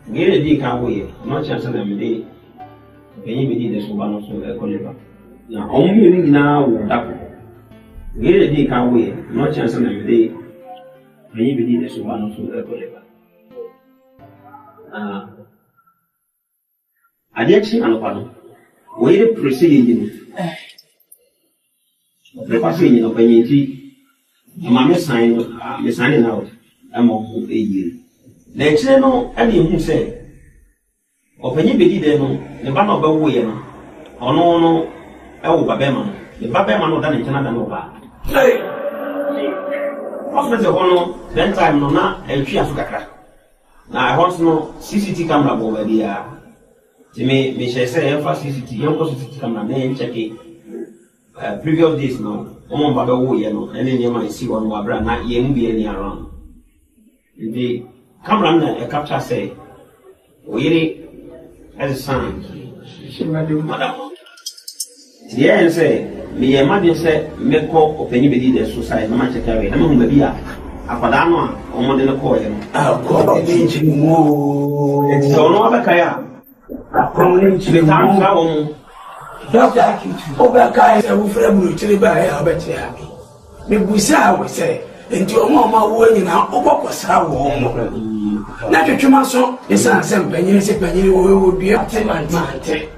S4: Gere di kan we no chance na me de benyi me di de so ba no so e ko le ba na on mi ni na wo da ko gere di kan we no chance na me de benyi me di de so ba no so e ko le ba ade chi anu pa no we de proceed ni le pa se ni no benyi ti ma me sign na amo ko e yiri na ekire no ade hu se opanyi bedi de no ne ba no ba wo ye no ono no e wo ba be ma no ne ba be ma no da ne kina da no ba after the ono then time no na e twi aso kakra na I want no CCTV camera bo ba dia ti me share say e fa CCTV yo ko CCTV camera na e check previous days no omo ba be wo ye no ene ne ma si won wa bra na ye mu bi any around the camera na e capture say we as a sign madam yeah say me imagine say me ko openi be the society na ma check away na mo ba bia akwada no o mo de no ko ye no ko be nchi mo e ti ono ba kaya ko ni nchi mo ta o doctor o ba kaya se wo fra mu chiri ba ya ba ti ha me busa wo say enti o mo ma wo nyina o bokosra wo mo na twetwema so isa asem panyini se panyini wo dua temante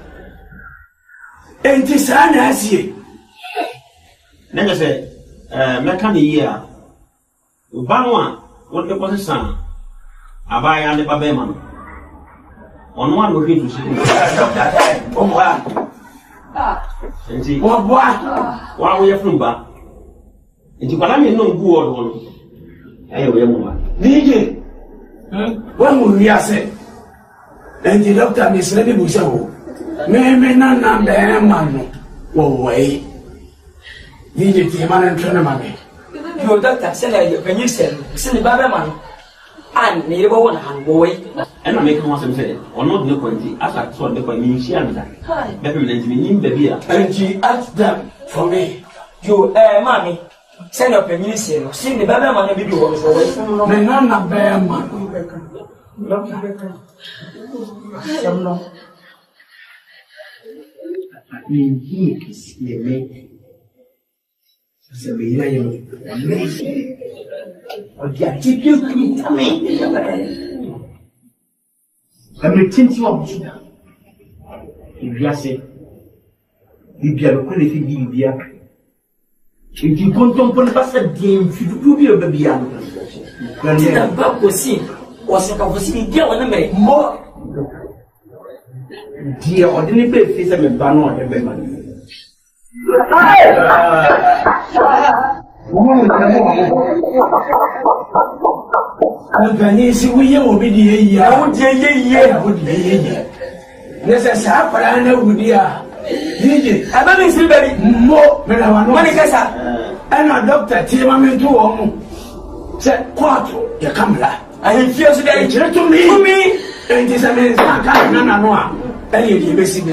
S4: enti sa na asie na nga se meka ni yi a banwa wo de ko san abaya ne babe man onu an wo hitu si o mo enti wo wa wo ye frumba enti kwala mi no ngu wo no ayo ye mo ma DJ when we are say and the doctor is ready to say me na be man wo way DJ ti man en train ma be your doctor say when you say the baba man and ne bo won han bo way and na make one say or not the quality as I saw the quality she am that be me nim be bia and she asked them for me you mommy send up a minister see the baba man be do wo me na be man Jamno. Ni kisi ye me. Sabe ya yo. O dia tipiu kimi tame. Ame tinti wa musuda. Ibiase. Ibia lo kole fi bibia. Iti kontompone pasa dim fi du bi o bia no. Tita ba kosi. Was ka fosi dia wana me mo dia odini be fisa me ba no e be ma Ghanaian si we obi di ye ya wo die ye nese sa para na wudi a DJ aba me si baby mo me na wa no mani kasa
S6: And a doctor, Timmy, to home. Said, Kwadwo, the camera. I feel so that to me. And this I mean, I can't know. And you basic. Tell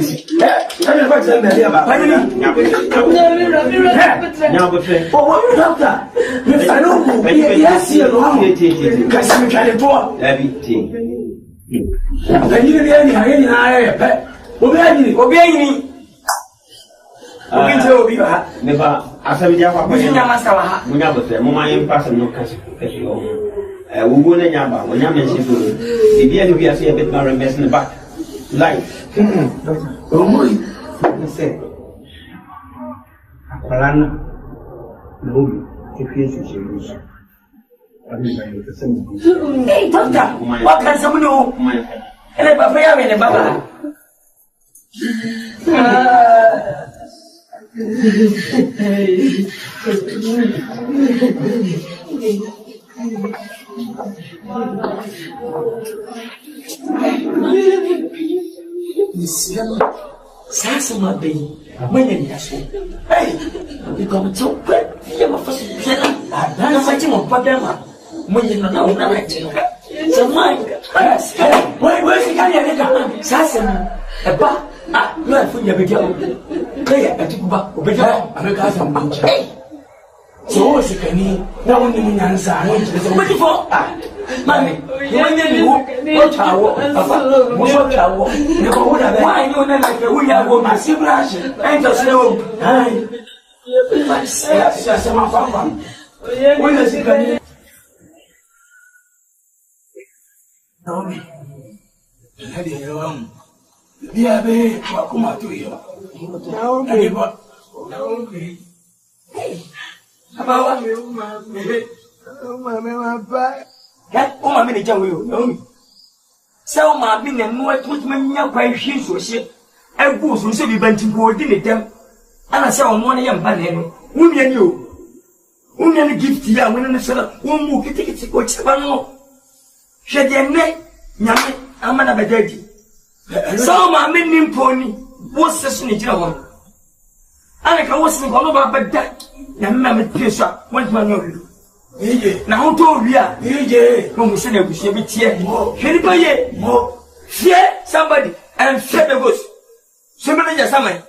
S6: what's in the about. Oh, doctor. I know. Yes, you're wrong. Because I'm trying to talk. Everything. I didn't hear any higher. Obey me. Never. As I we go to Yaba, when you mention to the idea to be a bit more invest in the back. Life. Oh, I say, Aqualana, no, if he is hey, doctor, what can someone know? And if I have any baba. Sasa mabei mwenye niaso hey become so quick ya mafasi tena na maji mpaka mwenye na unaacha samanga wewe sikani ya sasa eba no afunya beja kaya atukuba obeja ameka samanga so sikani na woni munyansa what for mami mwenye ni ochawo papa ochawo ni ko wona why you na like we are go massive rush and just know ai sasa mafamba wewe sikani naoni hadi leo dia be kwa kuma tu hiyo naoni abawa mama Uma mini jawo yo. Se uma bi na no atuma nya kwa hwe so hye. Egu so se bi bantimpo odi ne dem. Ana se omo ne yamba na no. Wumia ni o. Wumia ni gift ya wona ne sala. Wumu kitikiti ko chiba no. Hwe de ne nyame amana badadi. Se uma mini mponi. Wo se so ne gira ho. Ana ka wo se ko no ba badda. Nyame me pesa. Won ma no. Na on to wia no mo se na busie bi tie hweri pa ye fear somebody and fear the ghost so me na samai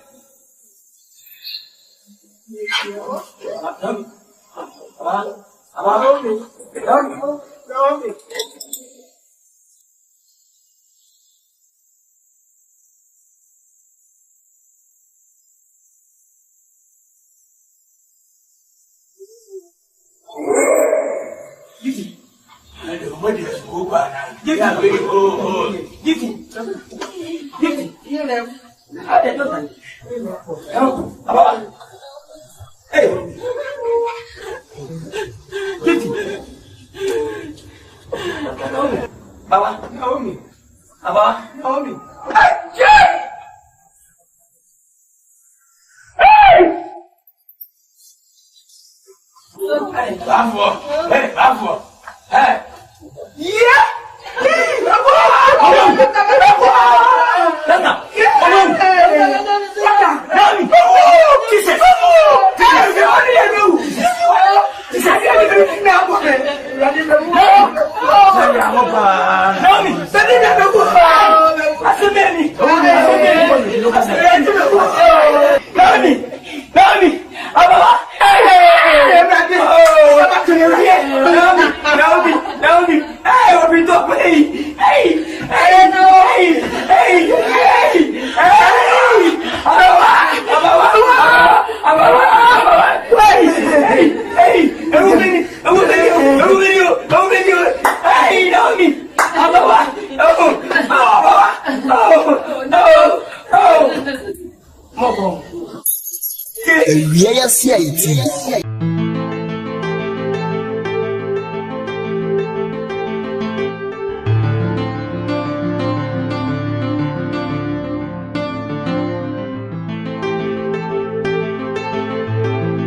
S14: Yes,